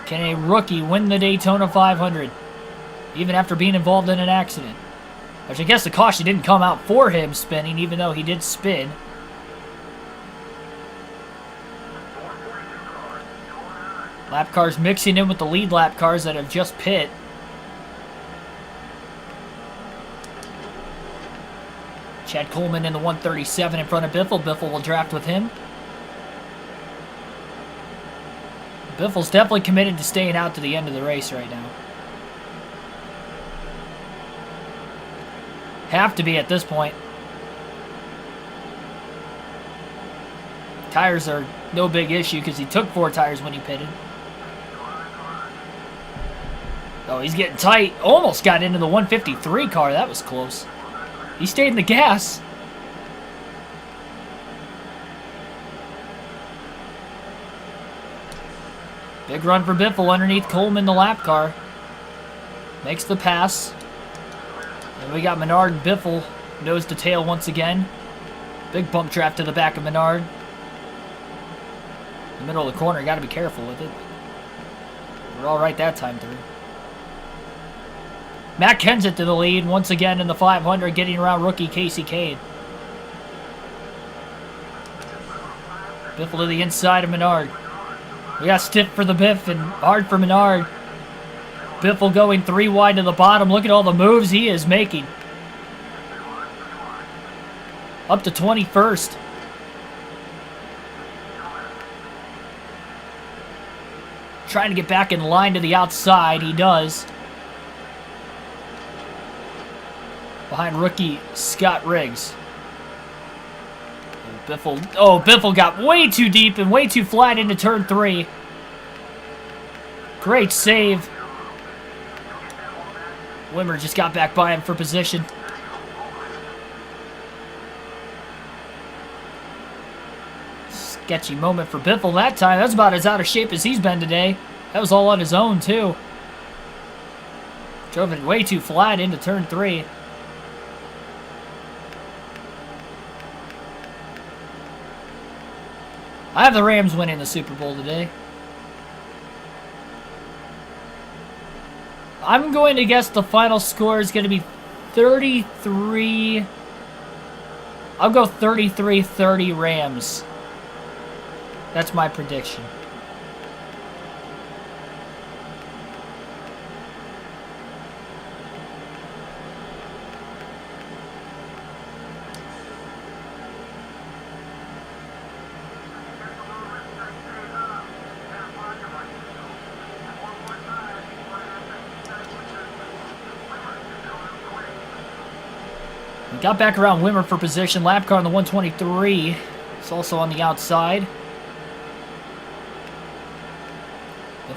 Can a rookie win the Daytona 500, even after being involved in an accident? Which I guess the caution didn't come out for him spinning, even though he did spin. Lap cars mixing in with the lead lap cars that have just pit. Chad Coleman in the 137 in front of Biffle. Biffle will draft with him. Biffle's definitely committed to staying out to the end of the race right now. Have to be at this point. Tires are no big issue because he took 4 tires when he pitted. Oh, he's getting tight. Almost got into the 153 car. That was close. He stayed in the gas. Big run for Biffle underneath Coleman, the lap car. Makes the pass. And we got Menard and Biffle nose to tail once again. Big bump draft to the back of Menard. In the middle of the corner, got to be careful with it. We're all right that time through. Matt Kenseth to the lead once again in the 500, getting around rookie Casey Kane. Biffle to the inside of Menard. We got stiff for the Biff and hard for Menard. Biffle going 3 wide to the bottom. Look at all the moves he is making. Up to 21st. Trying to get back in line to the outside. He does. Behind rookie Scott Riggs. Biffle got way too deep and way too flat into turn 3. Great save. Wimmer just got back by him for position. Sketchy moment for Biffle that time. That's about as out of shape as he's been today. That was all on his own, too. Drove it way too flat into turn 3. I have the Rams winning the Super Bowl today. I'm going to guess the final score is going to be 33. I'll go 33-30 Rams. That's my prediction. Got back around Wimmer for position. Lap car on the 123. It's also on the outside.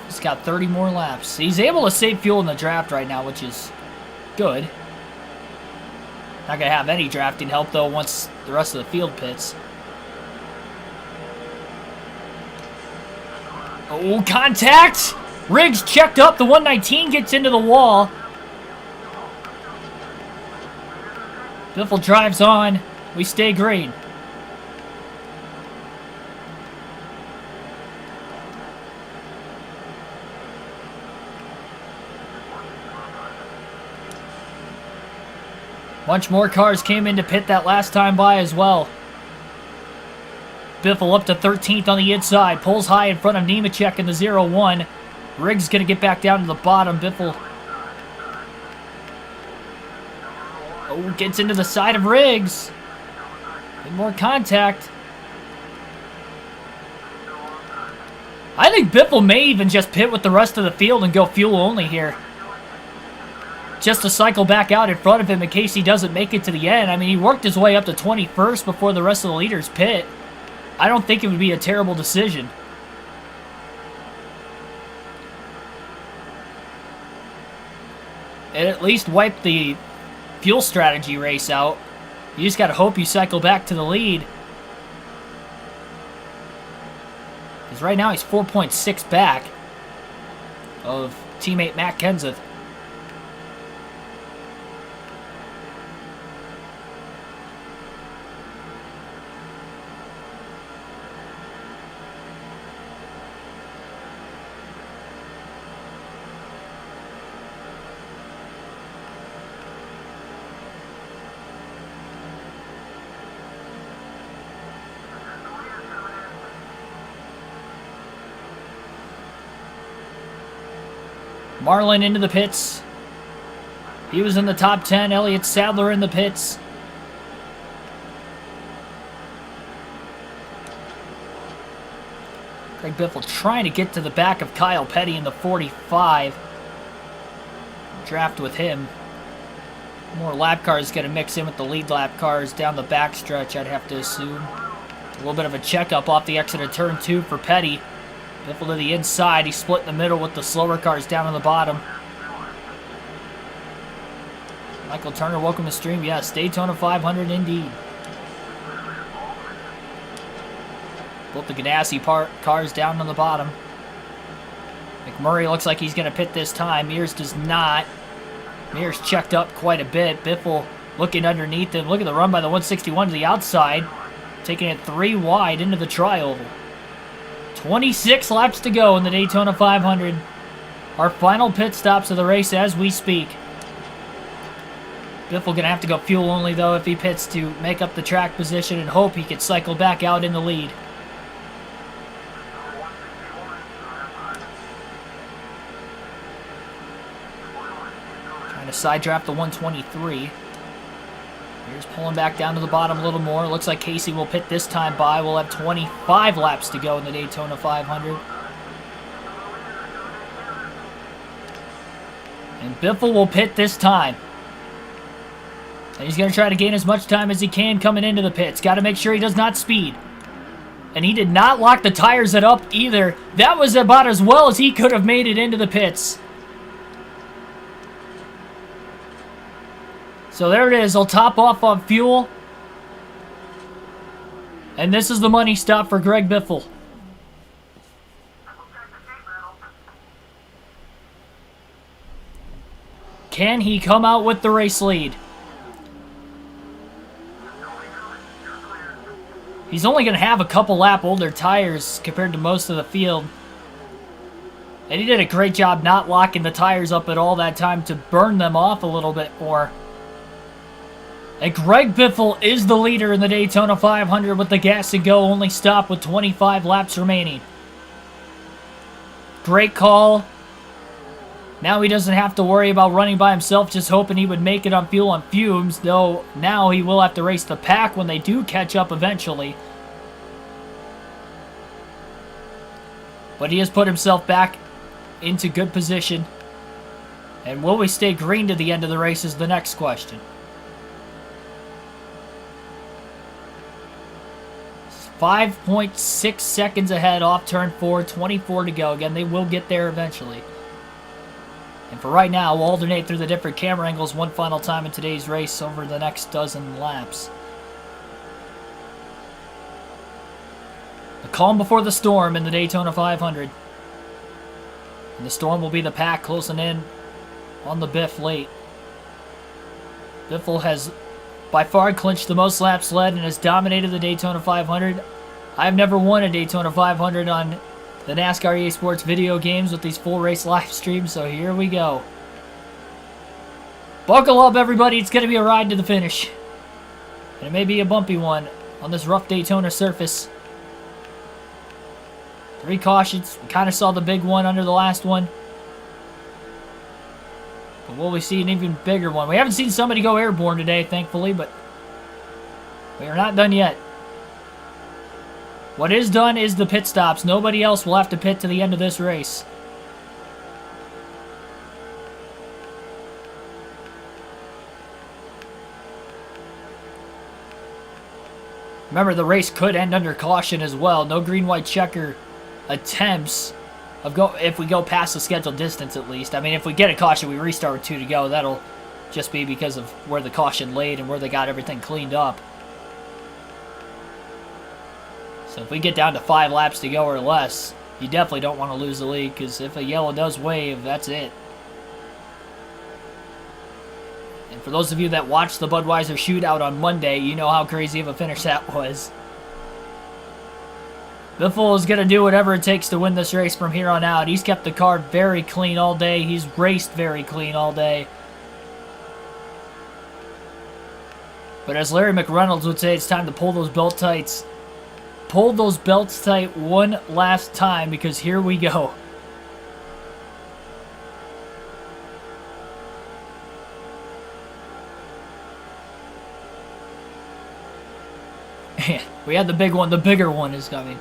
He's got 30 more laps. He's able to save fuel in the draft right now, which is good. Not going to have any drafting help, though, once the rest of the field pits. Oh, contact! Riggs checked up. The 119 gets into the wall. Biffle drives on. We stay green. Bunch more cars came into pit that last time by as well. Biffle up to 13th on the inside. Pulls high in front of Nemechek in the 0-1. Riggs going to get back down to the bottom. Biffle gets into the side of Riggs. Get more contact. I think Biffle may even just pit with the rest of the field and go fuel only here. Just to cycle back out in front of him in case he doesn't make it to the end. I mean, he worked his way up to 21st before the rest of the leaders pit. I don't think it would be a terrible decision. It at least wiped the fuel strategy race out. You just got to hope you cycle back to the lead. Because right now he's 4.6 back of teammate Matt Kenseth. Marlin into the pits. He was in the top 10. Elliott Sadler in the pits. Greg Biffle trying to get to the back of Kyle Petty in the 45. Draft with him. More lap cars going to mix in with the lead lap cars down the backstretch, I'd have to assume. A little bit of a checkup off the exit of turn 2 for Petty. Biffle to the inside. He's split in the middle with the slower cars down on the bottom. Michael Turner, welcome to stream. Yes, Daytona 500 indeed. Both the Ganassi cars down on the bottom. McMurray looks like he's going to pit this time. Mears does not. Mears checked up quite a bit. Biffle looking underneath him. Look at the run by the 161 to the outside. Taking it 3 wide into the tri-oval. 26 laps to go in the Daytona 500. Our final pit stops of the race as we speak. Biffle going to have to go fuel only, though, if he pits to make up the track position and hope he could cycle back out in the lead. Trying to side draft the 123. Here's pulling back down to the bottom a little more. Looks like Casey will pit this time by. We'll have 25 laps to go in the Daytona 500. And Biffle will pit this time. And he's going to try to gain as much time as he can coming into the pits. Got to make sure he does not speed. And he did not lock the tires up either. That was about as well as he could have made it into the pits. So there it is. He'll top off on fuel. And this is the money stop for Greg Biffle. Can he come out with the race lead? He's only going to have a couple lap older tires compared to most of the field. And he did a great job not locking the tires up at all that time to burn them off a little bit more. And Greg Biffle is the leader in the Daytona 500 with the gas and go only stop with 25 laps remaining. Great call. Now he doesn't have to worry about running by himself, just hoping he would make it on fuel on fumes, though now he will have to race the pack when they do catch up eventually. But he has put himself back into good position. And will we stay green to the end of the race is the next question. 5.6 seconds ahead off turn 4, 24 to go. Again, they will get there eventually. And for right now, we'll alternate through the different camera angles one final time in today's race over the next dozen laps. The calm before the storm in the Daytona 500. And the storm will be the pack closing in on the Biff late. Biffle has by far clinched the most laps led and has dominated the Daytona 500. I've never won a Daytona 500 on the NASCAR EA Sports video games with these full race live streams, so here we go. Buckle up, everybody. It's going to be a ride to the finish. And it may be a bumpy one on this rough Daytona surface. 3 cautions. We kind of saw the big one under the last one. But will we see an even bigger one? We haven't seen somebody go airborne today, thankfully, but we are not done yet. What is done is the pit stops. Nobody else will have to pit to the end of this race. Remember, the race could end under caution as well. No green-white checker attempts if we go past the scheduled distance, at least. I mean, if we get a caution, we restart with 2 to go. That'll just be because of where the caution laid and where they got everything cleaned up. So if we get down to 5 laps to go or less, you definitely don't want to lose the lead, because if a yellow does wave, that's it. And for those of you that watched the Budweiser shootout on Monday, you know how crazy of a finish that was. Biffle is going to do whatever it takes to win this race from here on out. He's kept the car very clean all day. He's raced very clean all day. But as Larry McReynolds would say, it's time to pull those belt tights. Pull those belts tight one last time, because here we go. We had the big one. The bigger one is coming.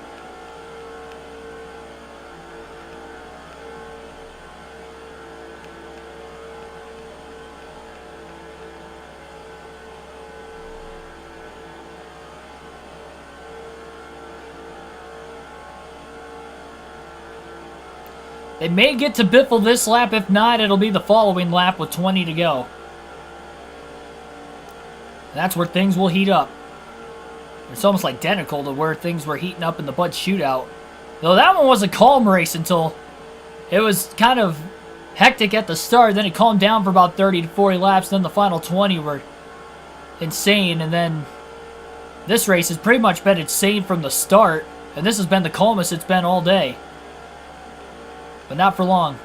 They may get to Biffle this lap. If not, it'll be the following lap with 20 to go. That's where things will heat up. It's almost identical to where things were heating up in the Bud shootout. Though that one was a calm race until it was kind of hectic at the start. Then it calmed down for about 30 to 40 laps. Then the final 20 were insane. And then this race has pretty much been insane from the start. And this has been the calmest it's been all day. But not for long.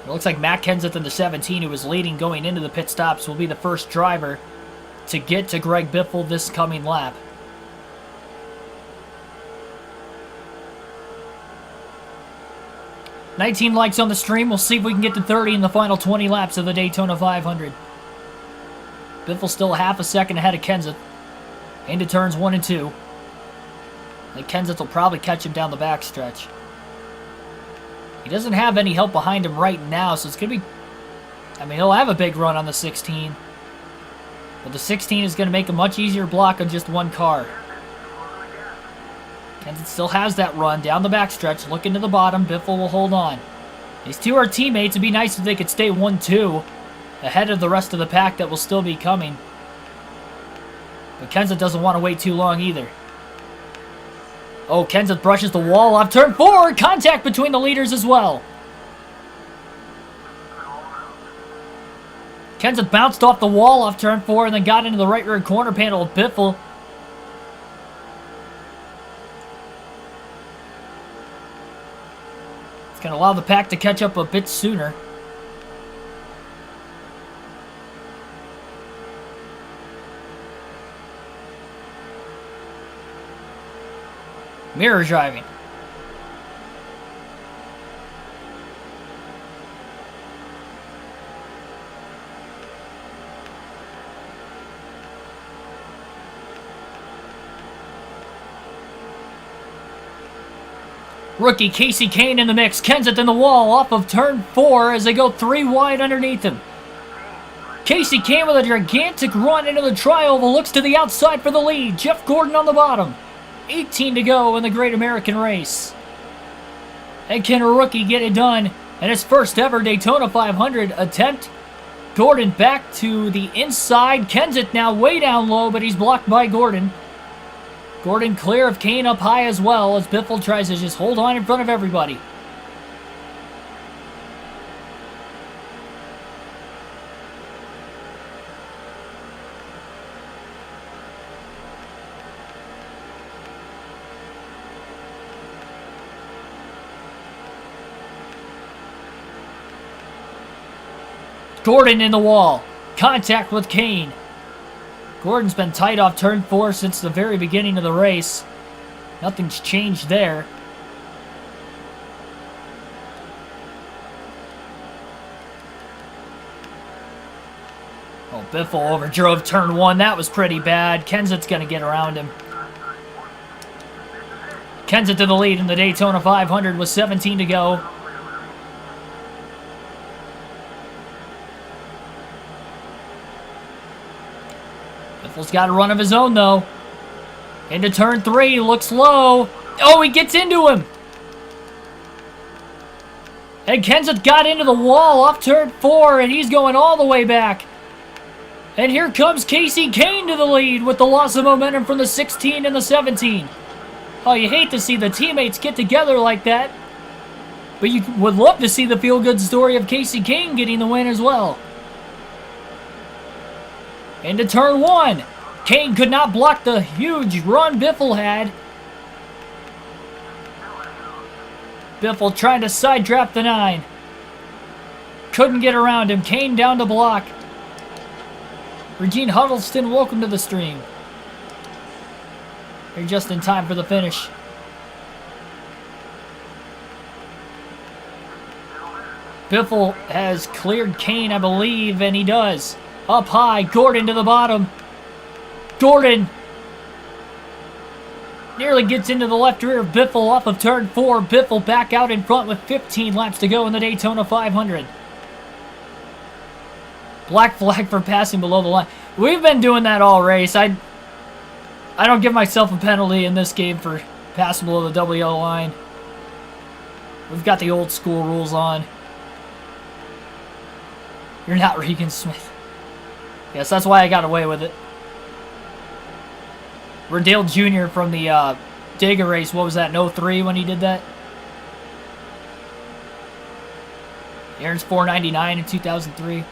It looks like Matt Kenseth in the 17, who was leading going into the pit stops, will be the first driver to get to Greg Biffle this coming lap. $19 likes on the stream. We'll see if we can get to 30 in the final 20 laps of the Daytona 500. Biffle still half a second ahead of Kenseth into turns 1 and 2. I think Kenseth will probably catch him down the backstretch. He doesn't have any help behind him right now, so it's going to be... I mean, he'll have a big run on the 16. But the 16 is going to make a much easier block on just one car. Kenseth still has that run down the backstretch, looking to the bottom. Biffle will hold on. These two are teammates. It'd be nice if they could stay 1-2 ahead of the rest of the pack that will still be coming. But Kenseth doesn't want to wait too long either. Oh, Kenseth brushes the wall off turn 4. Contact between the leaders as well. Kenseth bounced off the wall off turn 4 and then got into the right rear corner panel of Biffle. It's going to allow the pack to catch up a bit sooner. Mirror driving. Rookie Casey Kane in the mix. Kenseth in the wall off of turn 4 as they go 3 wide underneath him. Casey Kane with a gigantic run into the tri-oval. Looks to the outside for the lead. Jeff Gordon on the bottom. 18 to go in the Great American Race. And can a rookie get it done in his first ever Daytona 500 attempt? Gordon back to the inside. Kenseth now way down low, but he's blocked by Gordon. Gordon clear of Kane up high as well as Biffle tries to just hold on in front of everybody. Gordon in the wall. Contact with Kane. Gordon's been tight off turn 4 since the very beginning of the race. Nothing's changed there. Oh, Biffle overdrove turn 1. That was pretty bad. Kenseth's going to get around him. Kenseth to the lead in the Daytona 500 with 17 to go. Biffle's got a run of his own, though. Into turn 3, looks low. Oh, he gets into him. And Kenseth got into the wall off turn 4, and he's going all the way back. And here comes Kasey Kahne to the lead with the loss of momentum from the 16 and the 17. Oh, you hate to see the teammates get together like that. But you would love to see the feel-good story of Kasey Kahne getting the win as well. Into turn 1. Kahne could not block the huge run Biffle had. Biffle trying to side draft the 9. Couldn't get around him. Kahne down to block. Regine Huddleston, welcome to the stream. You're just in time for the finish. Biffle has cleared Kahne, I believe, and he does. Up high, Gordon to the bottom. Gordon nearly gets into the left rear of Biffle off of turn 4. Biffle back out in front with 15 laps to go in the Daytona 500. Black flag for passing below the line. We've been doing that all race. I don't give myself a penalty in this game for passing below the WL line. We've got the old school rules on. You're not Regan Smith. Yes, that's why I got away with it. Redale Jr. from the Digger race, what was that, in 03 when he did that? He earns $4.99 in 2003.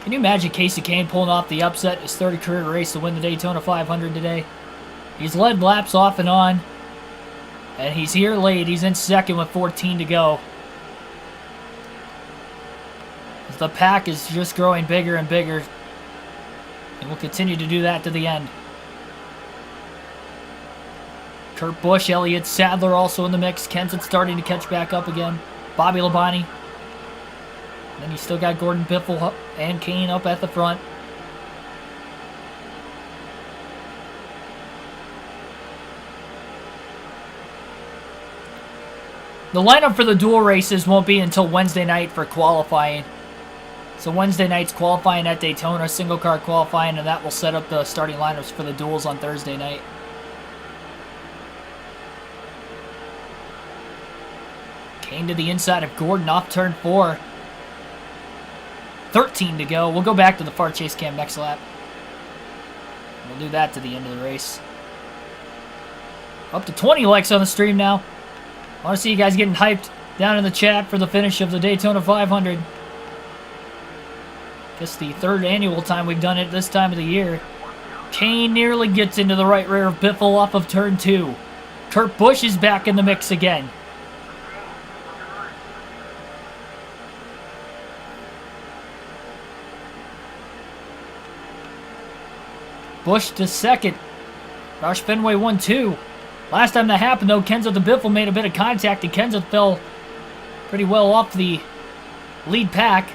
Can you imagine Kasey Kahne pulling off the upset, his third career race to win the Daytona 500 today? He's led laps off and on, and he's here late. He's in second with 14 to go. The pack is just growing bigger and bigger, and will continue to do that to the end. Kurt Busch, Elliott Sadler also in the mix. Kenseth starting to catch back up again. Bobby Labonte. And then you still got Gordon Biffle and Kahne up at the front. The lineup for the dual races won't be until Wednesday night for qualifying. So Wednesday night's qualifying at Daytona, single car qualifying, and that will set up the starting lineups for the duels on Thursday night. Kahne to the inside of Gordon off turn 4. 13 to go. We'll go back to the far chase cam next lap. We'll do that to the end of the race. Up to 20 likes on the stream now. I want to see you guys getting hyped down in the chat for the finish of the Daytona 500. Guess the third annual time we've done it this time of the year. Kahne nearly gets into the right rear of Biffle off of turn 2. Kurt Busch is back in the mix again. Busch to second. Roush Fenway 1-2. Last time that happened, though, Kenseth and Biffle made a bit of contact, and Kenseth fell pretty well off the lead pack.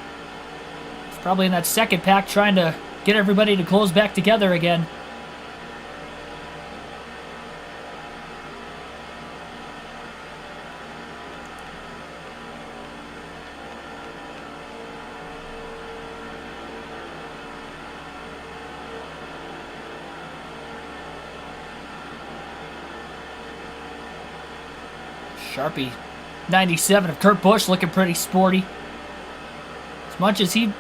He's probably in that second pack trying to get everybody to close back together again. Sharpie 97 of Kurt Busch looking pretty sporty. As much as he's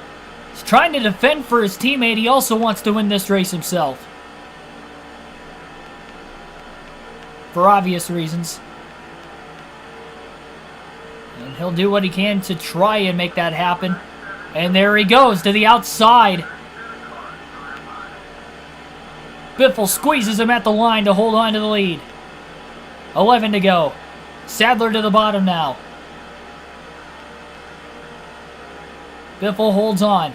trying to defend for his teammate, he also wants to win this race himself. For obvious reasons. And he'll do what he can to try and make that happen. And there he goes to the outside. Biffle squeezes him at the line to hold on to the lead. 11 to go. Sadler to the bottom now. Biffle holds on.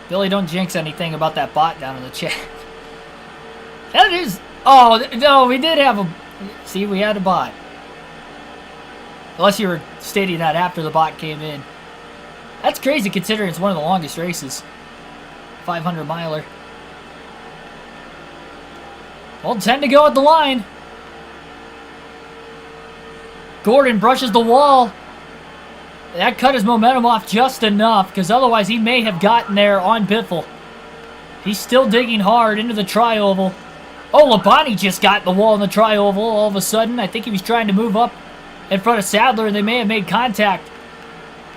Billy, don't jinx anything about that bot down in the chat. That is... Oh, no, we did have a... See, we had a bot. Unless you were stating that after the bot came in. That's crazy considering it's one of the longest races. 500 miler. Well, 10 to go at the line. Gordon brushes the wall. That cut his momentum off just enough, because otherwise he may have gotten there on Biffle. He's still digging hard into the tri-oval. Oh, Labonte just got the wall in the tri-oval all of a sudden. I think he was trying to move up in front of Sadler, and they may have made contact.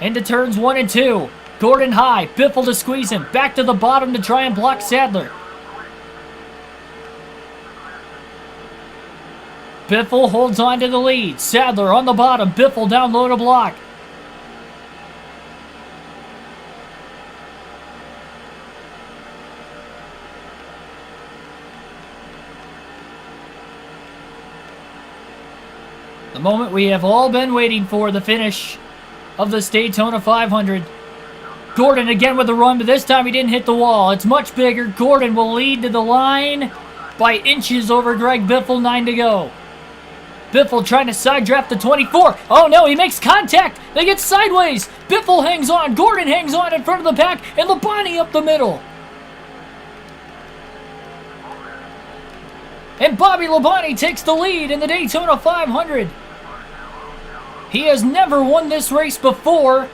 Into turns 1 and 2. Gordon high. Biffle to squeeze him. Back to the bottom to try and block Sadler. Biffle holds on to the lead. Sadler on the bottom. Biffle down low to block. The moment we have all been waiting for, the finish of this Daytona 500. Gordon again with the run, but this time he didn't hit the wall. It's much bigger. Gordon will lead to the line by inches over Greg Biffle, 9 to go. Biffle trying to side draft the 24. Oh no, he makes contact. They get sideways. Biffle hangs on. Gordon hangs on in front of the pack, and Labonte up the middle. And Bobby Labonte takes the lead in the Daytona 500. He has never won this race before.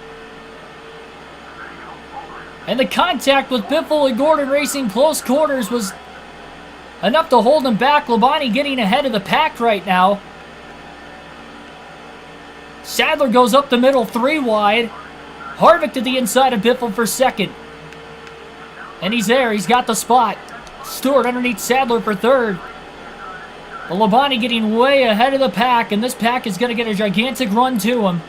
And the contact with Biffle and Gordon racing close quarters was enough to hold him back. Labonte getting ahead of the pack right now. Sadler goes up the middle, 3 wide. Harvick to the inside of Biffle for second. And he's there. He's got the spot. Stewart underneath Sadler for third. But Labonte getting way ahead of the pack, and this pack is going to get a gigantic run to him.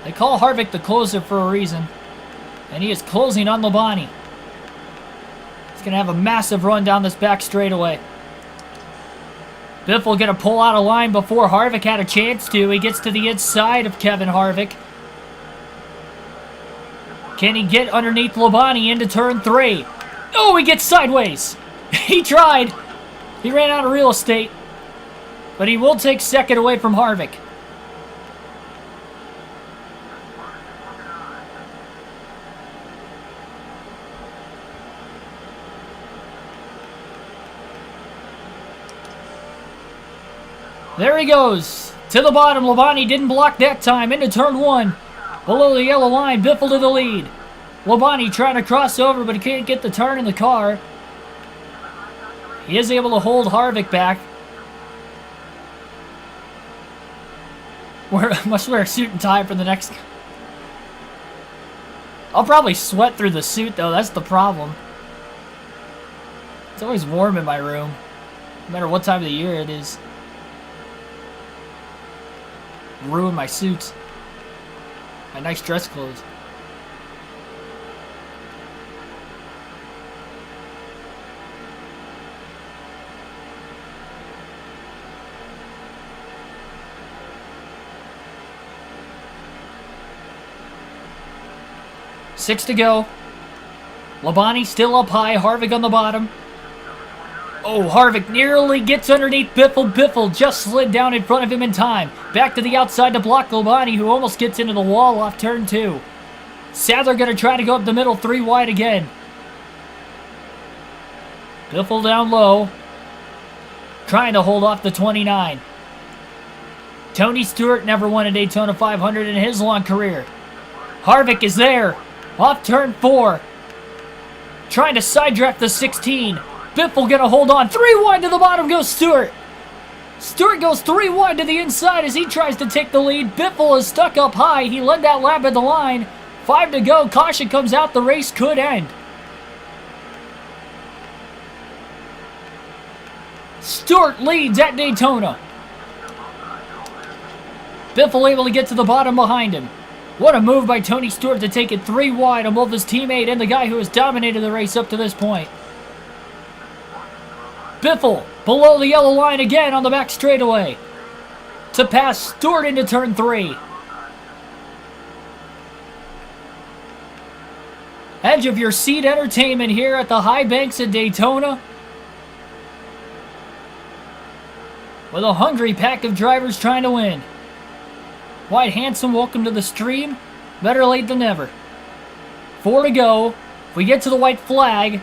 They call Harvick the closer for a reason, and he is closing on Labonte. He's going to have a massive run down this back straightaway. Biffle going to pull out a line before Harvick had a chance to. He gets to the inside of Kevin Harvick. Can he get underneath Labonte into turn 3? Oh, he gets sideways. He tried. He ran out of real estate. But he will take second away from Harvick. There he goes. To the bottom. Labonte didn't block that time. Into turn 1. Below the yellow line, Biffle to the lead. Labonte trying to cross over, but he can't get the turn in the car. He is able to hold Harvick back. Must wear a suit and tie for the next... I'll probably sweat through the suit, though. That's the problem. It's always warm in my room, no matter what time of the year it is. Ruin my suits. My nice dress clothes. Six to go. Labonte still up high. Harvick on the bottom. Oh, Harvick nearly gets underneath Biffle. Biffle just slid down in front of him in time. Back to the outside to block Labonte, who almost gets into the wall off turn 2. Sadler going to try to go up the middle, 3 wide again. Biffle down low. Trying to hold off the 29. Tony Stewart never won a Daytona 500 in his long career. Harvick is there. Off turn 4. Trying to side draft the 16. Biffle gonna hold on. 3 wide to the bottom goes Stewart. Stewart goes 3 wide to the inside as he tries to take the lead. Biffle is stuck up high. He led that lap at the line. 5 to go. Caution comes out. The race could end. Stewart leads at Daytona. Biffle able to get to the bottom behind him. What a move by Tony Stewart to take it 3 wide on both his teammate and the guy who has dominated the race up to this point. Biffle below the yellow line again on the back straightaway to pass Stewart into turn 3. Edge of your seat entertainment here at the high banks at Daytona, with a hungry pack of drivers trying to win. White Handsome, welcome to the stream. Better late than never. 4 to go. If we get to the white flag,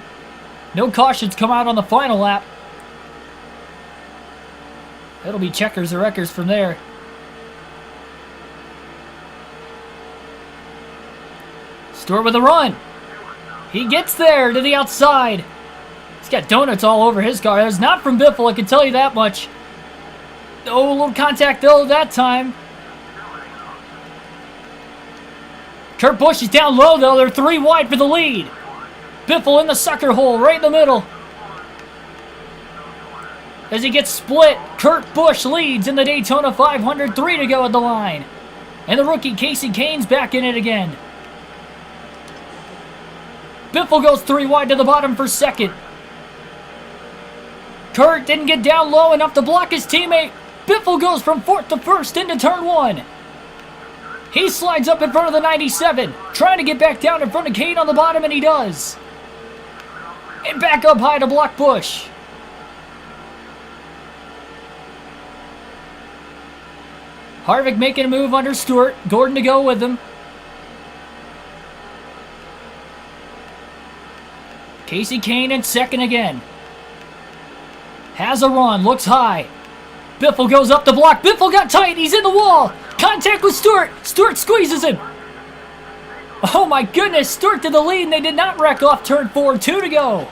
no cautions come out on the final lap. It'll be checkers or wreckers from there. Stewart with a run. He gets there to the outside. He's got donuts all over his car. That's not from Biffle, I can tell you that much. Oh, a little contact though that time. Kurt Busch is down low though. They're 3 wide for the lead. Biffle in the sucker hole right in the middle. As he gets split, Kurt Busch leads in the Daytona 500, 3 to go at the line. And the rookie Casey Kane's back in it again. Biffle goes 3 wide to the bottom for second. Kurt didn't get down low enough to block his teammate. Biffle goes from 4th to 1st into turn 1. He slides up in front of the 97, trying to get back down in front of Kane on the bottom, and he does. And back up high to block Busch. Harvick making a move under Stewart. Gordon to go with him. Casey Kane in second again. Has a run, looks high. Biffle goes up the block. Biffle got tight, he's in the wall. Contact with Stewart. Stewart squeezes him. Oh my goodness, Stewart to the lead, and they did not wreck off turn 4. 2 to go.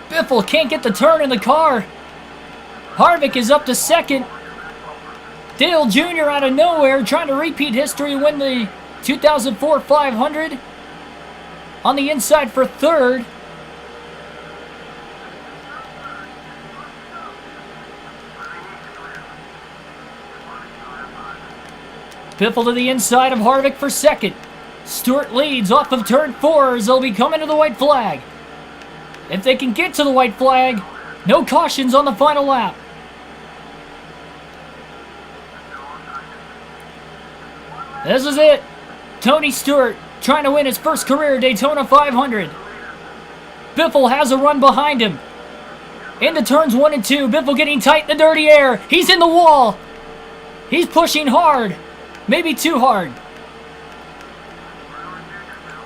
Biffle can't get the turn in the car. Harvick is up to second. Dale Jr. out of nowhere trying to repeat history and win the 2004 500. On the inside for third. Biffle to the inside of Harvick for second. Stewart leads off of turn 4 as they'll be coming to the white flag. If they can get to the white flag, no cautions on the final lap. This is it. Tony Stewart trying to win his first career Daytona 500. Biffle has a run behind him. Into turns 1 and 2. Biffle getting tight in the dirty air. He's in the wall. He's pushing hard. Maybe too hard.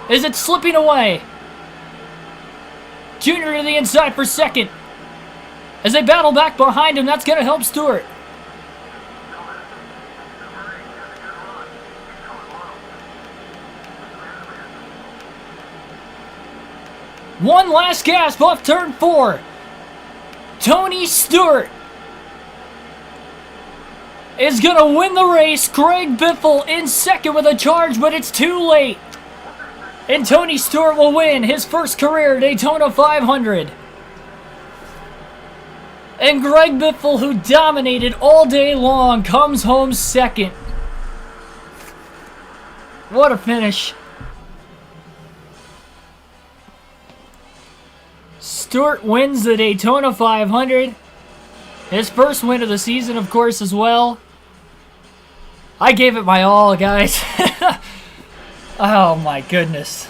Is it slipping away? Junior to the inside for second. As they battle back behind him, that's going to help Stewart. One last gasp off turn 4. Tony Stewart is going to win the race. Greg Biffle in second with a charge, but it's too late. And Tony Stewart will win his first career Daytona 500. And Greg Biffle, who dominated all day long, comes home second. What a finish. Stewart wins the Daytona 500. His first win of the season, of course, as well. I gave it my all, guys. Oh, my goodness.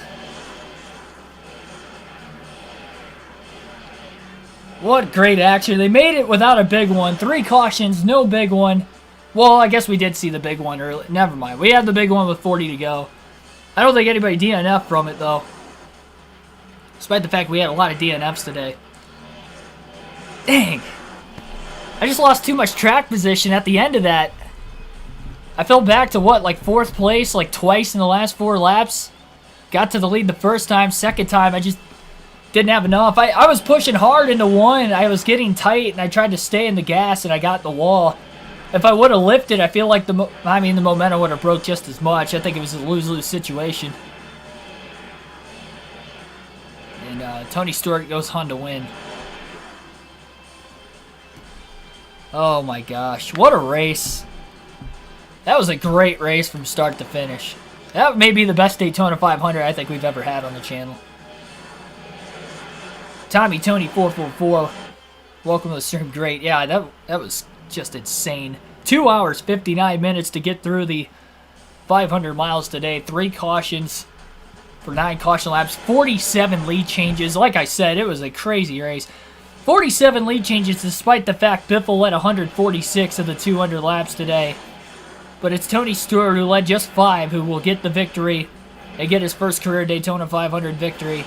What great action. They made it without a big one. 3 cautions, no big one. Well, I guess we did see the big one early. Never mind. We had the big one with 40 to go. I don't think anybody DNF'd from it, though. Despite the fact we had a lot of DNFs today. Dang. I just lost too much track position at the end of that. I fell back to what, like 4th place, like twice in the last 4 laps. Got to the lead the first time, second time I just didn't have enough. I was pushing hard into 1. I was getting tight and I tried to stay in the gas and I got the wall. If I would have lifted, I feel like the momentum would have broke just as much. I think it was a lose-lose situation. And Tony Stewart goes on to win. Oh my gosh, what a race. That was a great race from start to finish. That may be the best Daytona 500 I think we've ever had on the channel. Tommy Tony 444, welcome to the stream. Great. Yeah, that was just insane. 2 hours, 59 minutes to get through the 500 miles today. 3 cautions for 9 caution laps. 47 lead changes. Like I said, it was a crazy race. 47 lead changes despite the fact Biffle led 146 of the 200 laps today. But it's Tony Stewart who led just 5 who will get the victory and get his first career Daytona 500 victory.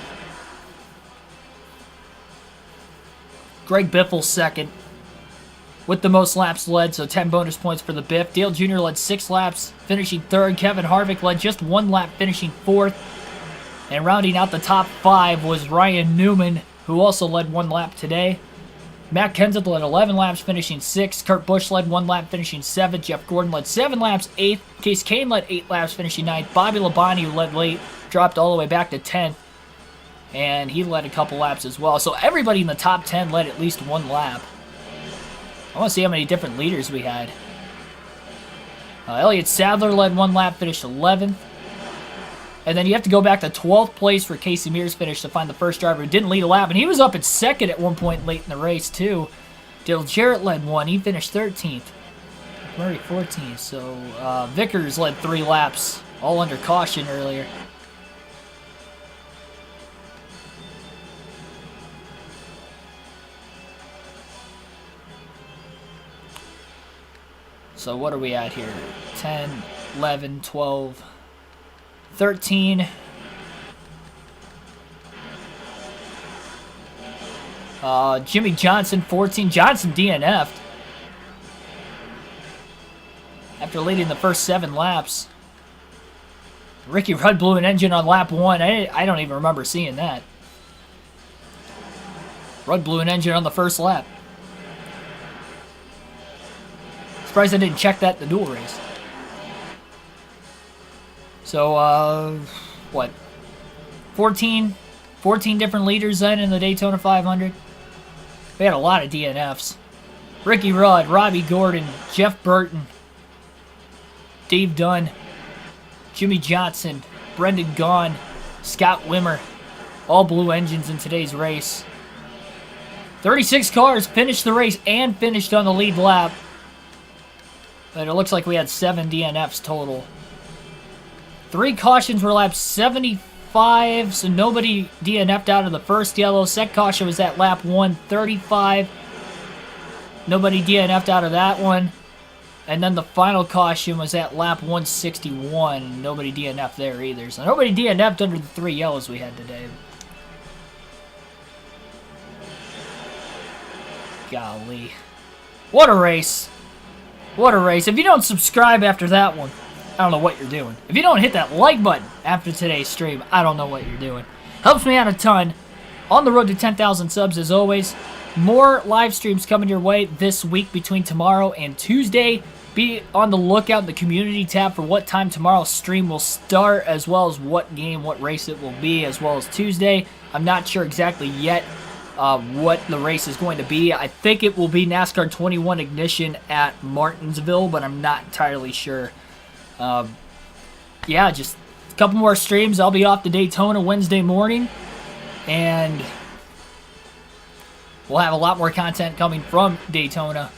Greg Biffle second with the most laps led, so 10 bonus points for the Biff. Dale Jr. led 6 laps, finishing third. Kevin Harvick led just 1 lap, finishing fourth. And rounding out the top 5 was Ryan Newman, who also led 1 lap today. Matt Kenseth led 11 laps, finishing 6th. Kurt Busch led 1 lap, finishing 7th. Jeff Gordon led 7 laps, 8th. Case Kane led 8 laps, finishing 9th. Bobby Labonte, who led late, dropped all the way back to 10th. And he led a couple laps as well. So everybody in the top 10 led at least 1 lap. I want to see how many different leaders we had. Elliott Sadler led 1 lap, finished 11th. And then you have to go back to 12th place for Casey Mears finish to find the first driver who didn't lead a lap. And he was up at 2nd at one point late in the race, too. Dale Jarrett led 1. He finished 13th. Murray 14th. So Vickers led 3 laps, all under caution earlier. So what are we at here? 10, 11, 12... 13. Jimmy Johnson, 14. Johnson DNF'd after leading the first 7 laps. Ricky Rudd blew an engine on lap 1. I don't even remember seeing that. Rudd blew an engine on the first lap. Surprised I didn't check that in the dual race. So, what? 14 different leaders then in the Daytona 500. We had a lot of DNFs. Ricky Rudd, Robbie Gordon, Jeff Burton, Dave Dunn, Jimmy Johnson, Brendan Gaughan, Scott Wimmer. All blew engines in today's race. 36 cars finished the race and finished on the lead lap. But it looks like we had 7 DNFs total. 3 cautions were lap 75, so nobody DNF'd out of the first yellow. Second caution was at lap 135. Nobody DNF'd out of that one. And then the final caution was at lap 161. Nobody DNF'd there either. So nobody DNF'd under the 3 yellows we had today. Golly. What a race. What a race. If you don't subscribe after that one, I don't know what you're doing. If you don't hit that like button after today's stream, I don't know what you're doing. Helps me out a ton. On the road to 10,000 subs as always. More live streams coming your way this week between tomorrow and Tuesday. Be on the lookout in the community tab for what time tomorrow's stream will start, as well as what game, what race it will be, as well as Tuesday. I'm not sure exactly yet what the race is going to be. I think it will be NASCAR 21 Ignition at Martinsville, but I'm not entirely sure. Yeah, just a couple more streams. I'll be off to Daytona Wednesday morning, and we'll have a lot more content coming from Daytona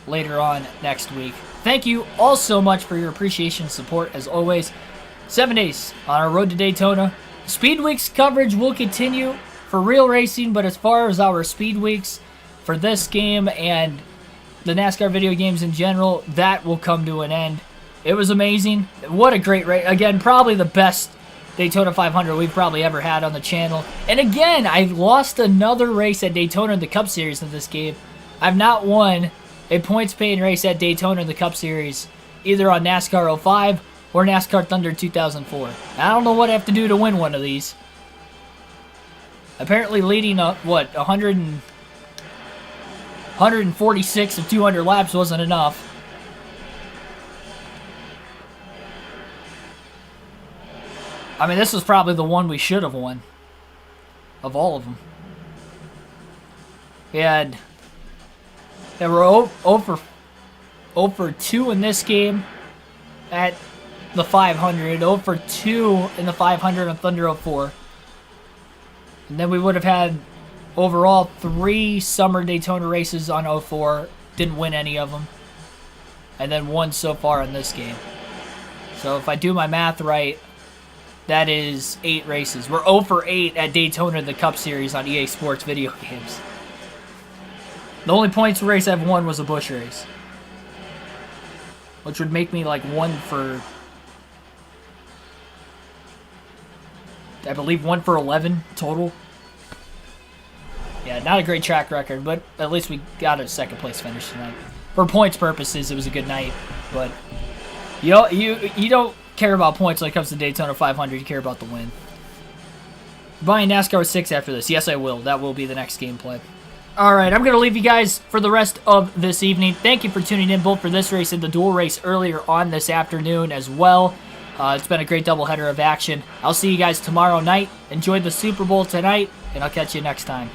later on next week. Thank you all so much for your appreciation and support, as always. 7 days on our road to Daytona. Speed Weeks coverage will continue for real racing, but as far as our Speed Weeks for this game and the NASCAR video games in general, that will come to an end. It was amazing. What a great race. Again, probably the best Daytona 500 we've probably ever had on the channel. And again, I lost another race at Daytona in the Cup Series in this game. I've not won a points-paying race at Daytona in the Cup Series, either on NASCAR 05 or NASCAR Thunder 2004. I don't know what I have to do to win one of these. Apparently leading, 146 of 200 laps wasn't enough. I mean, this was probably the one we should have won. of all of them. They were 0 for 2 in this game at the 500, 0 for 2 in the 500 on Thunder 04. And then we would have had overall 3 summer Daytona races on 04, didn't win any of them, and then 1 so far in this game. So if I do my math right, that is 8 races. We're 0 for 8 at Daytona, the Cup Series on EA Sports video games. The only points race I've won was a Busch race, which would make me like 1 for, I believe, 1 for 11 total. Yeah, not a great track record, but at least we got a second place finish tonight. For points purposes, it was a good night, but you don't care about points when it comes to Daytona 500. You care about the win. Buying NASCAR 6 after this. Yes, I will. That will be the next gameplay. Alright, I'm going to leave you guys for the rest of this evening. Thank you for tuning in both for this race and the dual race earlier on this afternoon as well. It's been a great doubleheader of action. I'll see you guys tomorrow night. Enjoy the Super Bowl tonight, and I'll catch you next time.